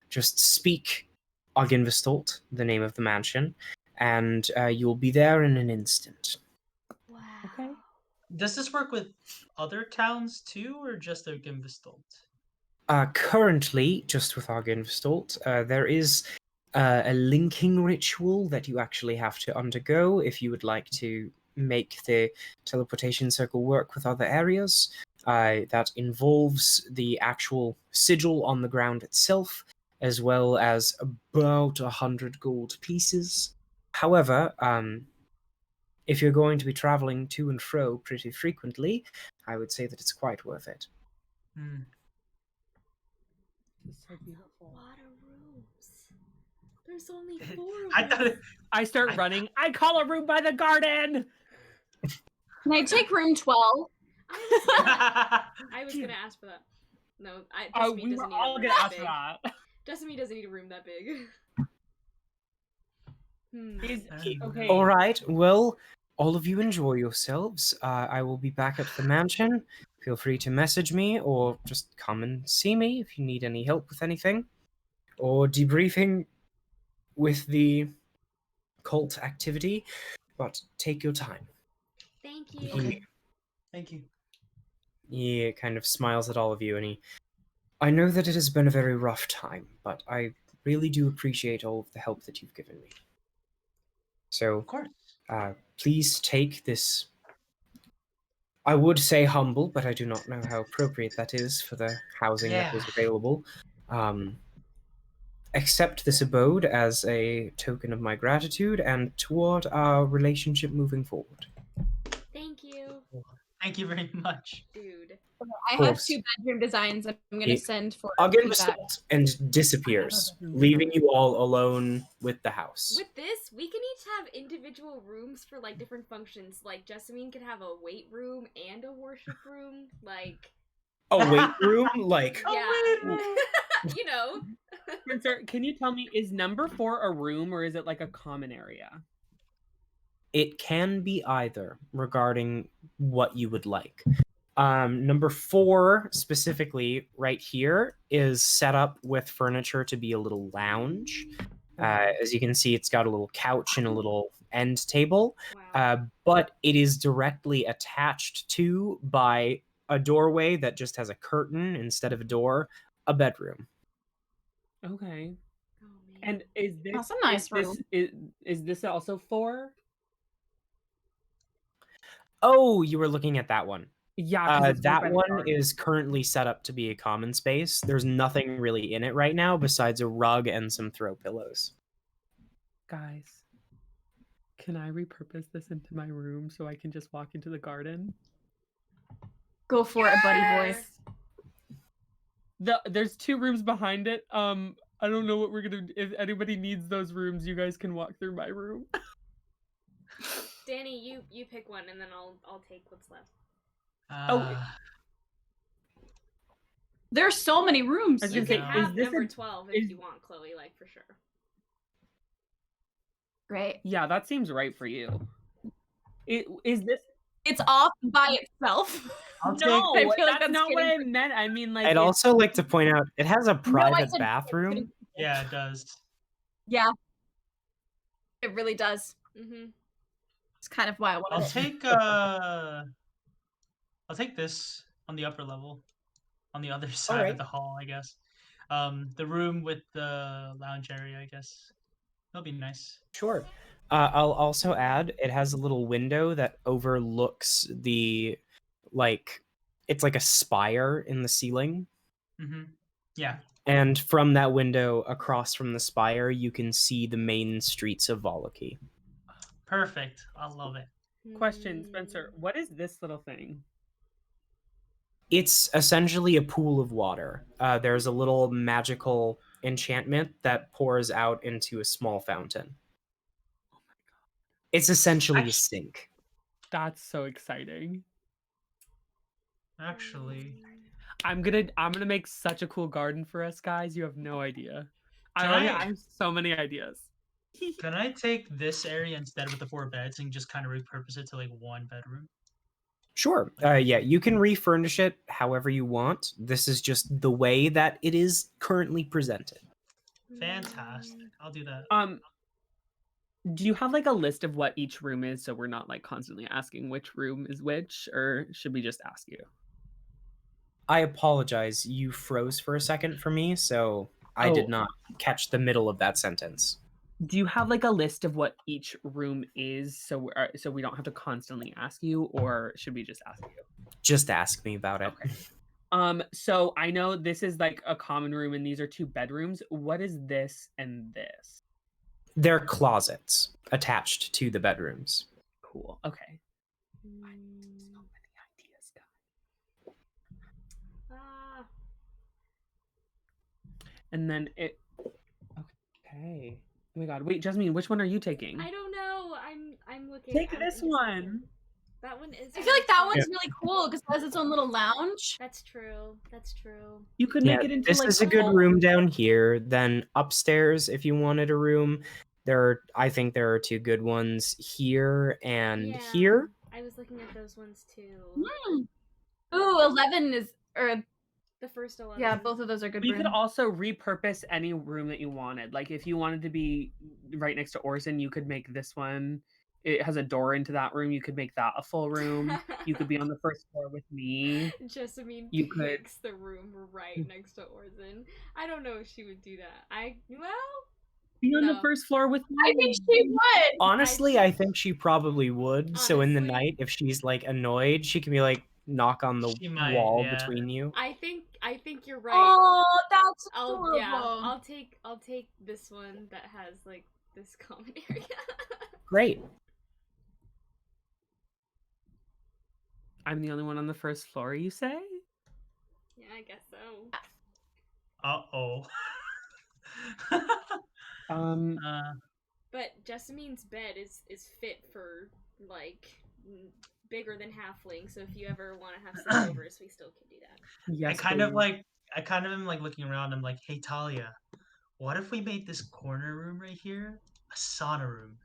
Just speak Augenverstolt, the name of the mansion, and you'll be there in an instant." Wow. Okay. Does this work with other towns too, or just Gimbestolt? Currently, just with Augenverstolt, there is a linking ritual that you actually have to undergo if you would like to make the teleportation circle work with other areas. That involves the actual sigil on the ground itself, as well as about 100 gold pieces. However, if you're going to be traveling to and fro pretty frequently, I would say that it's quite worth it. It's so beautiful. A lot of rooms. There's only 4 of I us. thought I start running. I call a room by the garden. Can I take room 12? I was gonna ask for that. No, Oh, Jessamine we were doesn't need all a room gonna that ask for big. that. Jessamine doesn't need a room that big. Okay. All right, well, all of you enjoy yourselves. I will be back at the mansion. Feel free to message me or just come and see me if you need any help with anything. Or debriefing with the cult activity, but take your time. Thank you. Okay. Thank you. He kind of smiles at all of you, and I know that it has been a very rough time, but I really do appreciate all of the help that you've given me. So, Of course. please take this. I would say humble, but I do not know how appropriate that is for the housing that was available. Accept this abode as a token of my gratitude and toward our relationship moving forward. Thank you, Thank you very much. dude. I have 2 bedroom designs I'm going to send for Again, feedback. and disappears, bedroom leaving design. you all alone with the house. With this, we can each have individual rooms for like different functions. Like Jessamine could have a weight room and a worship room. Like, A weight room, like yeah, wait. you know. Spencer, can you tell me, is number 4 a room or is it like a common area? it can be either, regarding what you would like. Number 4 specifically, right here, is set up with furniture to be a little lounge. As you can see, it's got a little couch and a little end table, Wow. but it is directly attached to, by a doorway that just has a curtain instead of a door, a bedroom. Okay. Oh man. And is this That's a nice room. Is this also 4? Oh, you were looking at that one. Yeah, 'cause it's right That by the one garden. is currently set up to be a common space. There's nothing really in it right now besides a rug and some throw pillows. Guys, can I repurpose this into my room so I can just walk into the garden? Go for it, buddy boy. There's 2 rooms behind it. I don't know what we're gonna. If anybody needs those rooms, you guys can walk through my room. Danny, you pick one, and then I'll take what's left. There's so many rooms. I was You gonna say, can know. have is this number a- 12 if is- you want, Chloe. Like for sure. Great. Yeah, that seems right for you. Is this? It's off by itself. I'll No, I feel like that's that's not what I getting- meant. I mean, like, I'd also like to point out it has a No, I private said- bathroom. Yeah, it does. Yeah. It really does. Mm-hmm. It's kind of why I wanted I'll take this on the upper level, on the other side Alright. of the hall, I guess. The room with the lounge area, I guess. That'll be nice. Sure. I'll also add it has a little window that overlooks the, it's like a spire in the ceiling. Mm-hmm. Yeah. And from that window across from the spire, you can see the main streets of Volokey. Perfect. I love it. question, Spencer. What is this little thing? It's essentially a pool of water. There's a little magical enchantment that pours out into a small fountain. Oh my god, It's essentially a Actu- sink. that's so exciting. Actually, I'm gonna make such a cool garden for us, guys. You have no idea. I Can I- have so many ideas. can I take this area instead with the 4 beds and just kind of repurpose it to like 1 bedroom? Sure. Yeah, you can refurnish it however you want. This is just the way that it is currently presented. Fantastic. I'll do that. Do you have like a list of what each room is so we're not like constantly asking which room is which, or should we just ask you? I apologize. You froze for a second for me, so I did Oh. not catch the middle of that sentence. Do you have like a list of what each room is so we don't have to constantly ask you, or should we just ask you? Just ask me about it. Okay. So I know this is like a common room and these are 2 bedrooms. What is this and this? They're closets attached to the bedrooms. Cool. Okay. Mm, So many ideas, guys. ah, And then it. Okay. Oh my god. Wait, Jessamine, which one are you taking? I don't know. I'm looking. Take I'm this indecisive. one. That one is. I feel like that really one's fun. really cool because it has its own little lounge. That's true. That's true. You could Yeah, make it into this like is a good full- room down here. Then upstairs, if you wanted a room, I think there are two good ones here and Yeah, here. I was looking at those ones too. Hmm. Ooh, 11 is, or The first 11. yeah, both of those are good You could rooms. also repurpose any room that you wanted. Like if you wanted to be right next to Orson, you could make this one. It has a door into that room. You could make that a full room. You could be on the first floor with me. Jessamine You could- picks the room right next to Orson. I don't know if she would do that. Be on the No. first floor with me. I think she would. Honestly, I think she probably would. So in the Honestly. night, if she's like annoyed, she can be like knock on the She might, wall yeah. between you. I think you're right. Oh, that's I'll adorable. take this one that has like this common area. Great. I'm the only one on the first floor, you say? Yeah, I guess so. Uh-oh. Um, But Jessamine's bed is fit for like bigger than halfling. So if you ever want to have sleepovers, we still can do that. yes, I kind of please. am like looking around. I'm like, hey Talia, what if we made this corner room right here a sauna room?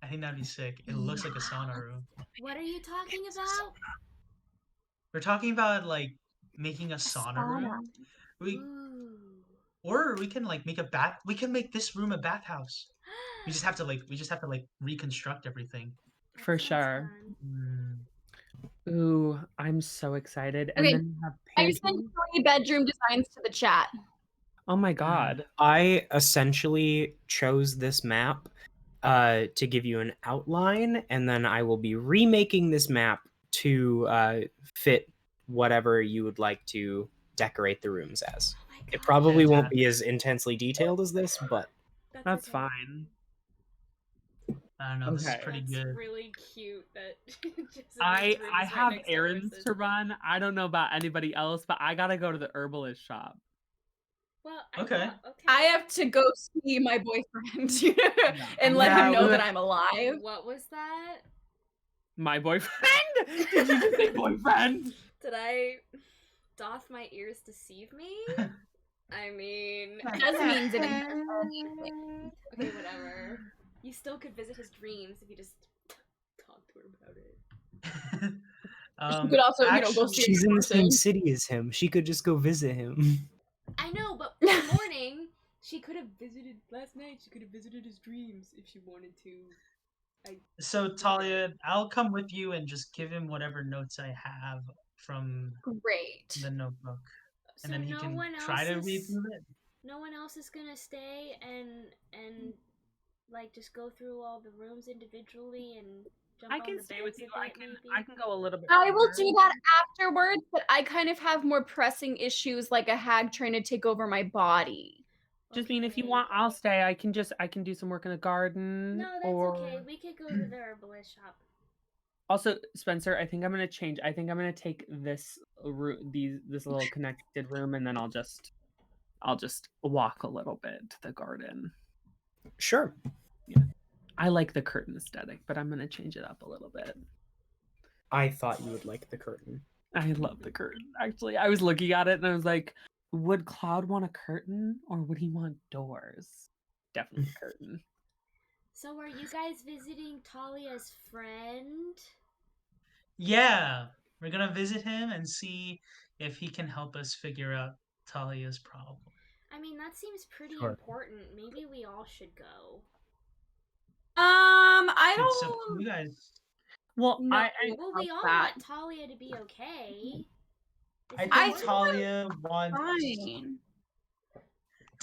I think that'd be sick. It looks like a sauna room. What are you talking about? We're talking about like making a sauna room. Ooh. Or we can like make a bath. We can make this room a bathhouse. We just have to reconstruct everything. That For sounds sure. fun. Ooh, I'm so excited. And Okay, then you have I sent pancakes. 3 bedroom designs to the chat. Oh my god. I essentially chose this map to give you an outline, and then I will be remaking this map to fit whatever you would like to decorate the rooms as. Oh my It god. probably won't be as intensely detailed as this, but That's okay. fine. I don't know. This is Okay. pretty That's good. really cute that Jessamine's I room is right have next to errands Orson. to run. I don't know about anybody else, but I gotta go to the herbalist shop. Well, Okay. okay. I have to go see my boyfriend and let Yeah, him know we that were- I'm alive. What was that? My boyfriend? Did you just say boyfriend? Did I doth my ears deceive me? I mean, Jessamine didn't hear anything. okay, whatever. You still could visit his dreams if you just talk to her about it. You could also, go see she's in the same person. city as him. She could just go visit him. I know, but in the morning, she could have visited last night. She could have visited his dreams if she wanted to. So Talia, I'll come with you and just give him whatever notes I have from Great. the notebook, So and then he no can one try else to read is, through it. no one else is gonna stay and like just go through all the rooms individually and jump I on can the stay beds with you. a I bit, can maybe? go a little bit. I will longer. do that afterwards, but I kind of have more pressing issues like a hag trying to take over my body. Just mean if you Okay. want, I'll stay. I can do some work in the garden. No, that's or... okay. We could go to the herbalist shop. Also, Spencer, I think I'm gonna change. I think I'm gonna take this this little connected room, and then I'll just walk a little bit to the garden. Sure. I like the curtain aesthetic, but I'm gonna change it up a little bit. I thought you would like the curtain. I love the curtain. Actually, I was looking at it and I was like, would Cloud want a curtain or would he want doors? Definitely a curtain. So are you guys visiting Talia's friend? Yeah, we're gonna visit him and see if he can help us figure out Talia's problem. I mean, that seems pretty Sure. important. Maybe we all should go. I It's up don't to you guys. Well, know. Well, we all that. want Talia to be okay. I Is think it think Talia wants. fine.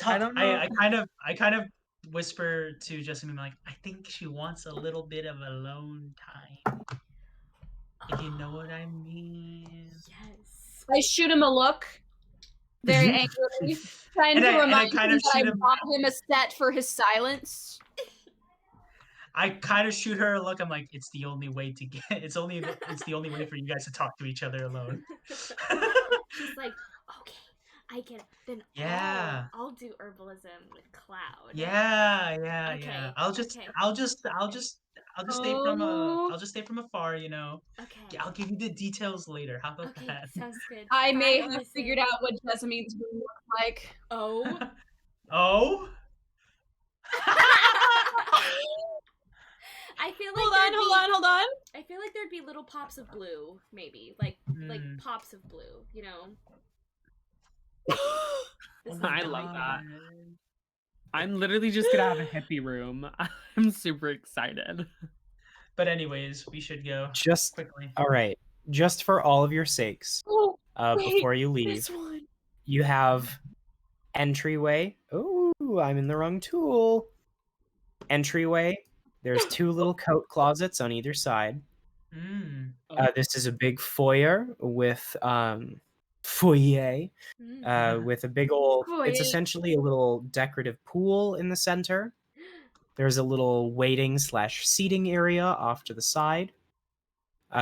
I don't know. I kind of whisper to Jessamine like, I think she wants a little bit of alone time. If you know what I mean. Yes. I shoot him a look. very angrily, trying to And I remind kind him of that I shoot him. bought him a set for his silence. I kind of shoot her a look. I'm like, it's the only way to get. It's the only way for you guys to talk to each other alone. She's like, okay, I get it. Then Yeah. I'll do herbalism with Cloud. Yeah. Okay, I'll just stay from afar, you know. Okay. I'll give you the details later. How about Okay, that? sounds good. I may Bye, have listen. figured out what Jessamine's room looks like. Oh. Oh? I feel like Hold on. I feel like there'd be little pops of blue, maybe. Like pops of blue, you know? I love that. I'm literally just gonna have a hippie room. I'm super excited. But anyways, we should go Just quickly. all right. Just for all of your sakes, Oh, wait, before you leave, this one. you have entryway. Oh, I'm in the wrong tool. Entryway. There's 2 little coat closets on either side. Mm. This is a big foyer with foyer with a big old. It's Foyer. essentially a little decorative pool in the center. There's a little waiting/seating area off to the side.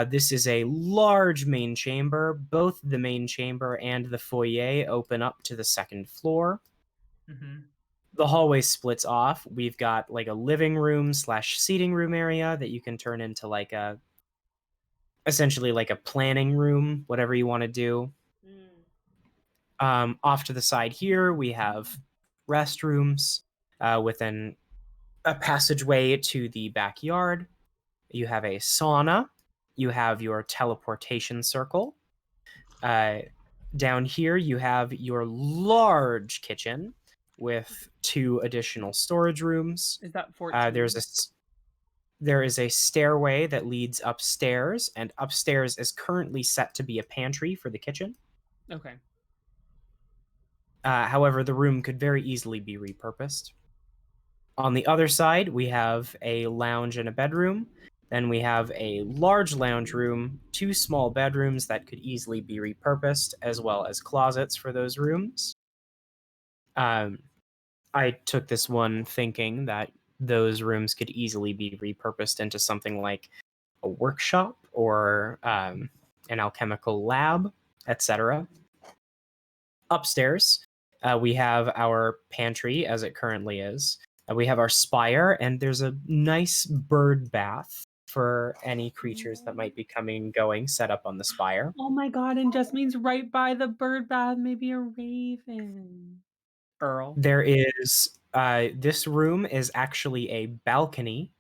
This is a large main chamber. Both the main chamber and the foyer open up to the 2nd floor. Mm-hmm. The hallway splits off. We've got like a living room/seating room area that you can turn into like essentially like a planning room, whatever you want to do. Off to the side here, we have restrooms with a passageway to the backyard. You have a sauna. You have your teleportation circle. Down here, you have your large kitchen with 2 additional storage rooms. Is that 14? There is a stairway that leads upstairs, and upstairs is currently set to be a pantry for the kitchen. Okay. However, the room could very easily be repurposed. On the other side, we have a lounge and a bedroom. Then we have a large lounge room, 2 small bedrooms that could easily be repurposed, as well as closets for those rooms. I took this one thinking that those rooms could easily be repurposed into something like a workshop or an alchemical lab, etc. Upstairs, we have our pantry as it currently is. We have our spire, and there's a nice bird bath for any creatures that might be coming and going set up on the spire. Oh my god, and Jessamine's right by the bird bath, maybe a raven. Earl. There is this room is actually a balcony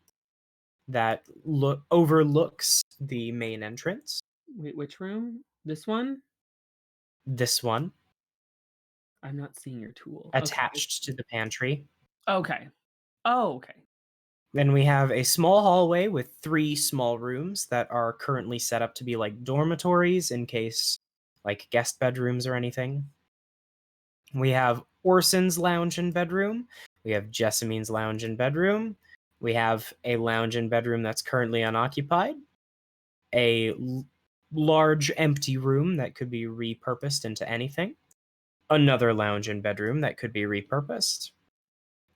that overlooks the main entrance. Wait, which room? This one? This one, I'm not seeing your tool. attached to the pantry. Okay. Oh, okay. Then we have a small hallway with 3 small rooms that are currently set up to be like dormitories in case like guest bedrooms or anything. We have Orsan's lounge and bedroom. We have Jessamine's lounge and bedroom. We have a lounge and bedroom that's currently unoccupied. A large empty room that could be repurposed into anything. Another lounge and bedroom that could be repurposed.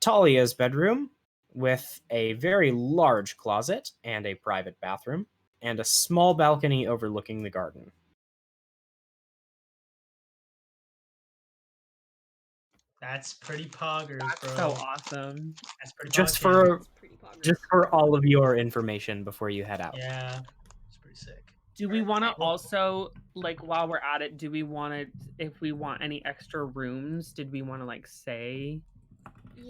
Thalia's bedroom with a very large closet and a private bathroom, and a small balcony overlooking the garden. That's pretty poggers, bro. So awesome. That's pretty Just poggers. for all of your information before you head out. Yeah, it's pretty sick. Do we want to also, like, while we're at it, do we want to, if we want any extra rooms, did we want to, like, say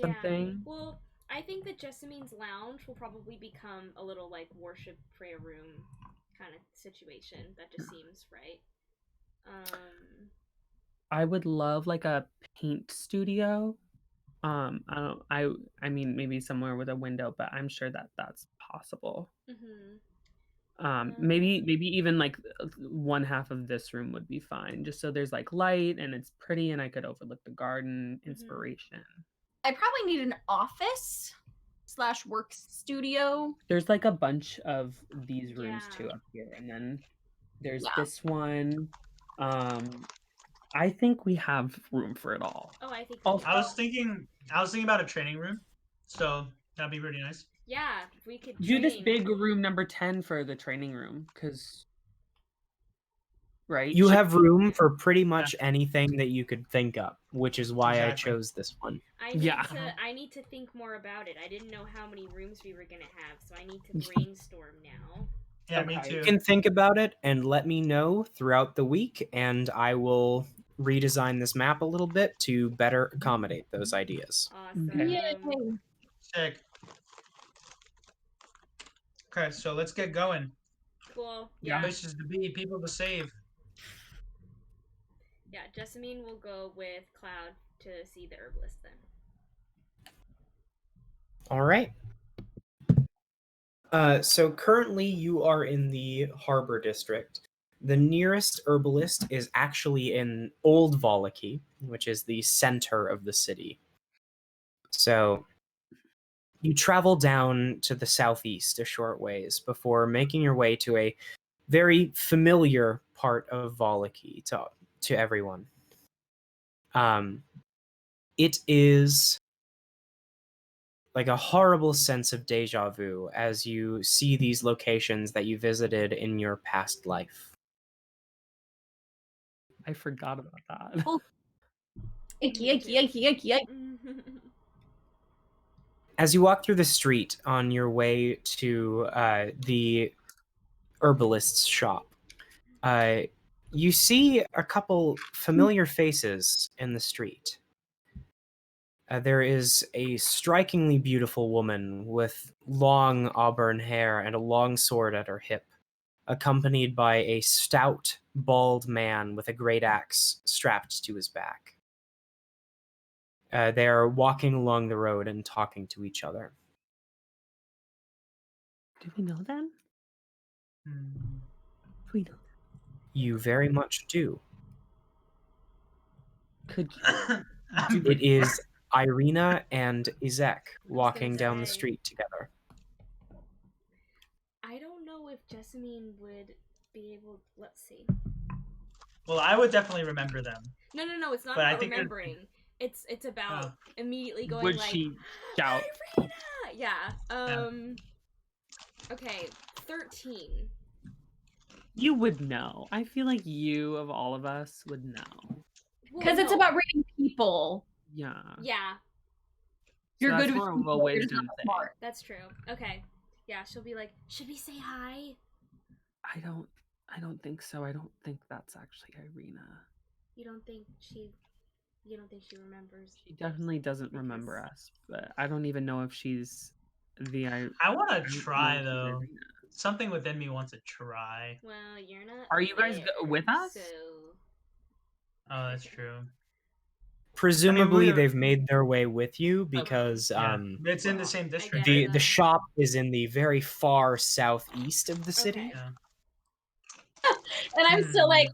something? Well, I think that Jessamine's lounge will probably become a little, like, worship prayer room kind of situation. That just seems right. I would love, like, a paint studio. I mean, maybe somewhere with a window, but I'm sure that that's possible. Maybe even like one half of this room would be fine, just so there's like light and it's pretty and I could overlook the garden. Inspiration. I probably need an office / work studio. There's like a bunch of these rooms too up here, and then there's this one. I think we have room for it all. Oh, I think. Also- I was thinking about a training room, so that'd be pretty nice. Yeah, we could Do this train. big room number 10 for the training room, because right? You have room for pretty much anything that you could think of, which is why I Exactly. chose this one. I need Yeah. I need to think more about it. I didn't know how many rooms we were gonna have, so I need to brainstorm now. Yeah, me Okay. too. You can think about it and let me know throughout the week, and I will redesign this map a little bit to better accommodate those ideas. Awesome. Okay. Yay. Sick. Okay, so let's get going. Cool. Yeah. Yeah. Places to be, people to save. Yeah. Jessamine will go with Cloud to see the herbalist then. All right. So currently you are in the Harbor District. The nearest herbalist is actually in Old Volaki, which is the center of the city. So you travel down to the southeast a short ways before making your way to a very familiar part of Volaki to everyone. It is like a horrible sense of deja vu as you see these locations that you visited in your past life. I forgot about that. Icky, icky, icky, icky, icky. As you walk through the street on your way to the herbalist's shop, you see a couple familiar faces in the street. There is a strikingly beautiful woman with long auburn hair and a long sword at her hip, accompanied by a stout, bald man with a great axe strapped to his back. They are walking along the road and talking to each other. Do we know them? Hmm. We know. You very much do. Could you? It is Irina and Izek walking down the say. street together. I don't know if Jessamine would be able. Let's see. Well, I would definitely remember them. No, it's not But I about think it would- remembering. It's about immediately going Would like, she shout? Irina! Yeah. Okay, 13. You would know. I feel like you, of all of us, would know. Because it's about reading people. Yeah. Yeah, You're that's good with more of a people. You're wisdom not thing. smart. that's true. Okay. Yeah, she'll be like, should we say hi? I don't think so. I don't think that's actually Irina. You don't think she remembers? She definitely doesn't remember us, but I don't even know if she's the I want I to don't know try if she's though. Irina. Something within me wants to try. Well, you're not. Are you guys there, with us? So Oh, that's true. Presumably, we're- they've made their way with you because Yeah, it's in the same district. guess right? the shop is in the very far southeast of the city. Okay. Yeah. And I'm still Hmm. like,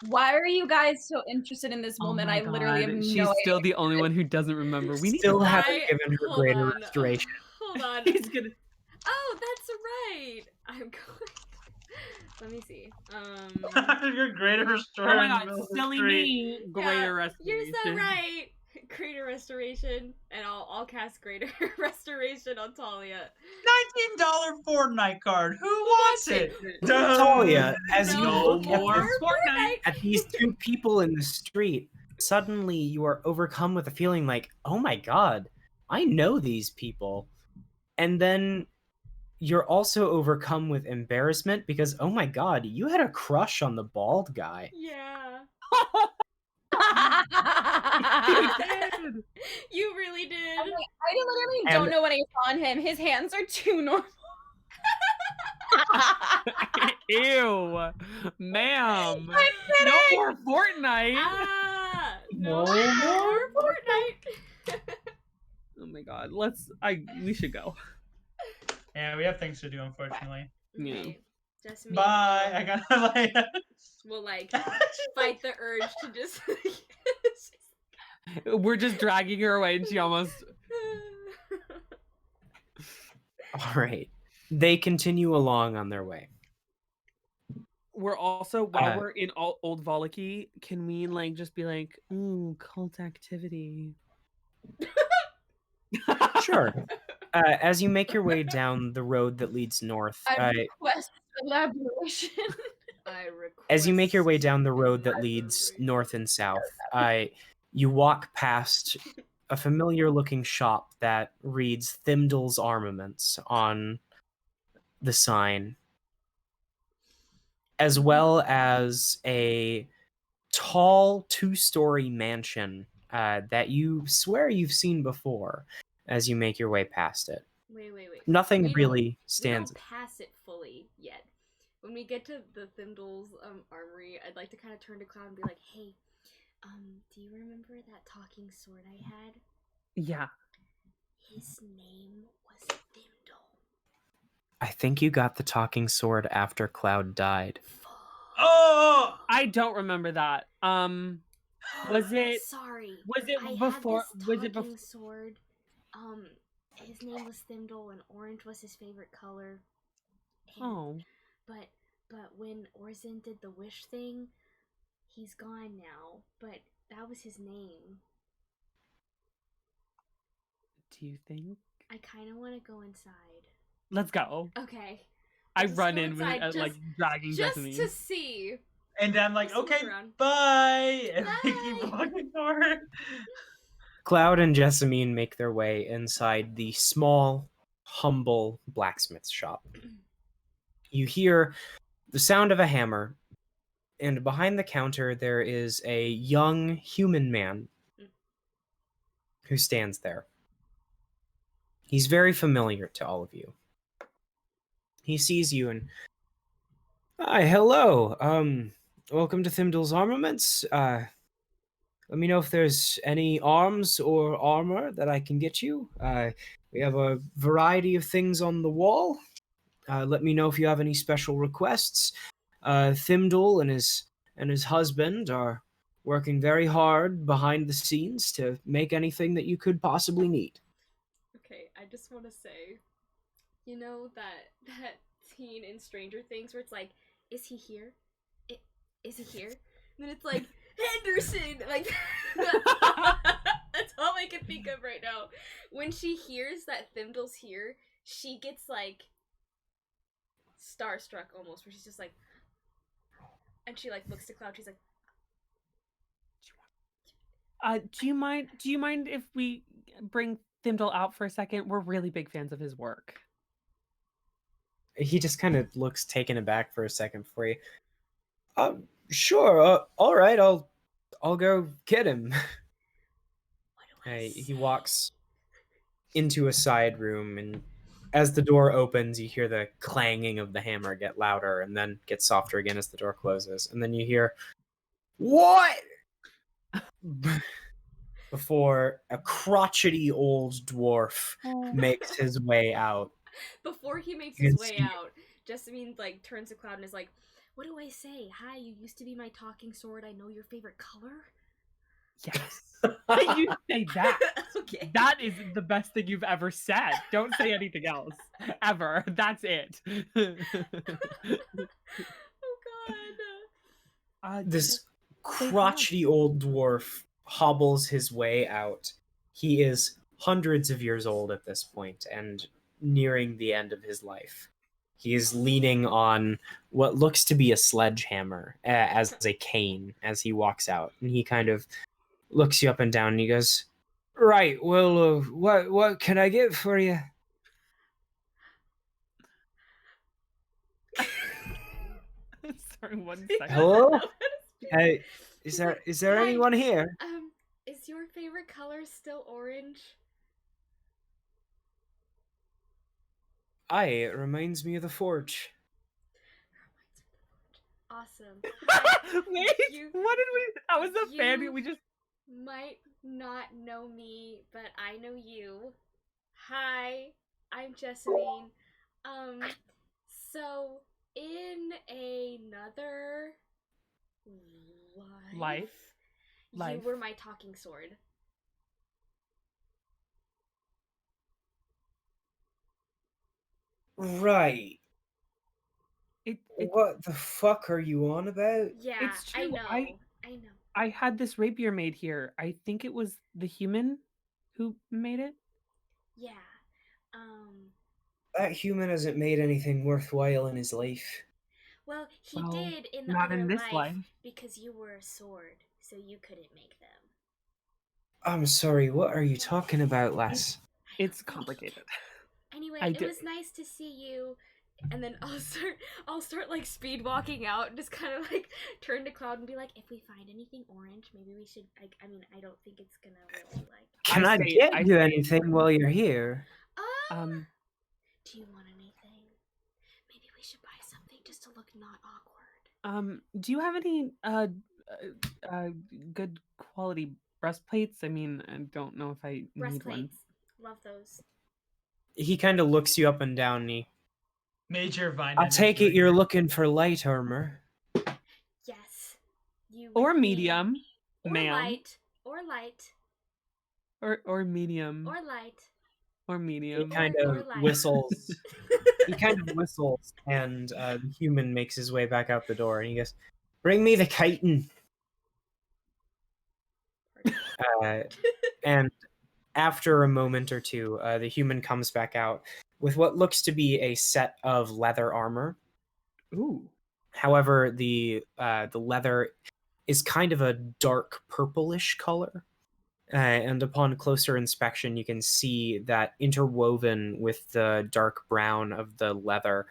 why are you guys so interested in this Oh woman? my I literally have God, no she's idea. still the only one who doesn't remember. We need Still to haven't I- given her hold greater on. restoration. Hold on. He's gonna. Oh, that's right. I'm going. Let me see. Your greater Oh restorer. my in the God, middle of the silly street. me! Yeah, Greater restoration. You're so right. Greater restoration, and I'll cast greater restoration on Thalia. $19 Fortnite card. Who wants it? Talia, as you No look more at, Fortnite. at these two people in the street, suddenly you are overcome with a feeling like, oh my god, I know these people. And then you're also overcome with embarrassment because, oh my god, you had a crush on the bald guy. Yeah, You did. you really did. I literally And- don't know what I saw on him. His hands are too normal. Ew, ma'am. No more Fortnite. Ah, no No more Fortnite. Oh my God, we should go. Yeah, we have things to do, unfortunately. Yeah. Okay, Jessamine Bye. I gotta like. will like fight the urge to just. We're just dragging her away, and she almost. All right. They continue along on their way. we're also while Uh, we're in Old Voliki, can we like just be like, ooh, cult activity? Sure. As you make your way down the road that leads north, I request elaboration. I request. as you make your way down the road that leads north and south, you walk past a familiar-looking shop that reads Thimdle's Armaments on the sign, as well as a tall two-story mansion that you swear you've seen before as you make your way past it. Wait. Nothing We really We stands. don't pass it fully yet. When we get to the Thimdle's armory, I'd like to kind of turn to Cloud and be like, "Hey, do you remember that talking sword I had? Yeah. His name was Thimble." I think you got the talking sword after Cloud died. Oh! I don't remember that. Was it Sorry. was it I before had this was it talking before sword. His name was Thimble, and orange was his favorite color. And, Oh. but when Orson did the wish thing, he's gone now. But that was his name. Do you think? I kind of want to go inside. Let's go. Okay. I Just run go in with inside, like dragging just Jessamine. to see. And I'm like, Just look okay, around. bye. And we Bye. keep walking forward. Cloud and Jessamine make their way inside the small, humble blacksmith shop. You hear the sound of a hammer, and behind the counter there is a young human man who stands there. He's very familiar to all of you. He sees you and, "Hi, hello. Welcome to Thimdle's Armaments. Let me know if there's any arms or armor that I can get you. We have a variety of things on the wall. Let me know if you have any special requests. Thimble and his husband are working very hard behind the scenes to make anything that you could possibly need." Okay, I just want to say, you know that scene in Stranger Things where it's like, is he here? Is he here? And then it's like, Henderson! Like, that's all I can think of right now. When she hears that Thimdle's here, she gets like starstruck almost, where she's just like, and she like looks to Cloud. She's like, Do you mind if we bring Thimble out for a second? We're really big fans of his work. He just kind of looks taken aback for a second before he, sure, all right, I'll go get him." what do I say? He walks into a side room, and as the door opens, you hear the clanging of the hammer get louder and then get softer again as the door closes. And then you hear, "What?" before a crotchety old dwarf makes his way out. Before he makes You his can way see- out, Jessamine like turns to Cloud and is like, "What do I say? Hi, you used to be my talking sword. I know your favorite color." Yes. You say that. Okay. That is the best thing you've ever said. Don't say anything else. Ever. That's it. Oh God. This crotchety old dwarf hobbles his way out. He is hundreds of years old at this point and nearing the end of his life. He is leaning on what looks to be a sledgehammer as a cane as he walks out. And he kind of looks you up and down and he goes, "Right, well, what can I get for you?" Sorry, 1 second. "Hello? Hey, is He's there like, "Hi, anyone here?" Is your favorite color still orange?" Aye, it reminds me of the forge. Awesome. Wait, You- what did we? That was a fan. you- We just. Might not know me, but I know you. Hi, I'm Jessamine. So in another life, you Life. were my talking sword. Right. What the fuck are you on about? Yeah, It's I true. know. I know. I had this rapier made here. I think it was the human who made it. Yeah. That human hasn't made anything worthwhile in his life. Well, he Well, did in the not other in this life, life. because you were a sword, so you couldn't make them. I'm sorry, what are you talking about, lass? It's complicated. Anyway, I it do- was nice to see you. And then I'll start like speed walking out and just kind of like turn to Cloud and be like, if we find anything orange, maybe we should. Like, I mean, I don't think it's gonna really like. Can I get you anything while you're here? Do you want anything? Maybe we should buy something just to look not awkward. Do you have any good quality breastplates? I mean, I don't know if I need one. Breastplates, love those. He kind of looks you up and down, and he... Major Vine. I'll take it you're looking for light armor. Yes. You Or would medium, be- or ma'am. light, or light, Or medium. or light. Or medium. He kind Or of light. whistles. He kind of whistles, and the human makes his way back out the door, and he goes, "Bring me the chitin." And after a moment or two, the human comes back out with what looks to be a set of leather armor. Ooh. However, the leather is kind of a dark purplish color. And upon closer inspection, you can see that interwoven with the dark brown of the leather,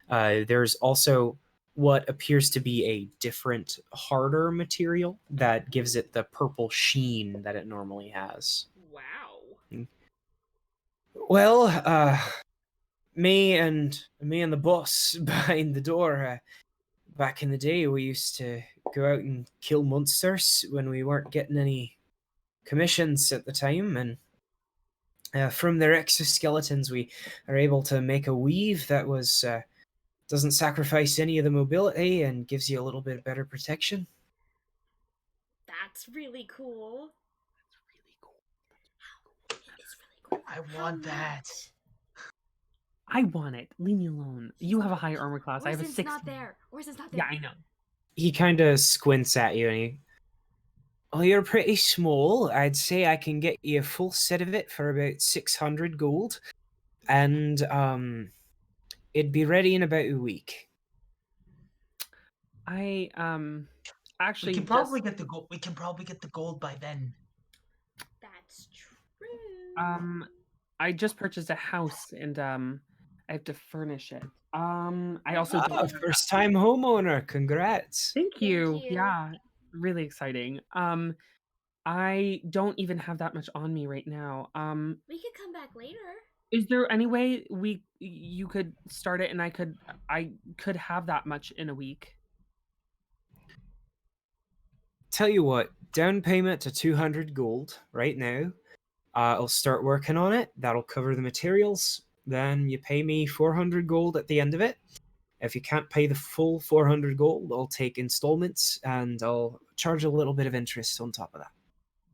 there's also what appears to be a different, harder material that gives it the purple sheen that it normally has. Wow. Well, me and the boss behind the door, back in the day, we used to go out and kill monsters when we weren't getting any commissions at the time, and from their exoskeletons we are able to make a weave that was doesn't sacrifice any of the mobility and gives you a little bit better protection. That's really cool. It's really cool. I want that. I want it. Leave me alone. You have a high armor class. I have a Orsan's 16. not there. Orsan's not there. Yeah, I know. He kind of squints at you and he... Oh, you're pretty small. I'd say I can get you a full set of it for about 600 gold. And it'd be ready in about a week. I actually we can probably get the gold. We can probably get the gold by then. That's true. I just purchased a house and I have to furnish it. I also First time homeowner. Congrats. Thank you. Thank you. Yeah, really exciting. I don't even have that much on me right now. We could come back later. Is there any way you could start it and I could have that much in a week? Tell you what, down payment to 200 gold right now. I'll start working on it. That'll cover the materials. Then you pay me 400 gold at the end of it. If you can't pay the full 400 gold, I'll take installments and I'll charge a little bit of interest on top of that.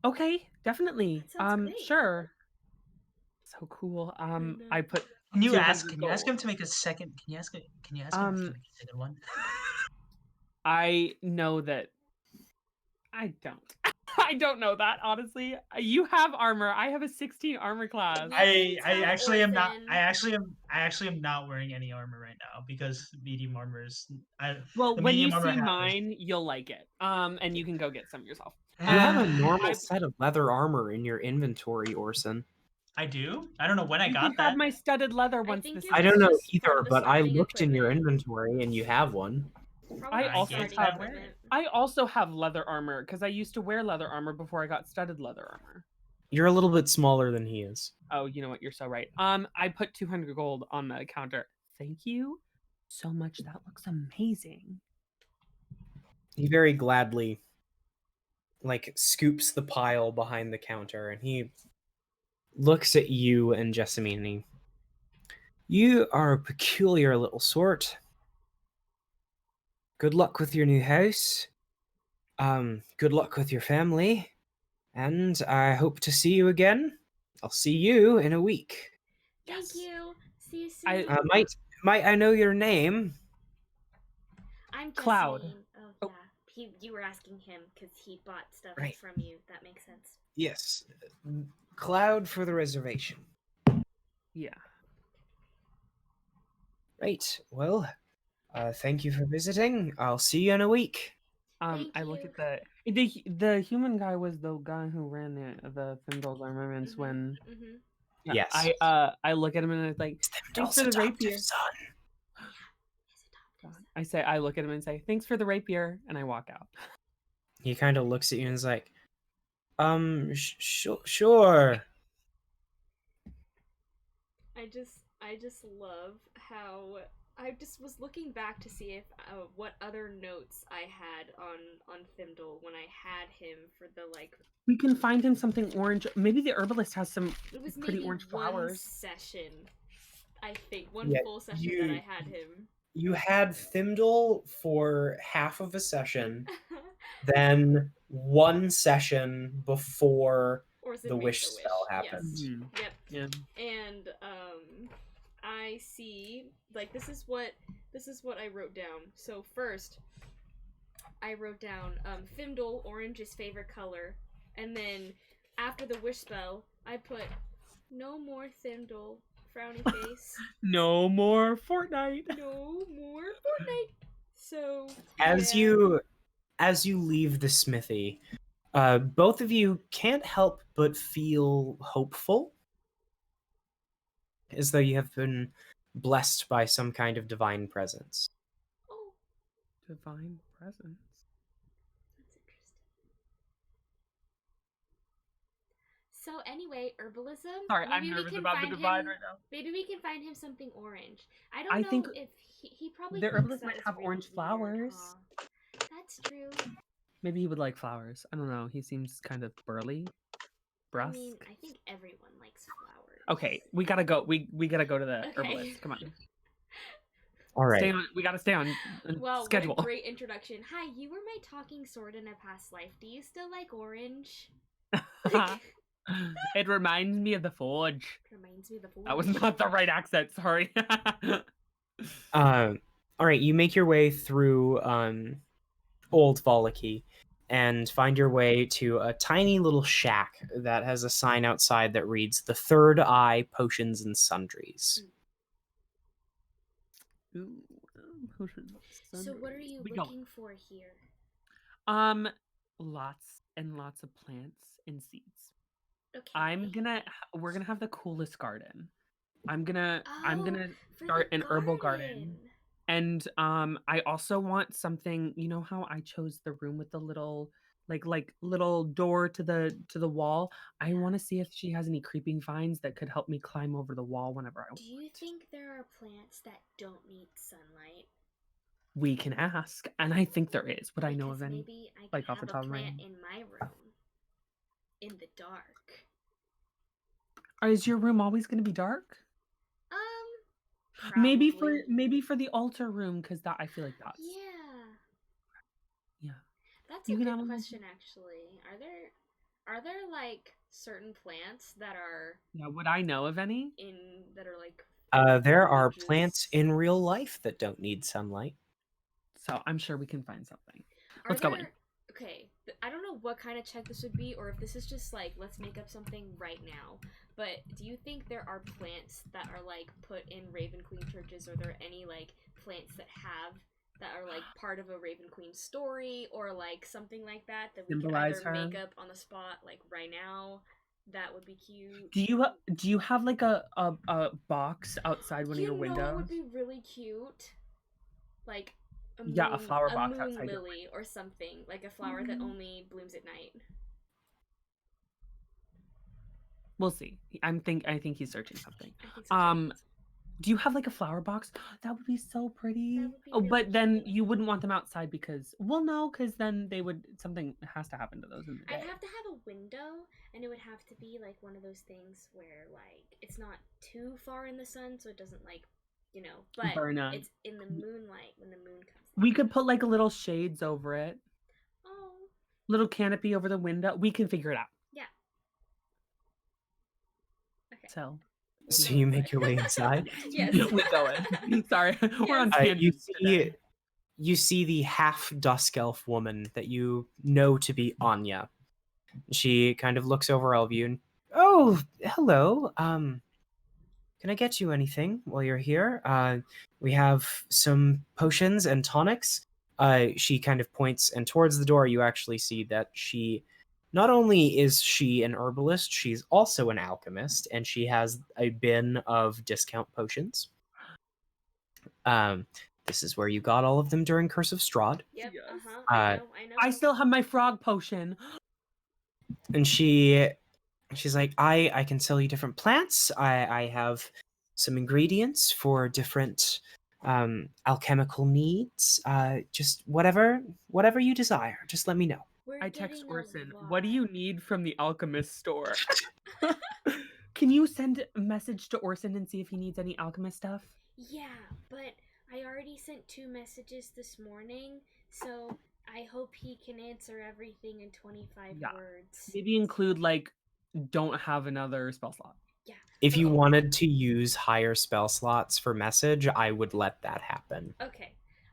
Okay, definitely. That sounds great. Sure. So cool. I put. Can you 200 ask? Can you ask gold. him to make a second? Can you ask? Can you ask him to make a second one? I know that. I don't. I don't know that, honestly. You have armor. I have a 16 armor class. I actually am not. Orson. I actually am not wearing any armor right now because medium armor is. Well, the when you medium armor I see have is- mine, you'll like it. And you can go get some yourself. You have a normal I- set of leather armor in your inventory, Orson. I do. I don't know when I You got can that. have my studded leather once think this. you're I don't know just part either, of the but I starting looked in your equipment. inventory and you have one. Probably I also starting have- equipment. I also have leather armor because I used to wear leather armor before I got studded leather armor. You're a little bit smaller than he is. Oh, you know what? You're so right. I put 200 gold on the counter. Thank you so much. That looks amazing. He very gladly scoops the pile behind the counter and he looks at you and Jessamine and he, you are a peculiar little sort. Good luck with your new house. Good luck with your family. And I hope to see you again. I'll see you in a week. Thank you. See you I- soon. Might I know your name? Cloud. Cloud. Oh yeah, you were asking him because he bought stuff Right. from you. That makes sense. Yes. Cloud for the reservation. Yeah. Right. Well, thank you for visiting. I'll see you in a week. Thank I look you. at the human guy was the guy who ran the Thimble armaments when. Mm-hmm. Yeah, Yes. I look at him and it's like, thanks Thimdall's for the adoptive rapier. son. I look at him and say, thanks for the rapier, and I walk out. He kind of looks at you and is like, sure. I just love how I just was looking back to see if what other notes I had on Thimble when I had him for the like. We can find him something orange. Maybe the herbalist has some It was pretty maybe orange one flowers. session. I think one Yeah, full session that I had him. You had Thimble for half of a session, then one session before Orson the made wish spell happened. Yes. Mhm. Yep. Yeah. And I see like this is what I wrote down. So first I wrote down Thimble, orange is favorite color, and then after the wish spell I put no more Thimble, frowny face. No more Fortnite. No more Fortnite. So As yeah. you leave the smithy, both of you can't help but feel hopeful, as though you have been blessed by some kind of divine presence. Oh, Divine presence. that's interesting. So anyway, herbalism. Sorry, I'm maybe we nervous can about the find divine him, right now. Maybe we can find him something orange. I don't I know think if he probably the thinks herbalist that might is have really orange weird, flowers. huh? That's true. Maybe he would like flowers. I don't know. He seems kind of burly, brusque. I mean, I think everyone likes flowers. Okay, we gotta go. We gotta go to the Okay. herbalist. Come on. All right. Stay on. We gotta stay on Well, schedule. what a great introduction. Hi, you were my talking sword in a past life. Do you still like orange? It reminds me of the forge. Reminds me of the forge. That was not the right accent. Sorry. All right. You make your way through Old Volaki and find your way to a tiny little shack that has a sign outside that reads "The Third Eye Potions and Sundries." Ooh, So what are you We looking for here? Lots and lots of plants and seeds. Okay. We're gonna have the coolest garden. I'm gonna for start the an herbal garden. And I also want something, you know how I chose the room with the little little door to the wall? I want to see if she has any creeping vines that could help me climb over the wall whenever I want. Do you think there are plants that don't need sunlight? We can ask, and I think there is. Would I know Because of any? maybe I like, could off the have top a of my plant head? in my room. In the dark. Is your room always going to be dark? Probably. Maybe for the altar room, because that I feel like that's yeah. That's You a can good have 'em- question, actually. Are there like certain plants that are Yeah, would I know of any? that are like There are forges? plants in real life that don't need sunlight. So I'm sure we can find something. Are Let's go in. Okay, I don't know what kind of check this would be, or if this is just like let's make up something right now. But do you think there are plants that are like put in Raven Queen churches? Or are there any like plants that are like part of a Raven Queen story, or like something like that we Symbolize could either her? make up on the spot, like right now? That would be cute. Do you have like a box outside one of your You know, it would windows? be really cute. Like Yeah, a flower box moon outside your lily or something, like a flower that only blooms at night. We'll see. I think he's searching something. I think so too. Do you have like a flower box? That would be so pretty. That would be Oh, really but then cute. you wouldn't want them outside because no, because then something has to happen to those in the day. I'd have to have a window, and it would have to be like one of those things where like it's not too far in the sun, so it doesn't like but Burn up. it's in the moonlight when the moon comes in. We could put like little shades over it. Oh. Little canopy over the window. We can figure it out. Yeah. Okay. So You make your way inside. Yes. We go in. Sorry, we're on tangent. you see the half dusk elf woman that you know to be Anya. She kind of looks over all of you and, oh, hello. Can I get you anything while you're here? We have some potions and tonics. She kind of points, and towards the door, you actually see that she, not only is she an herbalist, she's also an alchemist, and she has a bin of discount potions. This is where you got all of them during Curse of Strahd. Yep. Yes. I know. I still have my frog potion. And she's like, I can sell you different plants. I have some ingredients for different alchemical needs. Just whatever you desire. Just let me know. We're I text getting a Orson. lot. What do you need from the alchemist store? Can you send a message to Orson and see if he needs any alchemist stuff? Yeah, but I already sent 2 messages this morning, so I hope he can answer everything in 25 Yeah. words. Maybe include like, don't have another spell slot. Yeah. If you okay. wanted to use higher spell slots for message, I would let that happen. Okay.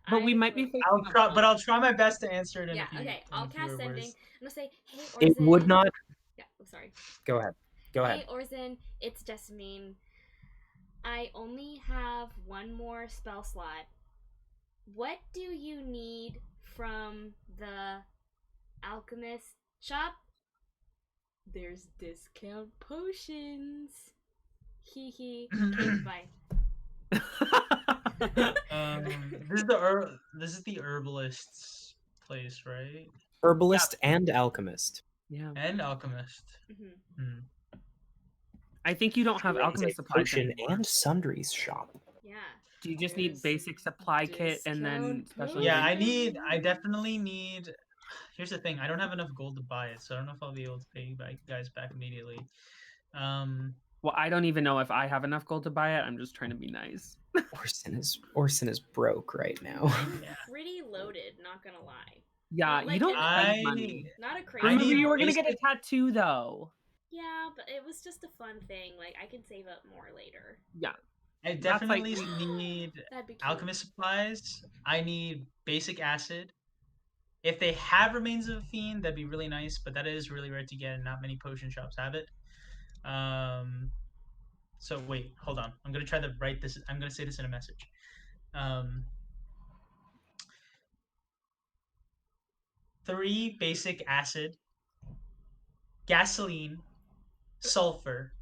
But we might be will- facing a I'll try my best to answer it in Yeah, a few. okay. in I'll a fewer cast sending. words. I'm gonna say, hey, Orson. It would not. Yeah, I'm sorry. Go ahead. Go Hey, ahead. Orson, it's Jessamine. I only have 1 more spell slot. What do you need from the alchemist shop? There's discount potions. Hee hee. Okay, bye. This is the herbalist's place, right? Herbalist and alchemist. Yeah. And alchemist. Mm-hmm. Hmm. I think you don't have Runs alchemist a supplies potion anymore. and sundries shop. Yeah. Do you just There's need basic supply kit and then discount special Yeah, ingredients? I definitely need. Here's the thing: I don't have enough gold to buy it, so I don't know if I'll be able to pay you guys back immediately. Well, I don't even know if I have enough gold to buy it. I'm just trying to be nice. Orson is broke right now. I'm Yeah. pretty loaded, not gonna lie. Yeah, Not you like don't an- spend money. Not a crazy. I Remember, need you were gonna get a basic- tattoo though. Yeah, but it was just a fun thing. Like I can save up more later. Yeah. I That's like- definitely need That'd be cute. alchemist supplies. I need basic acid. If they have remains of a fiend, that'd be really nice, but that is really rare to get, and not many potion shops have it. So wait, hold on. I'm gonna try to write this. I'm gonna say this in a message. 3 basic acid, gasoline, sulfur,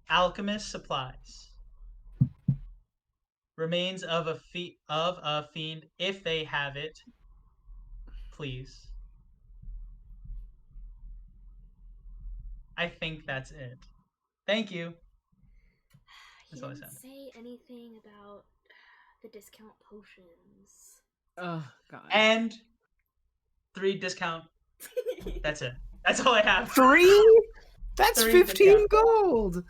alchemist supplies, remains of a fiend if they have it, please. I think that's it. Thank you. He That's all I didn't said. say anything about the discount potions. Oh god. And 3 discount. That's it. That's all I have. 3? That's 3 15 discount. gold.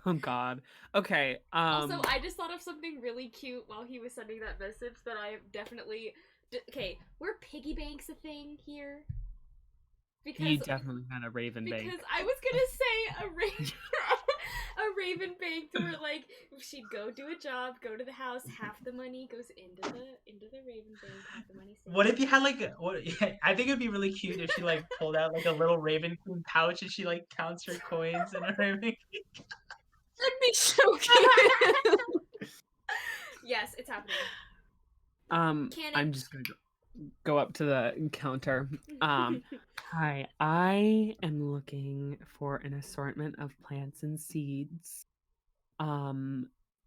Oh god. Okay. Also, I just thought of something really cute while he was sending that message that I definitely. Okay, were piggy banks a thing here? Because you definitely had a raven bank. Because I was gonna say a raven bank where like she'd go do a job, go to the house, half the money goes into the raven bank, half the money stays. What if you had like I think it'd be really cute if she like pulled out like a little raven queen pouch and she like counts her coins in a raven. That'd be so cute. Yes, it's happening. Can I'm it- just gonna go up to the counter. Hi, I am looking for an assortment of plants and seeds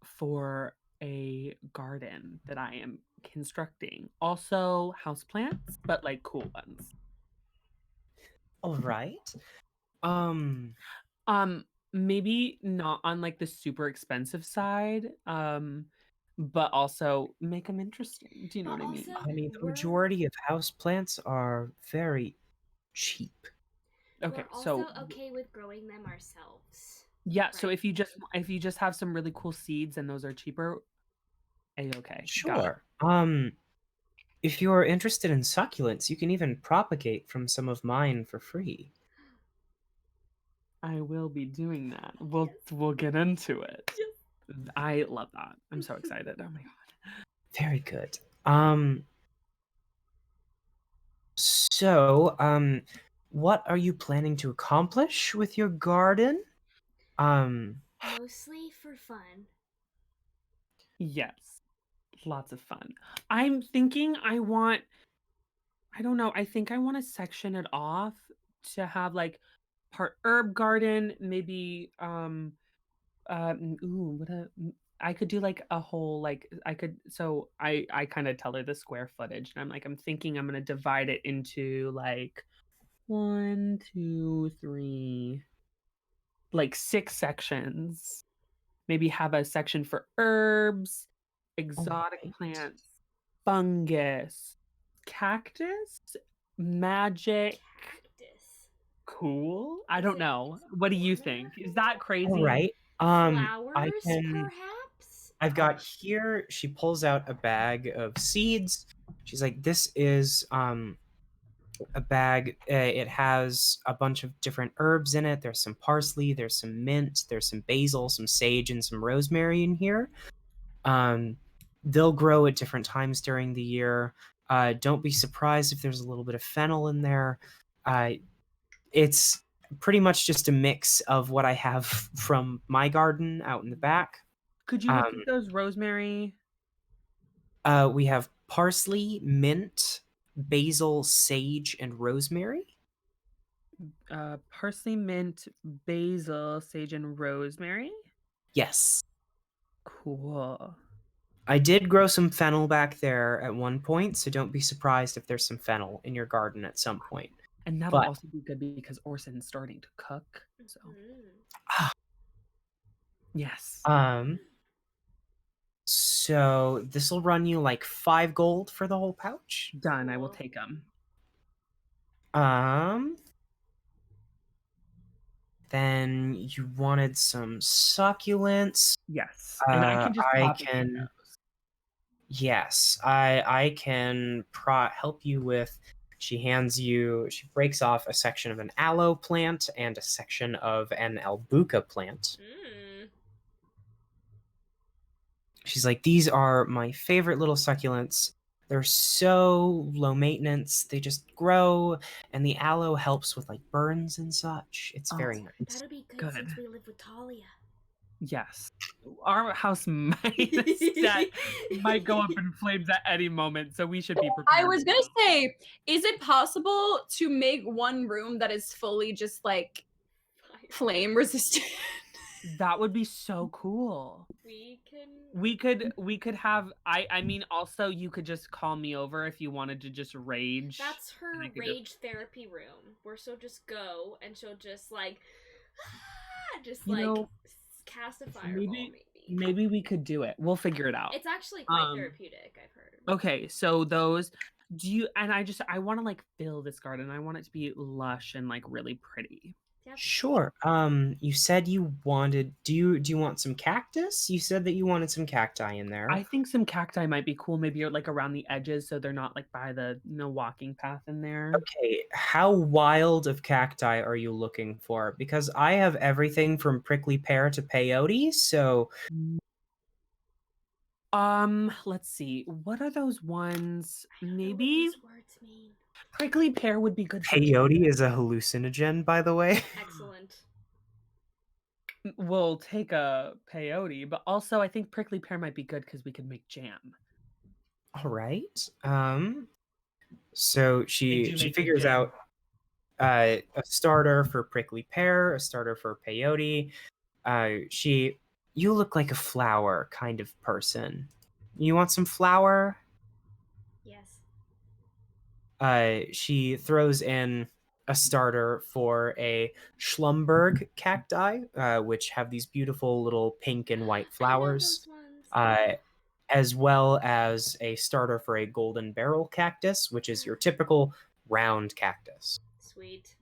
for a garden that I am constructing. Also houseplants, but like cool ones. All right. Maybe not on like the super expensive side. But also make them interesting. Do you know But what I mean? also- I mean, the We're- majority of houseplants are very cheap. Okay, We're so also okay with growing them ourselves. yeah, so Right. if you just have some really cool seeds and those are cheaper, okay. Got it. Sure. If you're interested in succulents, you can even propagate from some of mine for free. I will be doing that. We'll get into it. Yes. I love that. I'm so excited. Oh my god. Very good. So, what are you planning to accomplish with your garden? Mostly for fun. Yes. Lots of fun. I'm thinking I don't know, I think I want to section it off to have like part herb garden, maybe I could do like a whole like I could so I kind of tell her the square footage and I'm like I'm thinking I'm gonna divide it into like 1, 2, 3 like 6 sections. Maybe have a section for herbs, exotic Alright. plants, fungus, cactus, magic. Cactus. Cool. I Is don't it know. What do you warmer? think? Is that crazy? Alright. I Flowers, can perhaps? I've got here, she pulls out a bag of seeds. She's like, this is a bag. It has a bunch of different herbs in it. There's some parsley, there's some mint, there's some basil, some sage, and some rosemary in here. Um, they'll grow at different times during the year. Don't be surprised if there's a little bit of fennel in there. It's pretty much just a mix of what I have from my garden out in the back. Could you repeat those? Rosemary? We have parsley, mint, basil, sage, and rosemary. Parsley, mint, basil, sage, and rosemary? Yes. Cool. I did grow some fennel back there at one point, so don't be surprised if there's some fennel in your garden at some point. And that'll But also be good because Orsan's starting to cook. So Mm. yes. So this will run you like 5 gold for the whole pouch. Done. I will Cool. take them. Then you wanted some succulents. Yes. And I can just I pop can those. Yes, I can help you with. She breaks off a section of an aloe plant and a section of an albuca plant. Mm. She's like, these are my favorite little succulents. They're so low maintenance. They just grow, and the aloe helps with like burns and such. It's very nice. That'll be good, Good. since we live with Thalia. Yes. Our house might go up in flames at any moment, so we should be prepared. I was gonna say, is it possible to make one room that is fully just like flame resistant? That would be so cool. We can. We could have I mean also you could just call me over if you wanted to just rage. That's her I could rage therapy room, where she'll just go and she'll just like, just You like know, cast a fireball. Maybe we could do it. We'll figure it out. It's actually quite therapeutic, I've heard. Okay, so those I want to like fill this garden. I want it to be lush and like really pretty. Yeah. Sure. You said you wanted. Do you want some cactus? You said that you wanted some cacti in there. I think some cacti might be cool, maybe like around the edges so they're not like by the walking path in there. Okay, how wild of cacti are you looking for? Because I have everything from prickly pear to peyote, so let's see. What are those ones? I don't know what Maybe these words mean. prickly pear would be good for peyote is a hallucinogen, by the way. Excellent. We'll take a peyote, but also I think prickly pear might be good because we could make jam. All right. So she make a figures jam? out a starter for prickly pear, a starter for peyote. You look like a flower kind of person. You want some flour? Yes. She throws in a starter for a Schlumberg cacti, which have these beautiful little pink and white flowers, I love those ones. as well as a starter for a golden barrel cactus, which is your typical round cactus. Sweet.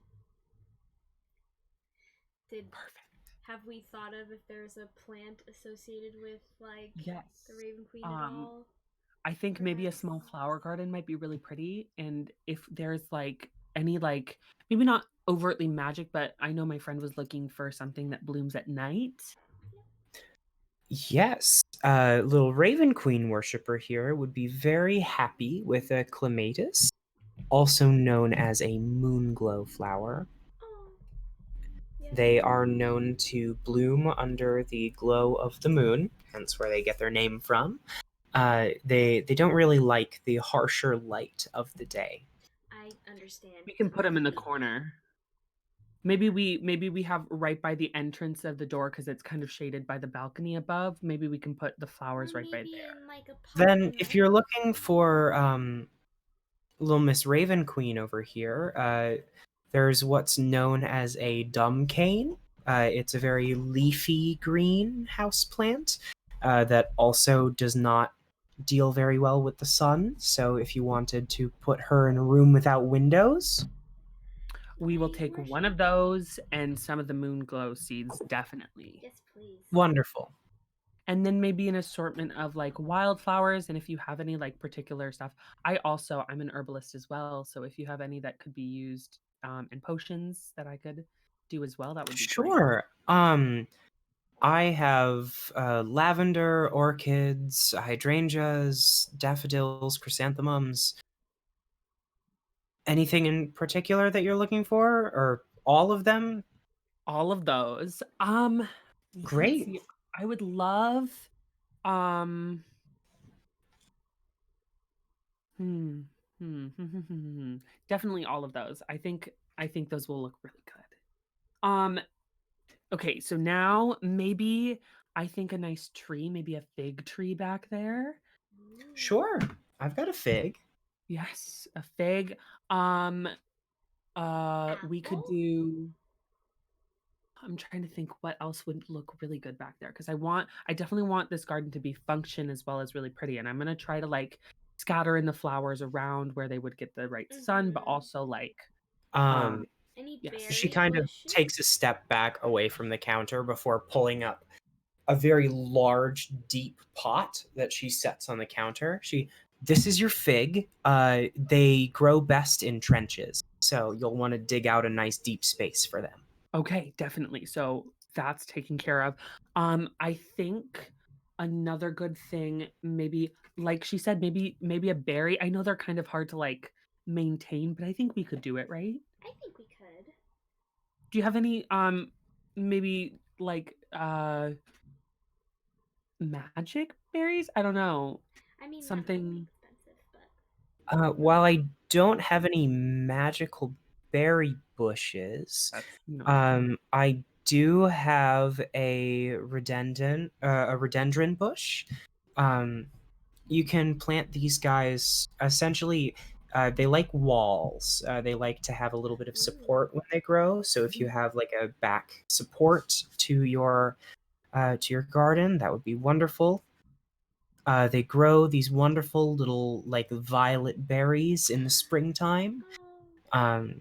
Perfect. Have we thought of if there's a plant associated with like Yes. the Raven Queen at all? I think maybe a Perhaps. small flower garden might be really pretty. And if there's like any like maybe not overtly magic, but I know my friend was looking for something that blooms at night. Yes, little Raven Queen worshiper here would be very happy with a clematis, also known as a moonglow flower. Oh, yeah. They are known to bloom under the glow of the moon, hence where they get their name from. They don't really like the harsher light of the day. I understand. We can put them in the completely. corner. Maybe we have right by the entrance of the door because it's kind of shaded by the balcony above. Maybe we can put the flowers Or right by maybe there. in like a pot Then, in if there. you're looking for little Miss Raven Queen over here, there's what's known as a dumb cane. It's a very leafy green house plant that also does not deal very well with the sun. So, if you wanted to put her in a room without windows, We will I take one worship- of those and some of the moon glow seeds, definitely. Yes, please. wonderful. And then maybe an assortment of like wildflowers. And if you have any like particular stuff, I'm an herbalist as well. So if you have any that could be used in potions that I could do as well, that would be great. Sure. I have lavender, orchids, hydrangeas, daffodils, chrysanthemums. Anything in particular that you're looking for, or all of them? All of those. Let's Great. see. I would love um hmm, definitely all of those. I think those will look really good. Okay, so now maybe I think a nice tree, maybe a fig tree back there. Ooh. Sure. I've got a fig. Yes, a fig. Um, we could Apple? do. I'm trying to think what else would look really good back there because I definitely want this garden to be function as well as really pretty, and I'm gonna try to like scatter in the flowers around where they would get the right sun, but Mhm. also like, Um, um, Any yes, she berry kind of bushes? takes a step back away from the counter before pulling up a very large, deep pot that she sets on the counter. This is your fig. They grow best in trenches, so you'll want to dig out a nice deep space for them. Okay, definitely. So that's taken care of. I think another good thing, maybe like she said, maybe a berry. I know they're kind of hard to like maintain, but I think we could do it, right? I think we could. Do you have any maybe like magic berries? I don't know. I mean, that might be Something expensive, but While I don't have any magical berry bushes, that's I do have a rhododendron bush. Um, you can plant these guys essentially. They like walls. They like to have a little bit of ooh. support when they grow. So if you have like a back support to your garden, that would be wonderful. They grow these wonderful little like violet berries in the springtime. Oh, Um,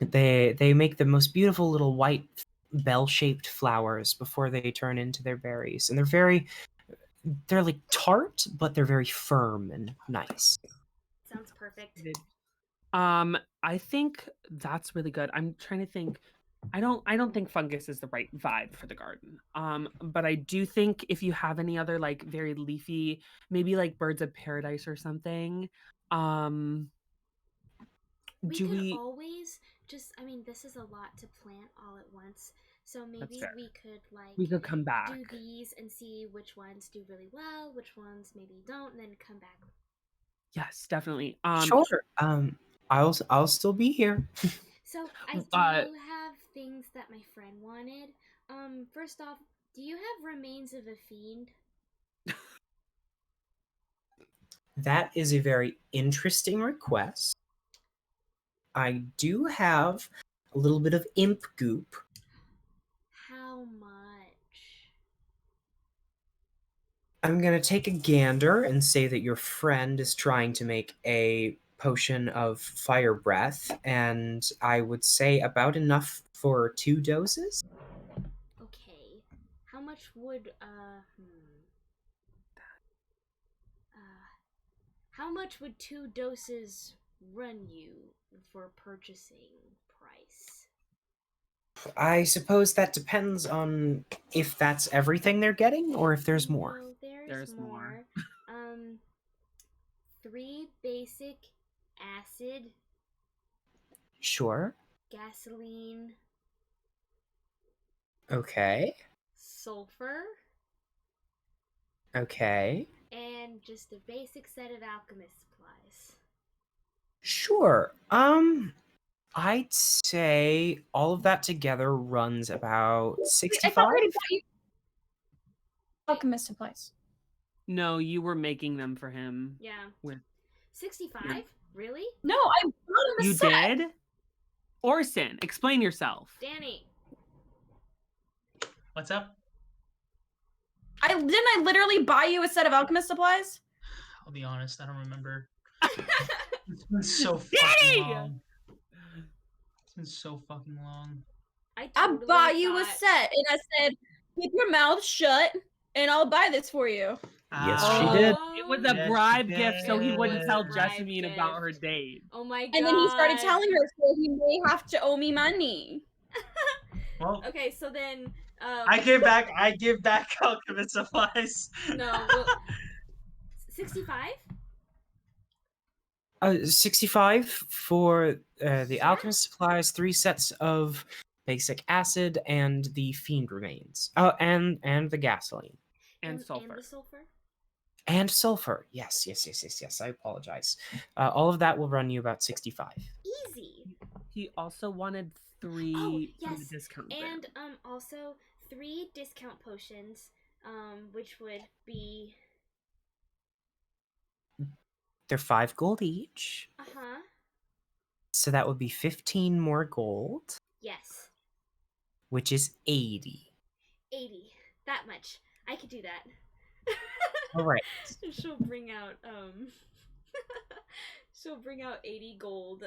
they make the most beautiful little white bell-shaped flowers before they turn into their berries, and they're like tart, but they're very firm and nice. sounds perfect. I think that's really good. I'm trying to think. I don't think fungus is the right vibe for the garden. But I do think if you have any other like very leafy, maybe like birds of paradise or something. Um, We do could we always just, I mean, this is a lot to plant all at once. So That's maybe fair. we could We like could come do back. these and see which ones do really well, which ones maybe don't, and then come back. Yes, definitely. Sure. I'll still be here. So I Uh, do have things that my friend wanted. First off, do you have remains of a fiend? That is a very interesting request. I do have a little bit of imp goop. How much? I'm gonna take a gander and say that your friend is trying to make a potion of fire breath, and I would say about enough for 2 doses. Okay. How much would how much would 2 doses run you for purchasing price? I suppose that depends on if that's everything they're getting or if there's more. No, There's more. 3 basic acid, Sure. gasoline, Okay. sulfur, Okay. and just a basic set of alchemist supplies. Sure. I'd say all of that together runs about I 65. thought we already got you alchemist supplies. No, you were making them for him. Yeah. With 65? Really? No, I bought him a you set. did? Orson, explain yourself. Danny. What's up? Didn't I literally buy you a set of alchemist supplies? I'll be honest, I don't remember. It's been so Danny! fucking long. It's been so fucking long. I I totally bought you a thought- set, and I said, "Keep your mouth shut, and I'll buy this for you." Yes, she did. It was a Yes, bribe she gift so he did. wouldn't tell Bribe Jessamine about her gift. date. Oh my god. And then he started telling her, so he may have to owe me money. Well, Okay, so then I give back alchemist supplies. no, well, 65? 65 for the Yeah. alchemist supplies, 3 sets of basic acid, and the fiend remains. Oh, and the gasoline. And sulfur. And the sulfur? And sulfur. Yes. I apologize. All of that will run you about 65. Easy. He also wanted 3 Oh, from yes. the discount. And also 3 discount potions, which would be They're 5 gold each. uh-huh. So that would be 15 more gold, Yes. which is 80. 80. That much. I could do that. All right. She'll bring out she'll bring out 80 gold.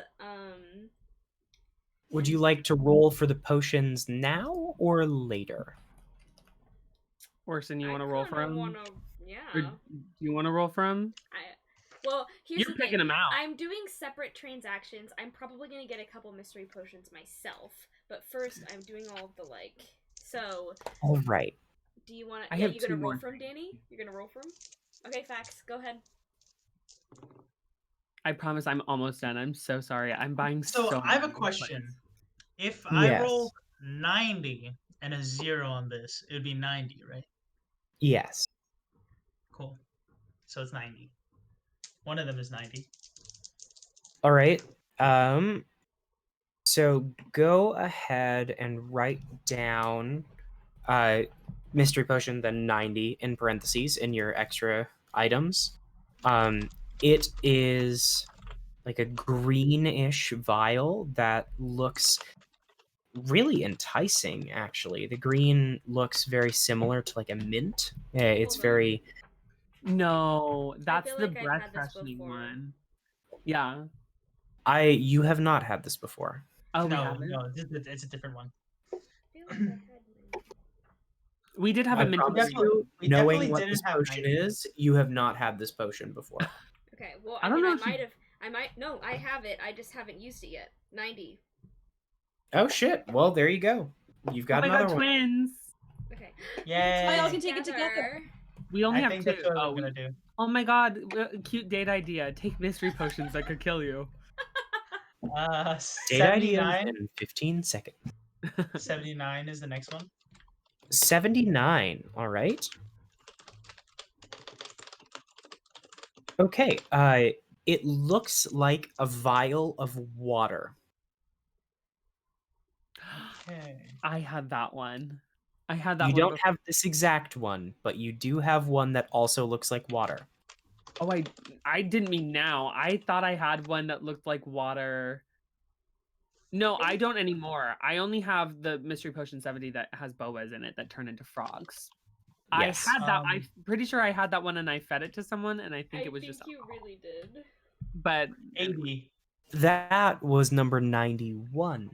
Would you like to roll for the potions now or later? Orson, you I want to roll for kinda him? wanna, yeah. Or do you want to roll for him? Well, here's You're the picking thing. him out. I'm doing separate transactions. I'm probably gonna get a couple mystery potions myself, but first I'm doing all of the like. So, All right. do you want to? I Yeah, have you gonna 2 roll more from Danny? You're gonna roll from? Okay, Fax. Go ahead. I promise I'm almost done. I'm so sorry. I'm buying So so I have a many question. plates. If I Yes. roll 90 and a 0 on this, it would be 90, right? Yes. Cool. So it's 90. One of them is 90. All right. So go ahead and write down mystery potion then 90 in parentheses in your extra items. It is like a greenish vial that looks really enticing, actually. The green looks very similar to like a mint. It's Hold on. very No, that's feel the like I've breath had this freshening before. one. Yeah. you have not had this before. Oh, we No, haven't. no, it's a different one. I feel like I had one. We did have I a mint. promise definitely- you, we knowing definitely what didn't this have potion 90. is, you have not had this potion before. Okay, well, I I don't mean, know I if you- might have. No, I have it. I just haven't used it yet. 90. Oh shit! Well, there you go. You've got Oh my another God, one. twins. Okay. Yay! Oh, y'all can take it together. We only I have think 2. that's what Oh, we're gonna do. oh my God, cute date idea. Take mystery potions that could kill you. Date ideas 79. in 15 seconds. 79 is the next one. 79. All right. Okay. It looks like a vial of water. Okay. I had that one. I had that You one. don't before. have this exact one, but you do have one that also looks like water. Oh, I didn't mean now. I thought I had one that looked like water. No, I don't anymore. I only have the mystery potion 70 that has boas in it that turn into frogs. Yes. I had that. I'm pretty sure I had that one and I fed it to someone and I think it was just. you really did. But 80. That was number 91.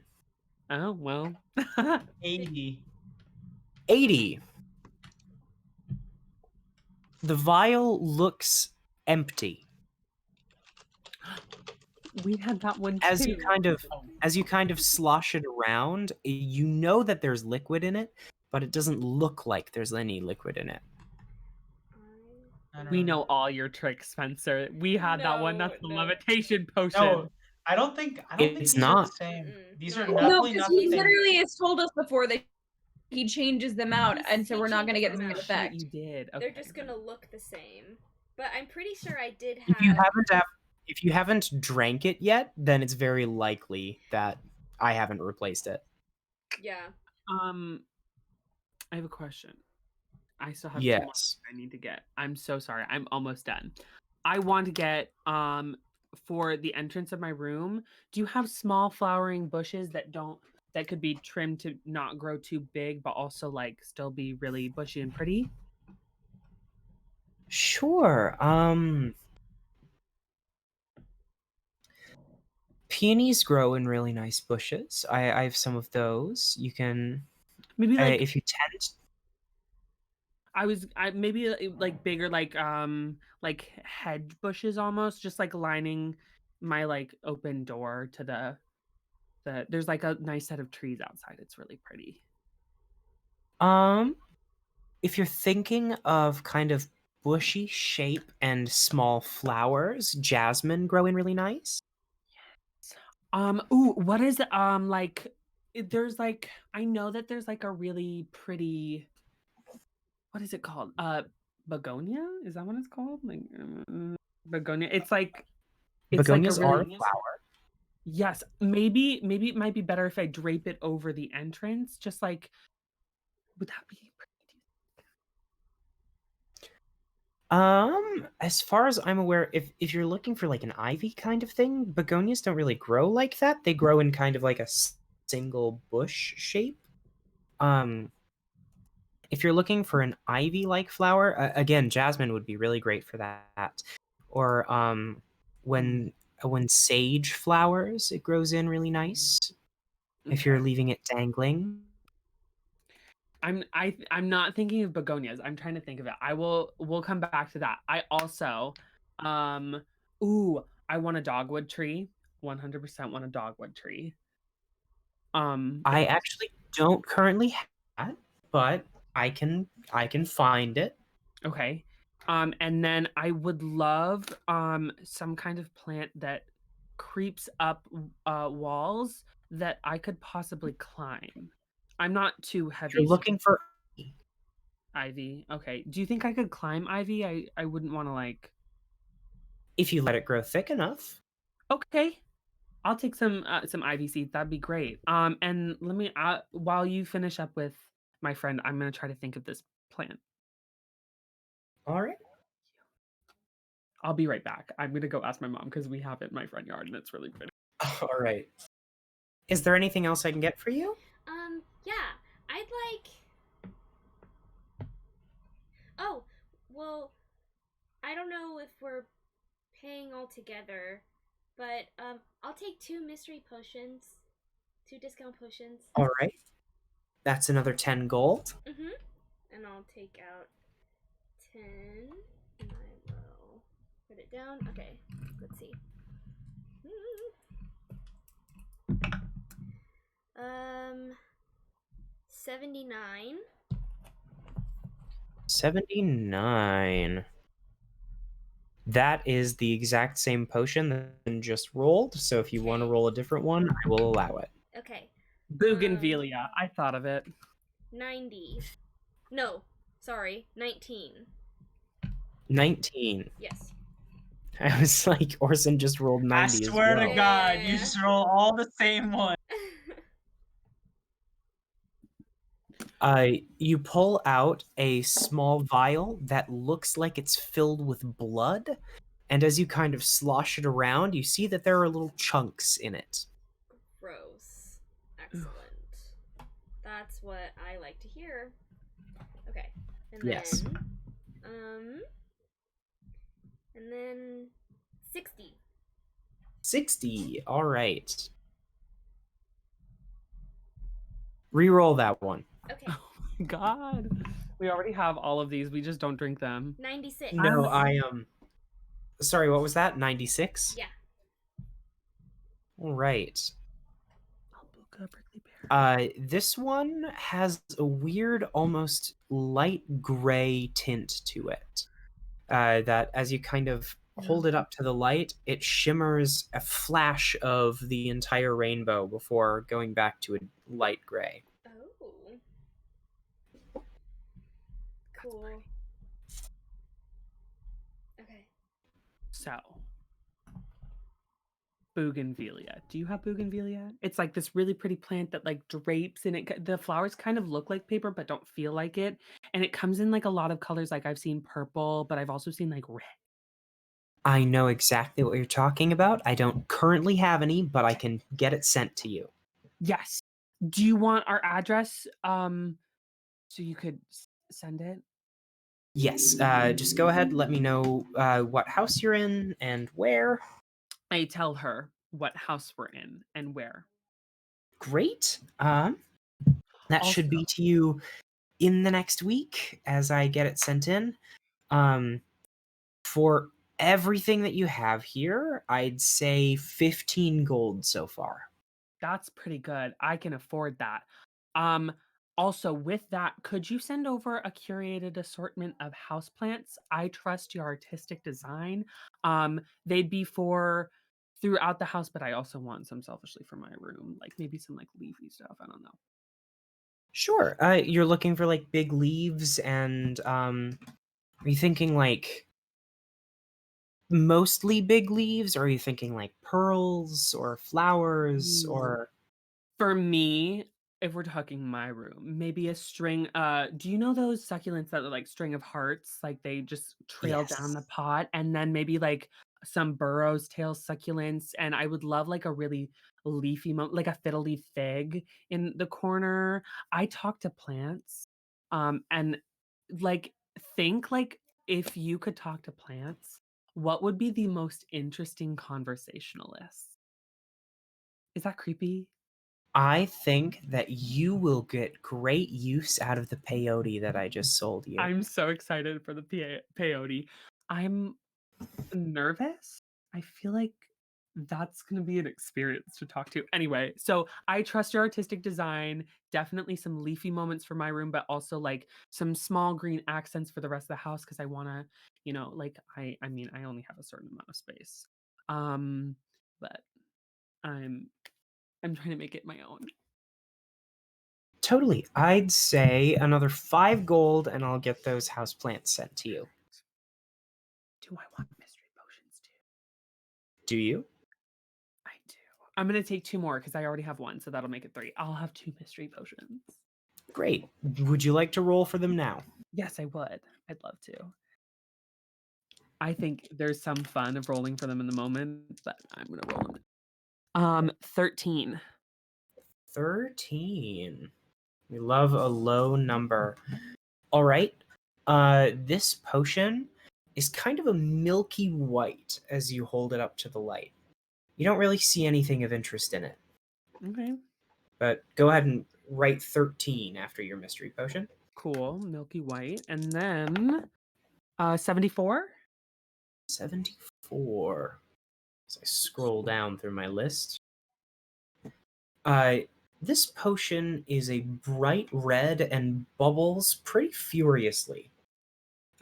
oh well. 80. 80. The vial looks empty. We had that one too. As you kind of slosh it around, you know that there's liquid in it, but it doesn't look like there's any liquid in it. I don't We know remember. all your tricks, Spencer. We had that one. That's the No. levitation potion. No, I don't think It's these are not. the same. Mm-mm. These No, are no, definitely because not he the same. literally has told us before that he changes them out, and so He we're not going to get the changes same them out. effect. You did. They're Okay. just gonna look the same. But I'm pretty sure I did have. If you haven't drank it yet, then it's very likely that I haven't replaced it. Yeah. I have a question. I still have 2 more Yes. I need to get. I'm so sorry. I'm almost done. I want to get for the entrance of my room. Do you have small flowering bushes that could be trimmed to not grow too big, but also like still be really bushy and pretty? Sure. Peonies grow in really nice bushes. I have some of those. You can, Maybe like if you tend. maybe like bigger like hedge bushes almost, just like lining my like open door to the there's like a nice set of trees outside. It's really pretty. If you're thinking of kind of bushy shape and small flowers, jasmine grow in really nice. Ooh, what is like there's like I know that there's like a really pretty, what is it called? Begonia? Is that what it's called? Like begonia. It's like a Begonias are a really flower. Yes, maybe it might be better if I drape it over the entrance. Just like, would that be As far as I'm aware, if you're looking for like an ivy kind of thing, begonias don't really grow like that. They grow in kind of like a single bush shape. If you're looking for an ivy-like flower, again, jasmine would be really great for that. Or when sage flowers, it grows in really nice. If you're Okay. leaving it dangling. I'm not thinking of begonias. I'm trying to think of it. We'll come back to that. I also ooh, I want a dogwood tree. 100% want a dogwood tree. I actually don't currently have that, but I can find it. Okay. And then I would love some kind of plant that creeps up walls that I could possibly climb. I'm not too heavy. You're looking for ivy. Okay. Do you think I could climb ivy? I wouldn't want to like. if you let it grow thick enough. Okay. I'll take some ivy seeds. That'd be great. And let me while you finish up with my friend, I'm gonna try to think of this plant. All right. I'll be right back. I'm gonna go ask my mom because we have it in my front yard and it's really pretty. All right. Is there anything else I can get for you? Yeah. I'd like. Oh, well, I don't know if we're paying all together, but I'll take 2 mystery potions, 2 discount potions. All right. That's another 10 gold. And I'll take out 10, and I will put it down. Okay, let's see. 79. 79. That is the exact same potion that just rolled, so if you want to roll a different one, I will allow it. Okay. Bougainvillea. I thought of it. 90. No, sorry, 19. 19. Yes. I was like, Orson just rolled 90 I as swear well. to God, you Yeah. just roll all the same one. You pull out a small vial that looks like it's filled with blood, and as you kind of slosh it around, you see that there are little chunks in it. Gross. Excellent. That's what I like to hear. Okay. And Yes. then 60. 60. All right. Reroll that one. Okay. Oh my god. We already have all of these. We just don't drink them. 96. No, sorry, what was that? 96? Yeah. All right. Albuca, prickly pear. This one has a weird, almost light gray tint to it. That as you kind of hold it up to the light, it shimmers a flash of the entire rainbow before going back to a light gray. Oh. Cool. Okay. So, bougainvillea. Do you have bougainvillea? It's like this really pretty plant that like drapes and the flowers kind of look like paper but don't feel like it. And it comes in like a lot of colors. Like I've seen purple, but I've also seen like red. I know exactly what you're talking about. I don't currently have any, but I can get it sent to you. Yes. Do you want our address? So you could send it? Yes, just go ahead. Let me know what house you're in and where. I tell her what house we're in and where. Great. That should be Also, to you in the next week as I get it sent in. For everything that you have here, I'd say 15 gold so far. that's pretty good. I can afford that. Also with that, could you send over a curated assortment of houseplants? I trust your artistic design. They'd be for throughout the house, but I also want some selfishly for my room, like maybe some like leafy stuff. I don't know. Sure. You're looking for like big leaves and are you thinking like mostly big leaves, or are you thinking like pearls or flowers or For me, if we're talking my room, maybe a string. Do you know those succulents that are like string of hearts? Like they just trail down the yes. pot, and then maybe like some burrow's tail succulents. And I would love like a really leafy, like a fiddle leaf fig in the corner. I talk to plants, and like think like if you could talk to plants, what would be the most interesting conversationalist? Is that creepy? I think that you will get great use out of the peyote that I just sold you. I'm so excited for the peyote. I'm nervous. I feel like that's going to be an experience to talk to. Anyway, so I trust your artistic design. Definitely some leafy moments for my room, but also like some small green accents for the rest of the house because I want to, like I mean, I only have a certain amount of space. But I'm trying to make it my own. Totally. I'd say another 5 gold and I'll get those houseplants sent to you. Do I want mystery potions too? Do you? I do. I'm gonna take 2 more because I already have 1, so that'll make it 3. I'll have 2 mystery potions. Great. Would you like to roll for them now? Yes, I would. I'd love to. I think there's some fun of rolling for them in the moment, but I'm gonna roll them. 13. 13. We love a low number. All right. This potion is kind of a milky white as you hold it up to the light. You don't really see anything of interest in it, Okay. but go ahead and write 13 after your mystery potion. Cool. Milky white. And then 74. 74. As I scroll down through my list. Uh, this potion is a bright red and bubbles pretty furiously.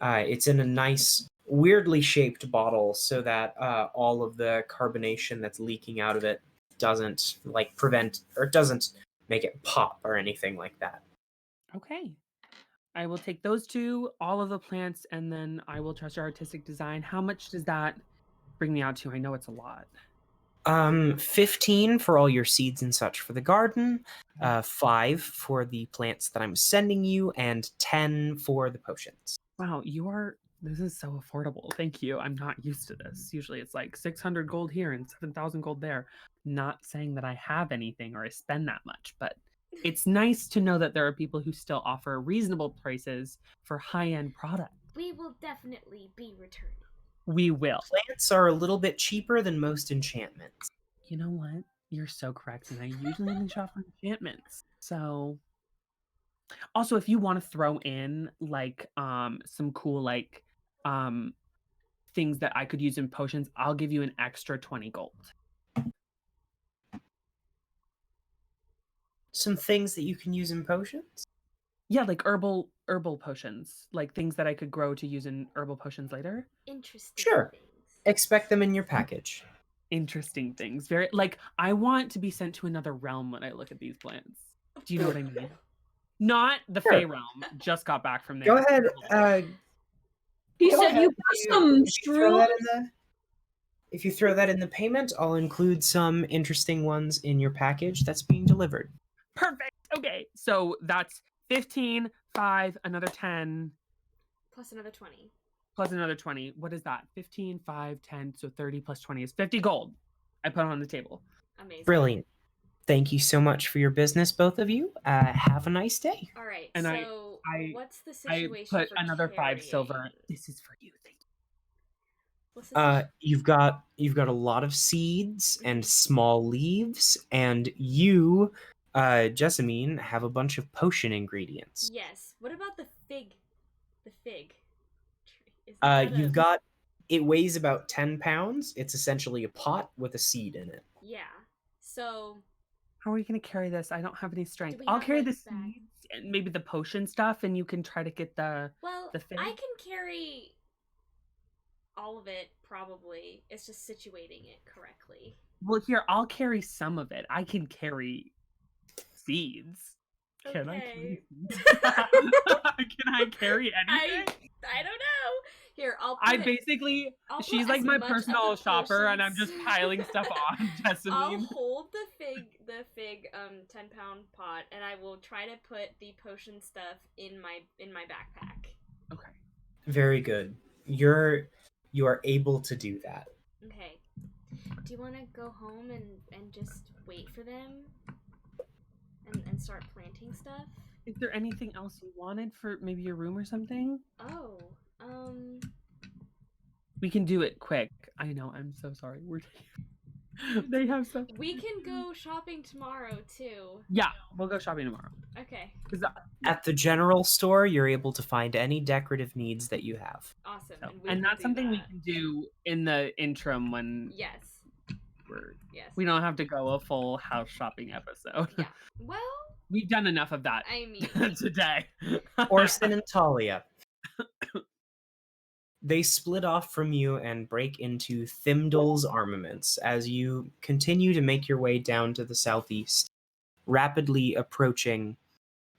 It's in a nice, weirdly shaped bottle so that all of the carbonation that's leaking out of it doesn't like prevent or doesn't make it pop or anything like that. Okay. I will take those 2, all of the plants, and then I will trust your artistic design. How much does that bring me out to? I know it's a lot. 15 for all your seeds and such for the garden, 5 for the plants that I'm sending you, and 10 for the potions. Wow, this is so affordable. Thank you. I'm not used to this. Usually it's like 600 gold here and 7,000 gold there. Not saying that I have anything or I spend that much, but it's nice to know that there are people who still offer reasonable prices for high-end products. We will definitely be returning. We will. Plants are a little bit cheaper than most enchantments. You know what? You're so correct, and I usually only shop for enchantments. So also, if you want to throw in like some cool like things that I could use in potions, I'll give you an extra 20 gold. some things that you can use in potions. Yeah, like herbal potions, like things that I could grow to use in herbal potions later. Interesting Sure. things. Expect them in your package. Interesting things. Very like I want to be sent to another realm when I look at these plants. Do you know what I mean? Not the Sure. Fey realm. Just got back from Go there. ahead. He Go said ahead. you got some If you throw that in the payment, I'll include some interesting ones in your package that's being delivered. Perfect. Okay. So that's 15, 5, another 10, Plus another 20. plus another 20. What is that? 15, 5, 10. So 30 plus 20 is 50 gold. I put it on the table. Amazing. Brilliant. Thank you so much for your business, both of you. Have a nice day. All right. And So I- what's the I situation put for another 5 silver. carrying? This is for you. Thank you. What's the You've got a lot of seeds and small leaves, and you, Jessamine, have a bunch of potion ingredients. Yes. What about the fig? The fig. Is that You've got it weighs about 10 pounds. It's essentially a pot with a seed in it. Yeah. So How are you going to carry this? I don't have any strength. we I'll have, carry like, the bags? seeds and maybe the potion stuff, and you can try to get the. well, The fig? I can carry all of it probably. It's just situating it correctly. Well, here, I'll carry some of it. I can carry seeds. Can I carry Okay. seeds? Can I carry anything? I don't know. Here, I'll put I it- basically, I'll she's put like as my much of personal the shopper, and I'm just potions- piling stuff on I'll Jessamine. hold the fig 10-pound pot, and I will try to put the potion stuff in my backpack. Okay. Very good. You are able to do that. Okay. Do you want to go home and just wait for them and start planting stuff? Is there anything else you wanted for maybe your room or something? Oh, We can do it quick. I know. I'm so sorry. They have stuff. we can go shopping tomorrow too. Yeah, we'll go shopping tomorrow. Okay, At the general store, you're able to find any decorative needs that you have. awesome. So, we and will that's do something we that. can do in the interim when Yes, yes. we don't have to go a full house shopping episode. Yeah. Well, We've done enough of that I mean, today. Orson and Thalia. They split off from you and break into Thimdle's armaments as you continue to make your way down to the southeast, rapidly approaching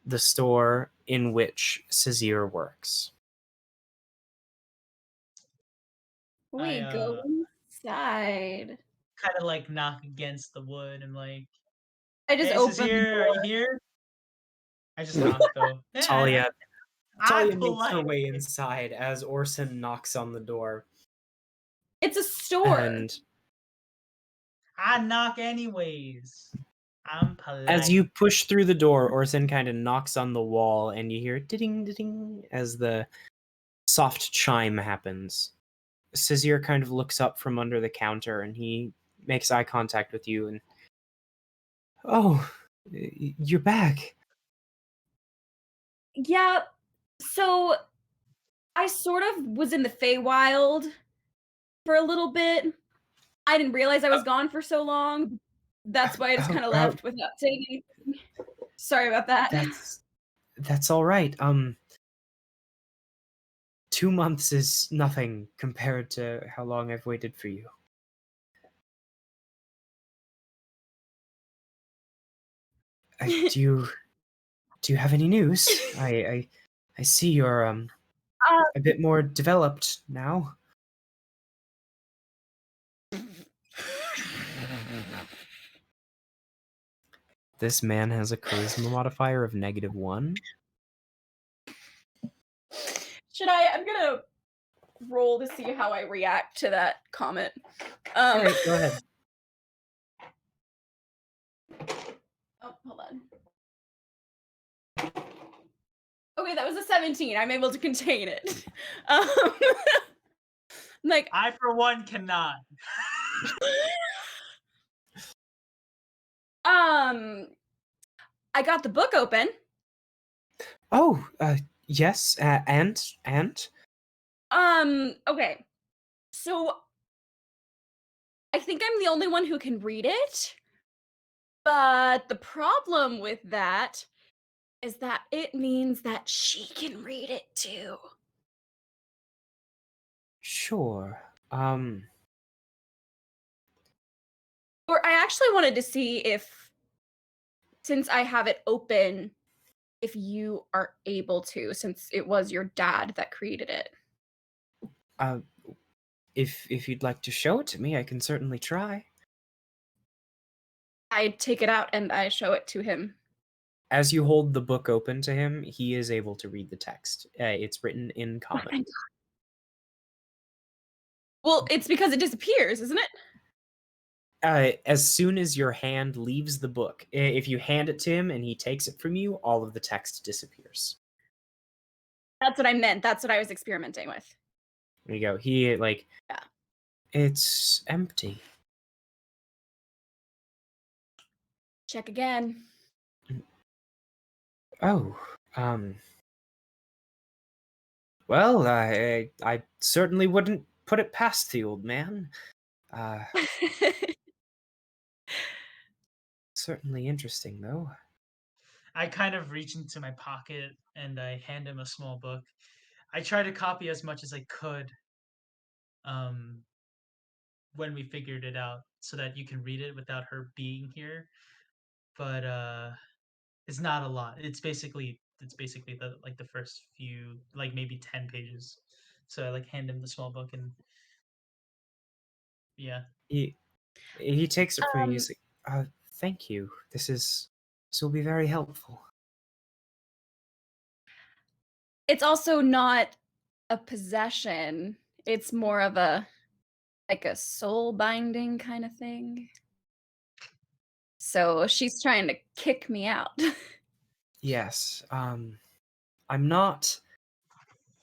the store in which Sazir works. We go inside. Kind of like knock against the wood and like, I just hey, open Sazir, the are door. you here? I just knock though. Yeah, Talia I'm makes her polite. way inside as Orson knocks on the door. It's a store. And I knock anyways. I'm polite. as you push through the door, Orson kind of knocks on the wall, and you hear ding ding as the soft chime happens. Sazir kind of looks up from under the counter, and he makes eye contact with you. And oh, you're back. Yeah. So I sort of was in the Feywild for a little bit. I didn't realize I was gone for so long. That's why I just kind of left without saying anything. Sorry about that. That's all right. 2 months is nothing compared to how long I've waited for you. Do you have any news? I see you're a bit more developed now. This man has a charisma modifier of -1. Should I? I'm gonna roll to see how I react to that comment. All right, go ahead. Oh, hold on. Okay, that was a 17. I'm able to contain it. Like I for one cannot. I got the book open. Oh, yes, and Okay. So I think I'm the only one who can read it. But the problem with that is that it means that she can read it too. Sure. Or I actually wanted to see if, since I have it open, if you are able to, since it was your dad that created it. Uh, if you'd like to show it to me, I can certainly try. I take it out and I show it to him. As you hold the book open to him, he is able to read the text. It's written in Oh, common. thank God. Well, it's because it disappears, isn't it? As soon as your hand leaves the book, if you hand it to him and he takes it from you, all of the text disappears. That's what I meant. That's what I was experimenting with. There you go. He, like, Yeah. it's empty. Check again. Oh, well, I certainly wouldn't put it past the old man. Certainly interesting, though. I kind of reach into my pocket and I hand him a small book. I try to copy as much as I could um, when we figured it out so that you can read it without her being here. But it's not a lot. It's basically the first few, like maybe 10 pages. So I like hand him the small book and yeah. He takes it from you. Um, He's like, thank you. This will be very helpful. it's also not a possession. It's more of a soul binding kind of thing. So she's trying to kick me out. Yes. I'm not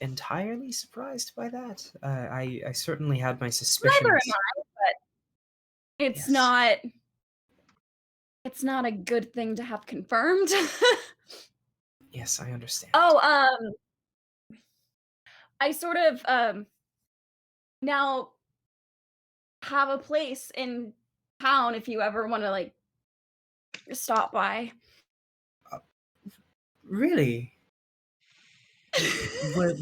entirely surprised by that. I certainly had my Neither suspicions. am I, but it's Yes. not a good thing to have confirmed. Yes, I understand. Oh, I sort of now have a place in town if you ever want to like stop by. Really? Where,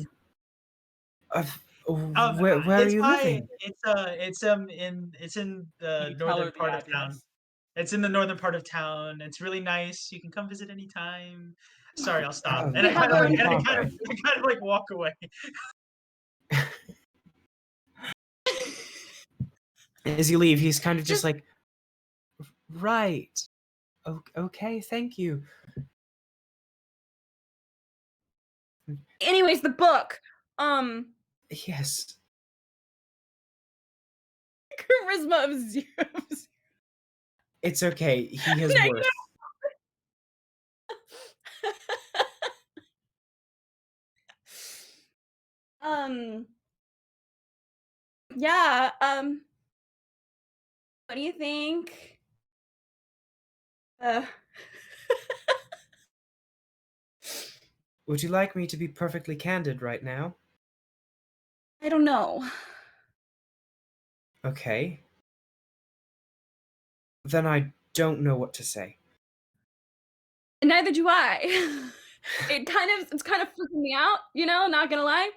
uh, Um, where are it's you by living? it's in the You tell her northern the part of town. address. It's in the northern part of town. It's really nice. You can come visit anytime. Sorry, I'll stop. And We I have kind of like, and I kind of, Father. I kind of like walk away. As you leave, he's kind of just Just like, right. Okay, thank you. anyways, the book. Yes. Charisma of 0. It's okay. He has Negative. worth. um yeah, what do you think? Uh Would you like me to be perfectly candid right now? I don't know. Okay. Then I don't know what to say. Neither do I. It's kind of freaking me out, not gonna lie.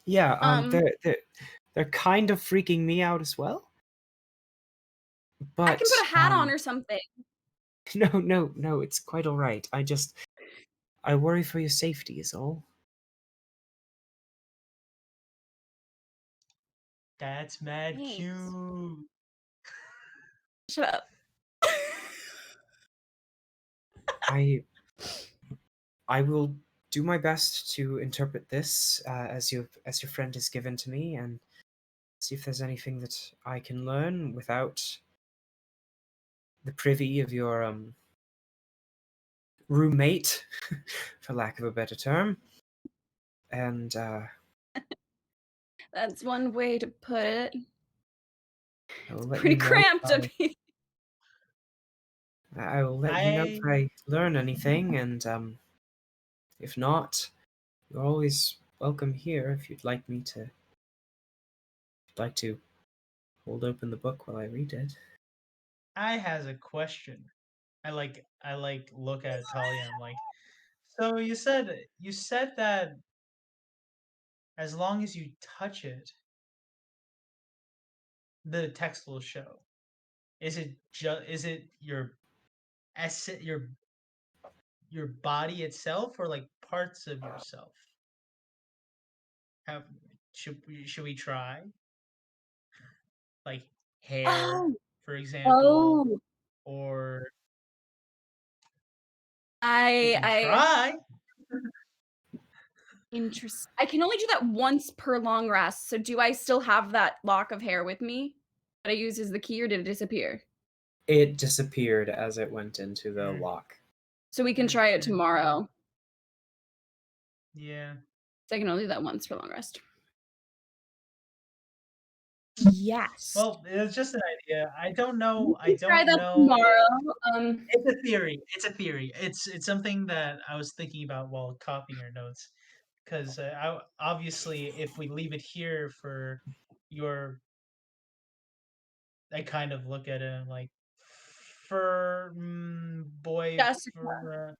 Yeah, Um, they're kind of freaking me out as well. I can But put a hat on or something. no, it's quite all right. I worry for your safety is all. That's mad Thanks. cute. Shut up. I I will do my best to interpret this as your friend has given to me, and see if there's anything that I can learn without the privy of your roommate, for lack of a better term. And That's one way to put it. I will let Pretty you know cramped if up here. I will let you know if I I learn anything, and if not, you're always welcome here if you'd like me to. If you'd like to hold open the book while I read it. I has a question. I look at Thalia. I'm like, so you said that as long as you touch it, the text will show. Is it your your body itself, or like parts of yourself? Have should we try? Like hair, Oh, for example, oh. or we I can I try. interest. I can only do that once per long rest. So do I still have that lock of hair with me that I use as the key, or did it disappear? It disappeared as it went into the Mm. lock. So we can try it tomorrow. Yeah. So I can only do that once per long rest. Yes. Well, it's just an idea. I don't know. We I can try don't that know. tomorrow. It's a theory. It's a theory. It's something that I was thinking about while copying your notes. Because obviously, if we leave it here for your, I kind of look at it and like, boy, Jessica.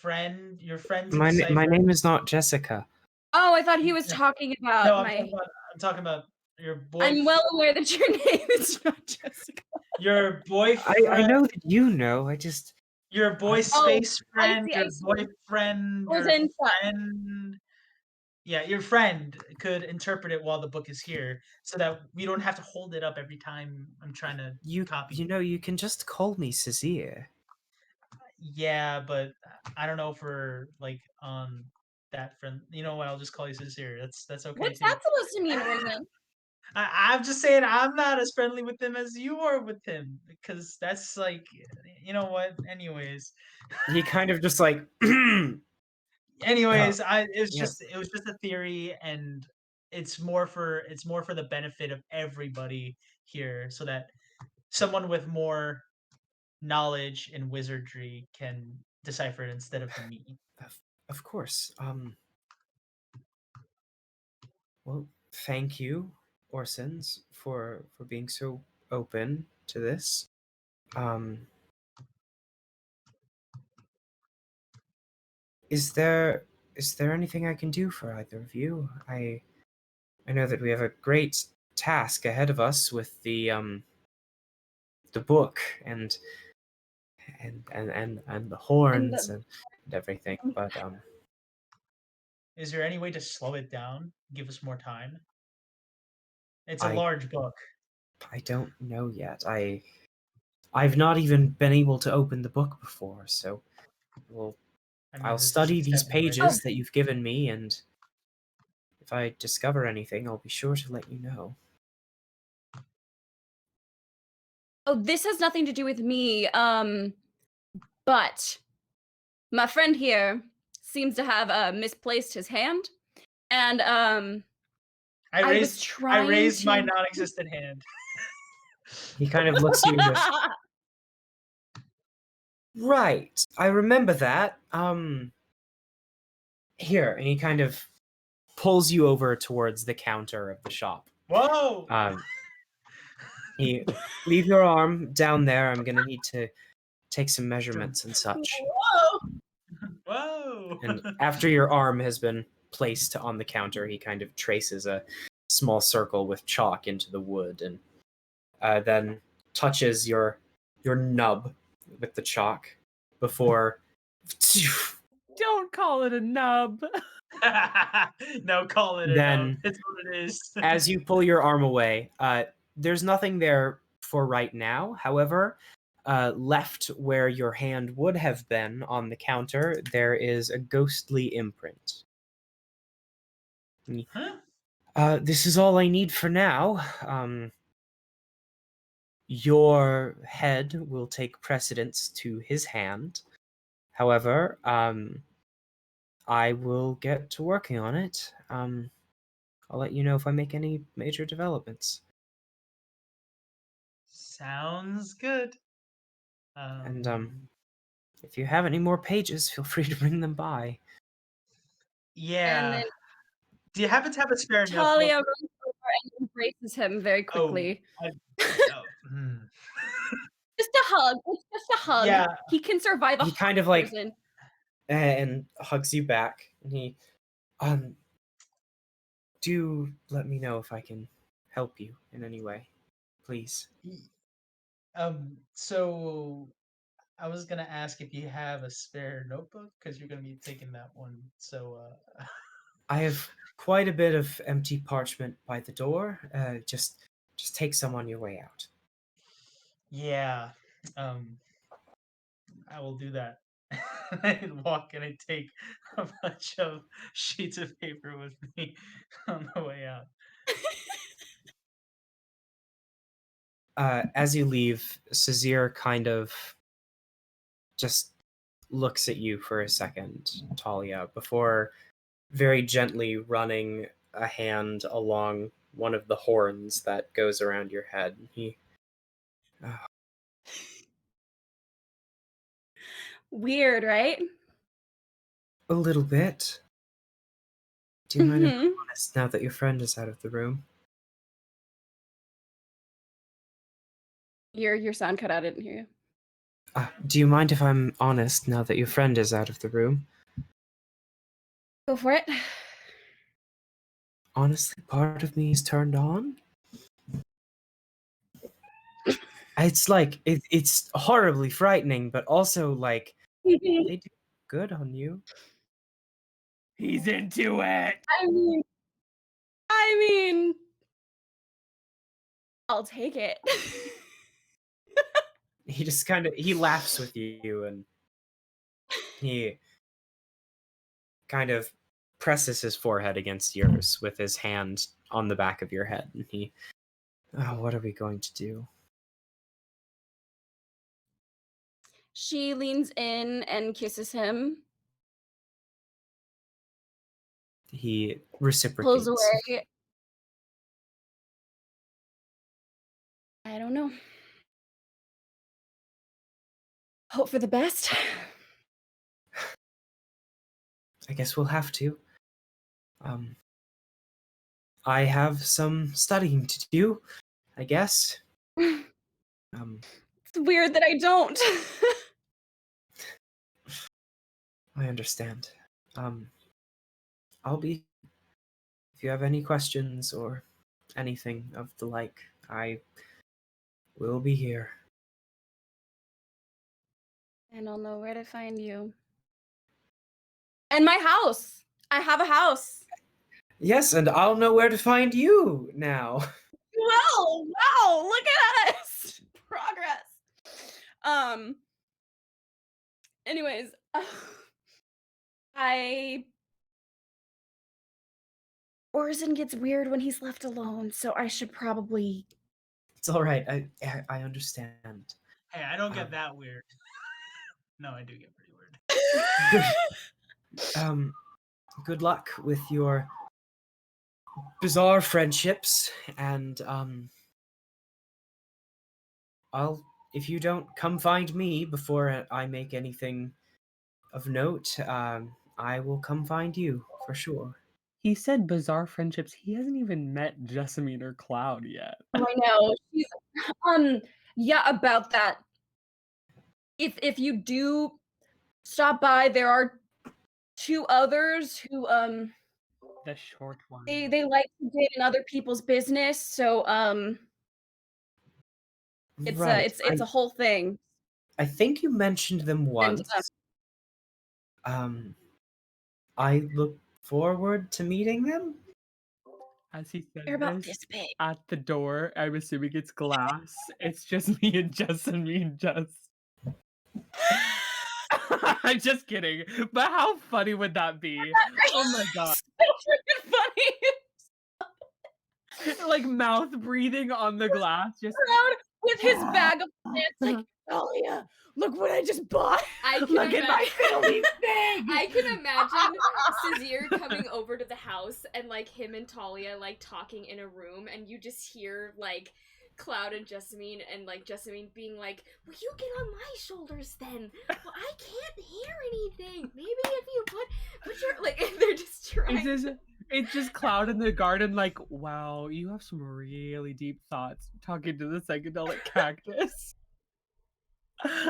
friend, your friend's My decipher. name is not Jessica. Oh, I thought he was talking about No, my. I'm talking about your I'm well aware that your name is not Jessica. your I boyfriend, know that you know. I just your boy Oh, space I friend, see, your I see. boyfriend, your Orsan, friend. Yeah, your friend could interpret it while the book is here, so that we don't have to hold it up every time I'm trying to copy. you know you can just call me Cezir. Yeah, but I don't know if we're like on that friend. You know what? I'll just call you sincere. That's okay what's too. that supposed to mean, Orsan? I'm just saying I'm not as friendly with him as you are with him, because that's like, you know what? Anyways, He kind of just like anyways, yeah. it was just a theory, and it's more for the benefit of everybody here, so that someone with more knowledge in wizardry can decipher it instead of me. Of course. Well, thank you, Orsons, for being so open to this. Um, is there anything I can do for either of you? I know that we have a great task ahead of us with the book and the horns and everything, but Is there any way to slow it down? Give us more time? It's a I large book. don't know yet. I've not even been able to open the book before, so well, I mean, I'll this is study these extended, right? pages that you've given me, and if I discover anything, I'll be sure to let you know. Oh, this has nothing to do with me. But my friend here seems to have misplaced his hand, and I was trying raised my to. non-existent hand. He kind of looks at you and goes, right, I remember that. Here, and he kind of pulls you over towards the counter of the shop. Whoa! You leave your arm down there. I'm gonna need to take some measurements and such. Whoa! Whoa! And after your arm has been placed on the counter, he kind of traces a small circle with chalk into the wood, and then touches your nub with the chalk before. Don't call it a nub. No, call it a Then, nub. It's what it is. as you pull your arm away, there's nothing there for right now. However, left where your hand would have been on the counter, there is a ghostly imprint. Huh? This is all I need for now. Your head will take precedence to his hand. However, I will get to working on it. I'll let you know if I make any major developments. Sounds good. And if you have any more pages, feel free to bring them by. Yeah. And then Do you happen to have a spare notebook? Talia runs over and embraces him very quickly. Oh, hug. It's just a hug. Yeah. He can survive a He hug kind of like person. and hugs you back, and he do let me know if I can help you in any way, please. So I was gonna ask if you have a spare notebook because you're gonna be taking that one. So I have quite a bit of empty parchment by the door. Just take some on your way out. yeah, I will do that. I walk and I take a bunch of sheets of paper with me on the way out. As you leave, Sazir kind of just looks at you for a second, Talia, before very gently running a hand along one of the horns that goes around your head. He Weird, right? a little bit. Do you mind if Mhm. I'm honest now that your friend is out of the room? Your sound cut out. I didn't hear you. Do you mind if I'm honest now that your friend is out of the room? Go for it. Honestly, part of me is turned on. It's like it's horribly frightening, but also like they do good on you. He's into it. I mean, I'll take it. He just kind of he laughs with you, and he kind of presses his forehead against yours with his hand on the back of your head, and he, oh, what are we going to do? She leans in and kisses him, He pulls reciprocates. away. I don't know. Hope for the best. I guess we'll have to. I have some studying to do, I guess. It's weird that I don't. I understand. I'll be. If you have any questions or anything of the like, I will be here. And I'll know where to find you. And my house. I have a house. Yes, and I'll know where to find you now. Well, wow, look at us. Progress. Anyways, Orson gets weird when he's left alone, so I should probably. It's all right. I understand. Hey, I don't get that weird. No, I do get pretty weird. Good luck with your bizarre friendships, and if you don't come find me before I make anything of note, I will come find you for sure. He said bizarre friendships. He hasn't even met Jessamine or Cloud yet. I know. She's, yeah, about that. If you do stop by, there are two others who The short one. they like to get in other people's business, so it's Right. it's a whole thing. I think you mentioned them And once. I look forward to meeting them. As he said they're about this, this big. at the door, I'm assuming it's glass. It's just me and Jessamine I'm just kidding. But how funny would that be? Oh my god. That's freaking funny. Like mouth breathing on the glass. Just Around with his bag of plants, like, Thalia, look what I just bought. look at my fiddly thing. I can imagine Sazir coming over to the house and like him and Thalia like talking in a room, and you just hear like Cloud and Jessamine, and like Jessamine being like, "Will you get on my shoulders then? Well, I can't hear anything. Maybe if you put your like," and they're just trying. It's just Cloud in the garden, like, wow, you have some really deep thoughts talking to the psychedelic cactus.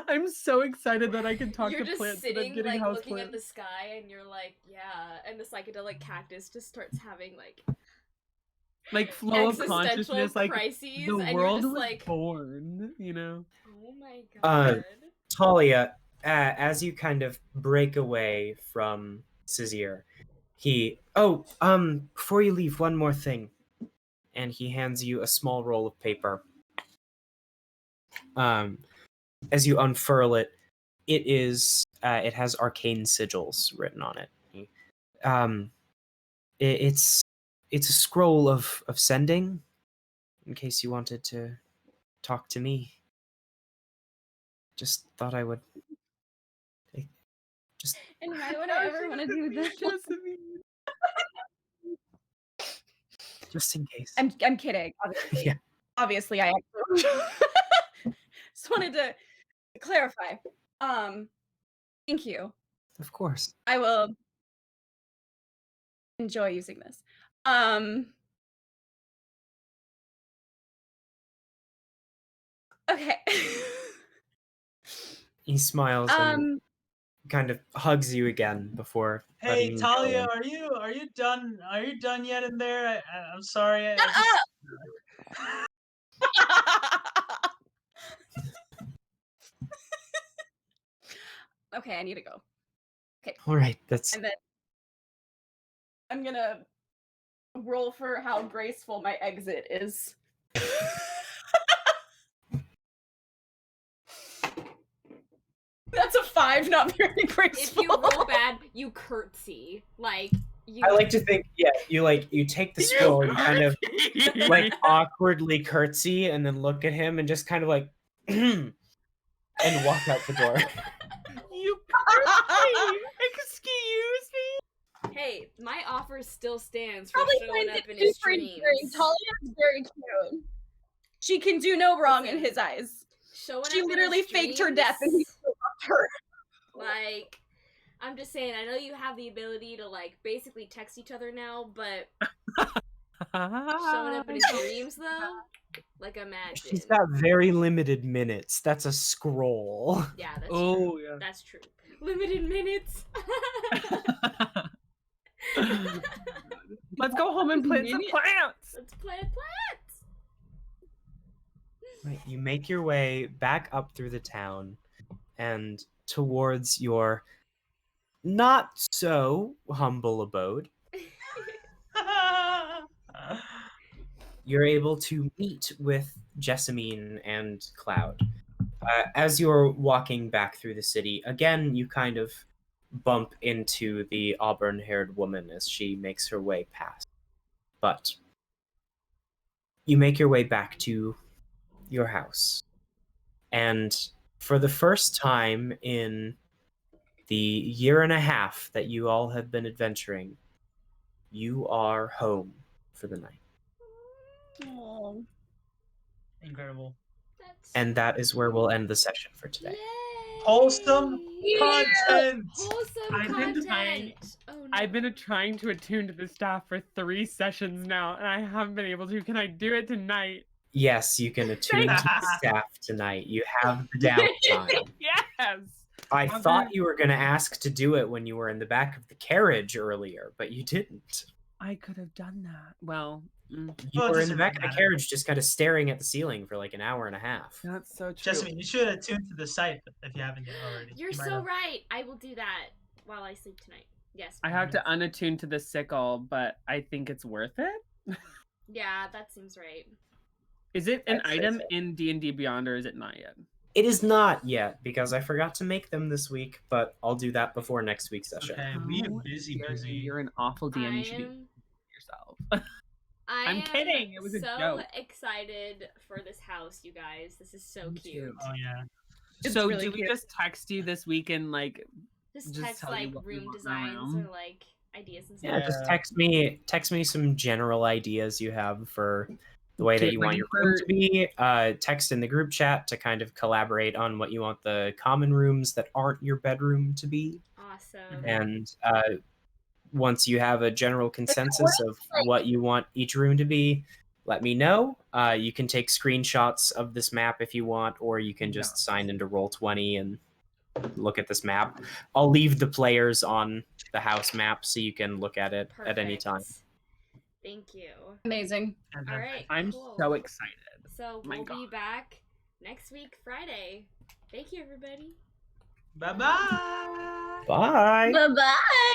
I'm so excited that I can talk You're to just plants. And I'm sitting, getting like, house looking at the plants. sky, and you're like, yeah. And the psychedelic cactus just starts having, Like flow of existential consciousness, like crises, the and you're world just was like, born, you know? oh my Uh, god. Talia, as you kind of break away from Sizir, before you leave, one more thing. And he hands you a small roll of paper. As you unfurl it, it has arcane sigils written on it. It's a scroll of sending, in case you wanted to talk to me. Just thought I would. Just And why would I ever want to do that? Jessamine. just in case. I'm kidding. Obviously, Yeah. obviously, I actually just wanted to clarify. Thank you. Of course. I will enjoy using this. Okay. He smiles and kind of hugs you again before letting Hey you Talia, go. are you done? Are you done yet in there? I'm sorry. I Shut just... Okay, I need to go. Okay. All right, that's And then I'm gonna roll for how graceful my exit is. That's a 5, not very graceful. If you roll bad, you curtsy. Like, you. I like to think, yeah, you take the scroll and kind of like awkwardly curtsy and then look at him and just kind of like and walk out the door. You curtsy! Excuse me? Hey, my offer still stands for Probably showing finds up it in his super dreams. endearing. Talia's very cute. She can do no wrong in his eyes. Showing She up in literally his faked her death and he dreams, still loved her. Like, I'm just saying, I know you have the ability to, like, basically text each other now, but showing up in his dreams, though? Like, imagine. She's got very limited minutes. That's a scroll. Yeah, that's Oh, true. yeah. That's true. Limited minutes. Let's go home and plant some Minutes? plants! Let's plant plants. Right, you make your way back up through the town and towards your not so humble abode. You're able to meet with Jessamine and Cloud. As you're walking back through the city, again, you kind of bump into the auburn-haired woman as she makes her way past. But you make your way back to your house. And for the first time in the year and a half that you all have been adventuring, you are home for the night. Oh. Incredible. And that is where we'll end the session for today. Yay! Wholesome Yeah! content. Wholesome I've been content. trying- Oh, no. I've been trying to attune to the staff for 3 sessions now, and I haven't been able to. Can I do it tonight? Yes, you can attune to the staff tonight. You have the downtime. Yes! I Okay. thought you were going to ask to do it when you were in the back of the carriage earlier, but you didn't. I could have done that. Well, You Well, it were in the doesn't back of the matter. carriage just kind of staring at the ceiling for like an hour and a half. that's so true. Jessamine, you should attune to the site if you haven't yet already. You're You might so have. right. I will do that while I sleep tonight. Yes. I have to unattune to the sickle, but I think it's worth it. Yeah, that seems right. Is it an I'd say item so. in D&D Beyond, or is it not yet? It is not yet because I forgot to make them this week, but I'll do that before next week's session. Okay, we How are busy, dare you. busy. You're an awful DM. I You should be am, yourself. I I'm am kidding, it was a so joke. excited for this house, you guys. This is so Me cute. too. Oh yeah. It's So really do we cute. just text you this week and like Just Just text tell you like what we room want in our designs room? or like ideas and Yeah, stuff. just Yeah. text me some general ideas you have for the way that Get you want ready your room for- to be. Text in the group chat to kind of collaborate on what you want the common rooms that aren't your bedroom to be. Awesome. And once you have a general consensus of what you want each room to be, let me know. You can take screenshots of this map if you want, or you can just sign into Roll20 and look at this map. I'll leave the players on the house map so you can look at it at any time. Perfect. Thank you. Amazing. All right, I'm cool. so excited. So My we'll God. be back next week, Friday. Thank you, everybody. Bye-bye. Bye. Bye-bye.